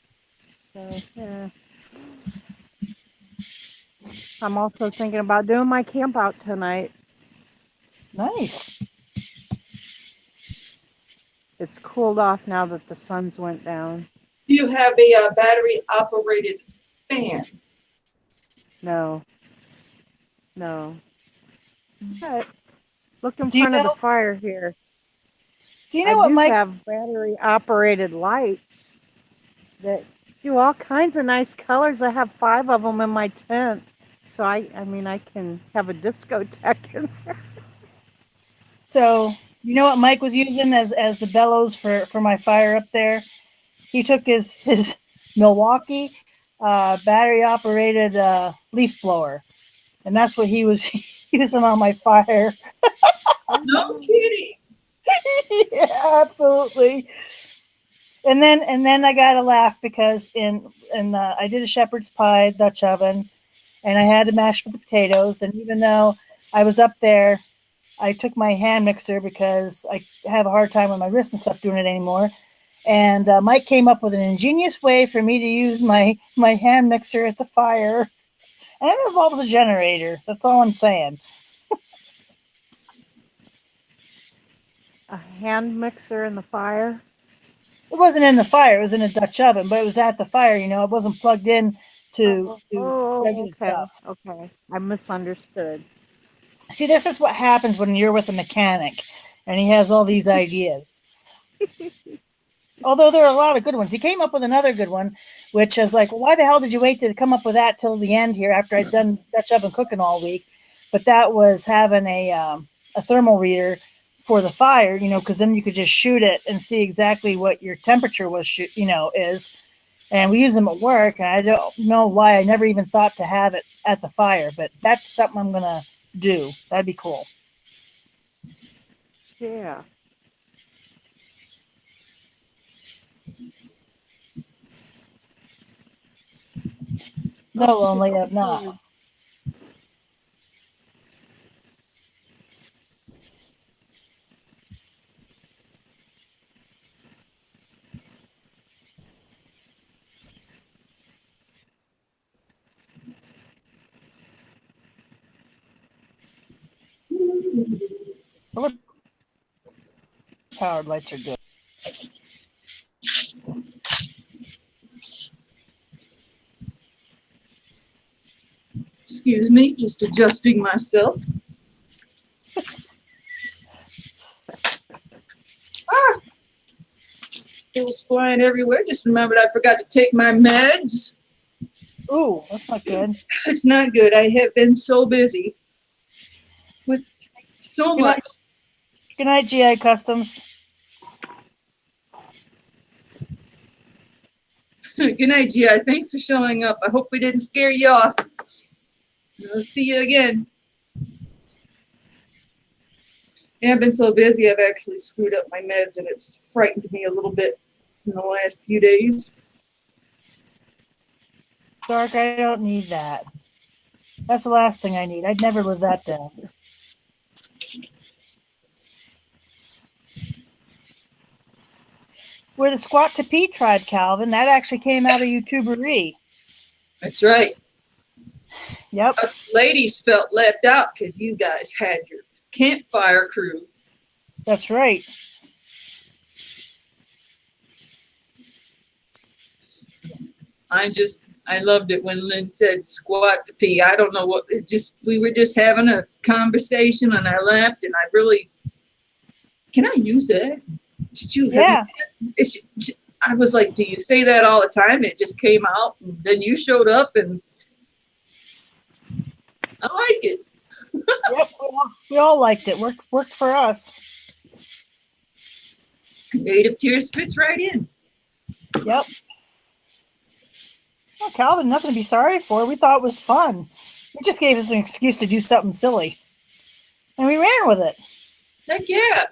So, yeah. I'm also thinking about doing my camp out tonight. Nice. It's cooled off now that the suns went down. Do you have a battery-operated fan? No. But look in Do you front of the know? fire here. Do you I know what do Mike? have battery-operated lights that do all kinds of nice colors. I have 5 of them in my tent. So I can have a discotheque in there. So you know what Mike was using as the bellows for my fire up there? He took his Milwaukee battery operated leaf blower, and that's what he was using on my fire. No kidding. Yeah, absolutely. And then I gotta laugh because I did a shepherd's pie Dutch oven, and I had to mash the potatoes. And even though I was up there, I took my hand mixer because I have a hard time with my wrists and stuff doing it anymore. And Mike came up with an ingenious way for me to use my hand mixer at the fire, and it involves a generator. That's all I'm saying. A hand mixer in the fire. It wasn't in the fire; it was in a Dutch oven, but it was at the fire. It wasn't plugged in to regular Okay. stuff. Okay. I misunderstood. See, this is what happens when you're with a mechanic, and he has all these ideas. Although there are a lot of good ones. He came up with another good one, which is like, why the hell did you wait to come up with that till the end here after I'd done Dutch oven cooking all week? But that was having a thermal reader for the fire, because then you could just shoot it and see exactly what your temperature is. And we use them at work, and I don't know why I never even thought to have it at the fire, but that's something I'm going to do. That'd be cool. Yeah. No, only have not. Powered lights are good. Excuse me, just adjusting myself. It was flying everywhere. Just remembered I forgot to take my meds. Ooh, that's not good. It's not good. I have been so busy with so Good night. much. Good night, GI Customs. Good night, G.I. Thanks for showing up. I hope we didn't scare you off. I'll see you again. Yeah, I've been so busy, I've actually screwed up my meds, and it's frightened me a little bit in the last few days. Dark, I don't need that. That's the last thing I need. I'd never live that down. We're the Squat-2-Pee tribe, Calvin. That actually came out of YouTubery. That's right. Yep. Us ladies felt left out because you guys had your campfire crew. That's right. I loved it when Lynn said Squat-2-Pee. I don't know what, we were just having a conversation and I laughed and I really, can I use that? Yeah. I was like, do you say that all the time? It just came out and then you showed up and I like it. Yep. We all liked it. Worked for us. Native Tears fits right in. Yep. Well, Calvin, nothing to be sorry for. We thought it was fun. It just gave us an excuse to do something silly. And we ran with it. Heck yeah.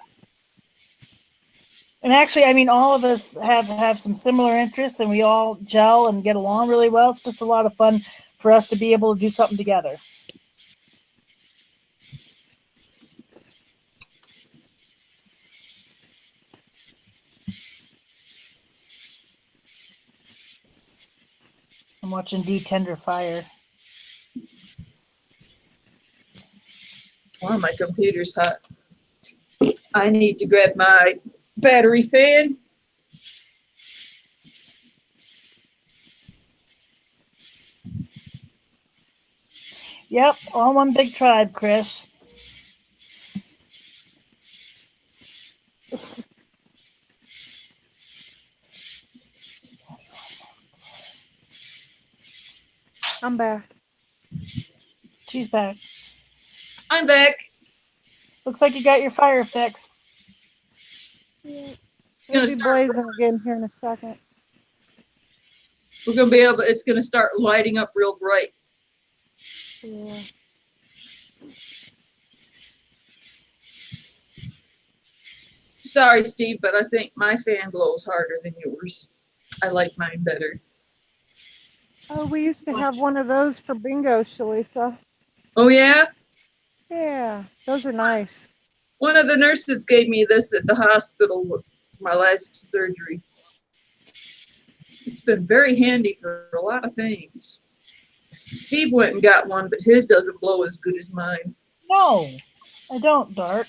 And actually, I mean, all of us have some similar interests and we all gel and get along really well. It's just a lot of fun for us to be able to do something together. I'm watching D Tender Fire. Oh, my computer's hot. I need to grab my battery fan. Yep, all one big tribe, Chris. I'm back. She's back. I'm back. Looks like you got your fire fixed. Yeah. Gonna It'll be start- blazing again here in a second. We're gonna be able. It's gonna start lighting up real bright. Yeah. Sorry, Steve, but I think my fan blows harder than yours. I like mine better. Oh, we used to have one of those for bingo, Shlisa. Oh yeah, Yeah, those are nice. one of the nurses gave me this at the hospital for my last surgery. It's been very handy for a lot of things. Steve went and got one, but his doesn't blow as good as mine. No, I don't, Dark.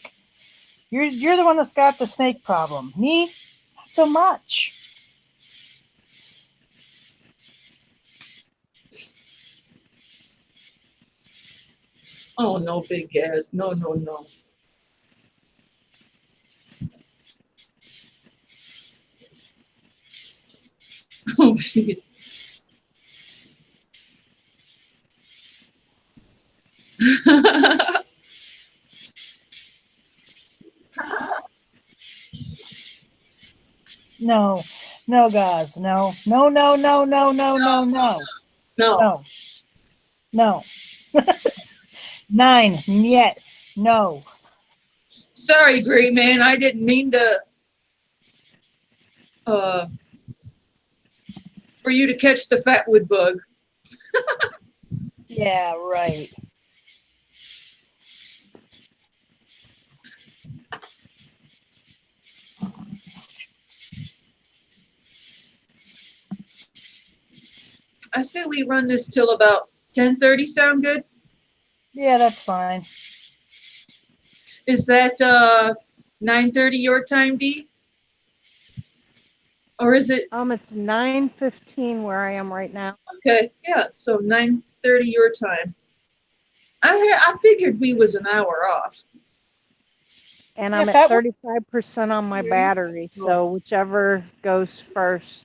You're the one that's got the snake problem. Me, not so much. Oh no, big gas. No, no, no. Oh jeez. No, no, guys, no, no, no, no, no, no, no, no, No. no, no. 9 yet. No. Sorry, Gray Man. I didn't mean to. For you to catch the fatwood bug. Yeah, right. I say we run this till about 10:30. Sound good? Yeah, that's fine. Is that 9:30 your time, Dee? Or is it? It's 9:15 where I am right now. Okay, yeah, so 9:30 your time. I figured we was an hour off. And Yeah, I'm if at that 35% on my Yeah. battery. So whichever goes first,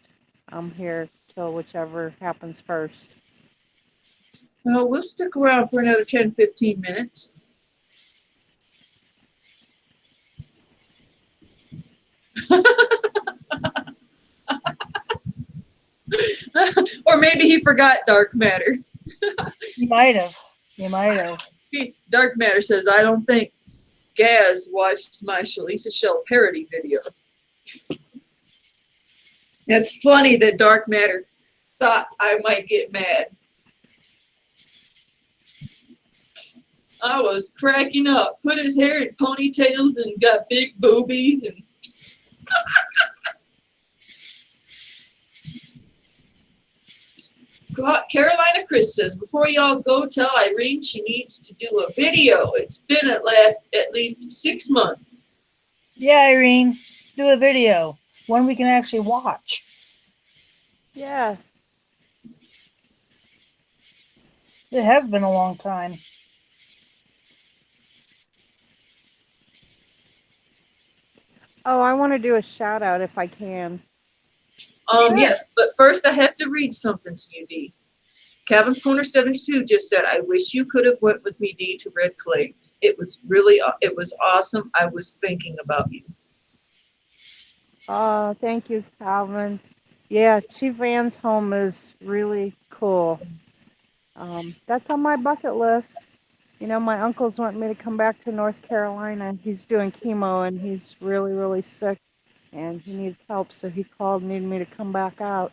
I'm here till whichever happens first. Well, we'll stick around for another 10, 15 minutes. Or maybe he forgot dark matter. You might have. You might have. Dark matter says, I don't think Gaz watched my Shlisa Shell parody video. That's funny that dark matter thought I might get mad. I was cracking up. Put his hair in ponytails and got big boobies and Carolina Chris says, before y'all go, tell Irene she needs to do a video. It's been at least 6 months. Yeah, Irene, do a video, one we can actually watch. Yeah. It has been a long time. Oh, I want to do a shout out if I can. Sure. Yes, but first I have to read something to you, Dee. Calvin's Corner 72 just said, I wish you could have went with me, Dee, to Red Clay. It was awesome. I was thinking about you. Oh, thank you, Calvin. Yeah, Chief Ann's home is really cool. That's on my bucket list. You know, my uncle's wanting me to come back to North Carolina. He's doing chemo and he's really, really sick and he needs help. So he called, needed me to come back out.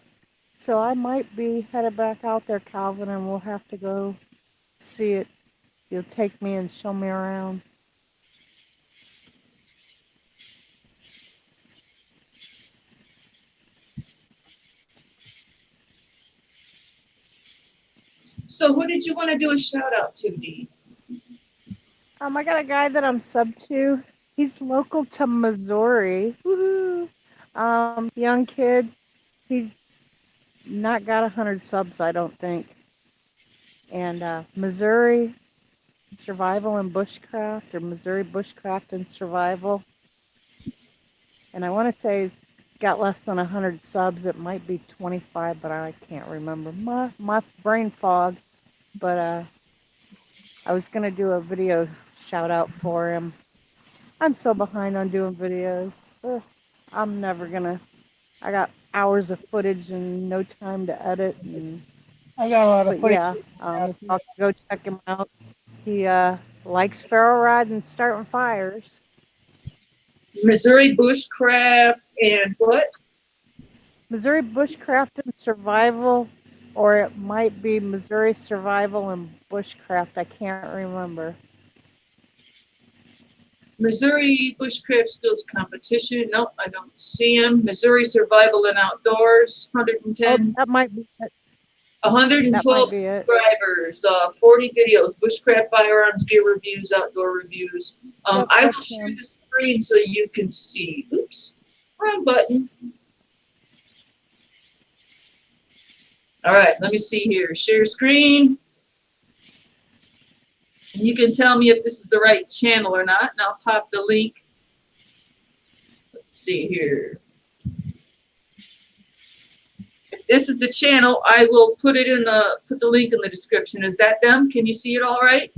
So I might be headed back out there, Calvin, and we'll have to go see it. You'll take me and show me around. So who did you want to do a shout out to, Dee? I got a guy that I'm sub to. He's local to Missouri. Woohoo! Young kid. He's not got 100 subs, I don't think. And Missouri Survival and Bushcraft, or Missouri Bushcraft and Survival. And I want to say he's got less than 100 subs. It might be 25, but I can't remember. My brain fog. But I was going to do a video shout out for him. I'm so behind on doing videos. Ugh, I'm never going to. I got hours of footage and no time to edit. And, I got a lot of but footage. yeah, if y'all go check him out. He likes feral riding and starting fires. Missouri Bushcraft and what? Missouri Bushcraft and Survival, or it might be Missouri Survival and Bushcraft. I can't remember. Missouri Bushcraft Skills Competition. Nope, I don't see him. Missouri Survival and Outdoors, 110. Oh, that might be it. 112 be it. subscribers, 40 videos, bushcraft, firearms, gear reviews, outdoor reviews. Yep, I will that's share him. the screen so you can see. Oops, wrong button. All right, let me see here. Share screen. And you can tell me if this is the right channel or not, and I'll pop the link. Let's see here. If this is the channel, I will put the link in the description. Is that them? Can you see it all right?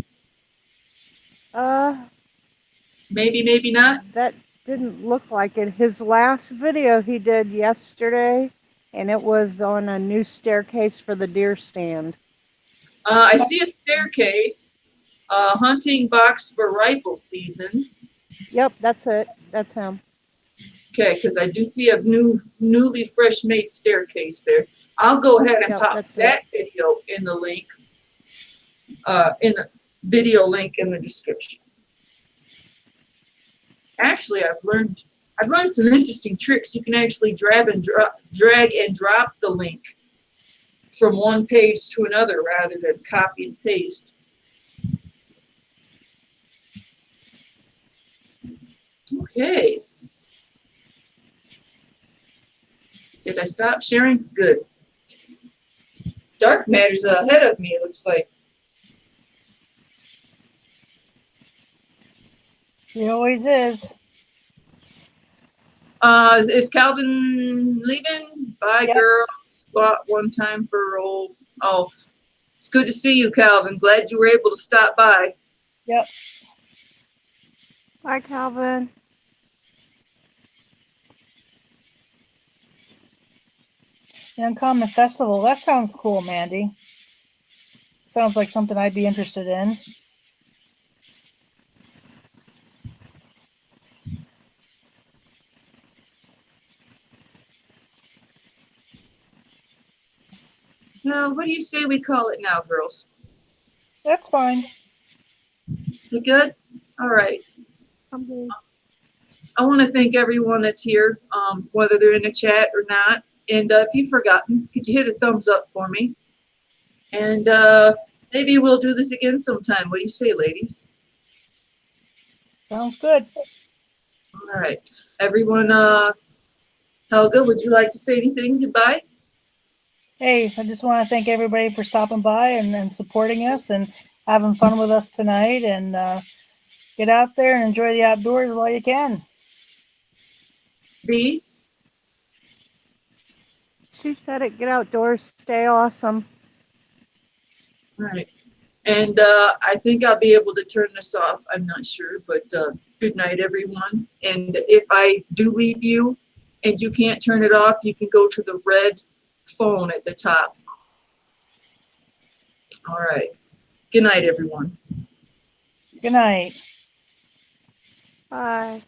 Maybe, maybe not. That didn't look like it. His last video he did yesterday, and it was on a new staircase for the deer stand. I see a staircase, hunting box for rifle season. Yep, that's it. That's him. Okay, because I do see a newly fresh made staircase there. I'll go ahead and Yep, pop that's that video in the link, in the video link in the description. Actually, I've learned some interesting tricks. You can actually drag and drop the link from one page to another rather than copy and paste. Okay. Did I stop sharing? Good. Dark matter's ahead of me, it looks like. He always is. Is Calvin leaving? Bye, Yep. girl. Squat one time for old. Oh, it's good to see you, Calvin. Glad you were able to stop by. Yep. Hi, Calvin. The Uncommon Festival. That sounds cool, Mandy. Sounds like something I'd be interested in. Now, what do you say we call it now, girls? That's fine. Is it good? All right. I'm good. I want to thank everyone that's here, whether they're in the chat or not. And if you've forgotten, could you hit a thumbs up for me? And maybe we'll do this again sometime. What do you say, ladies? Sounds good. All right. Everyone, Helga, would you like to say anything? Goodbye? Hey, I just want to thank everybody for stopping by and supporting us and having fun with us tonight. And get out there and enjoy the outdoors while you can. B? She said it. Get outdoors. Stay awesome. All right. And I think I'll be able to turn this off. I'm not sure, but good night, everyone. And if I do leave you and you can't turn it off, you can go to the red phone at the top. All right. Good night, everyone. Good night. Bye.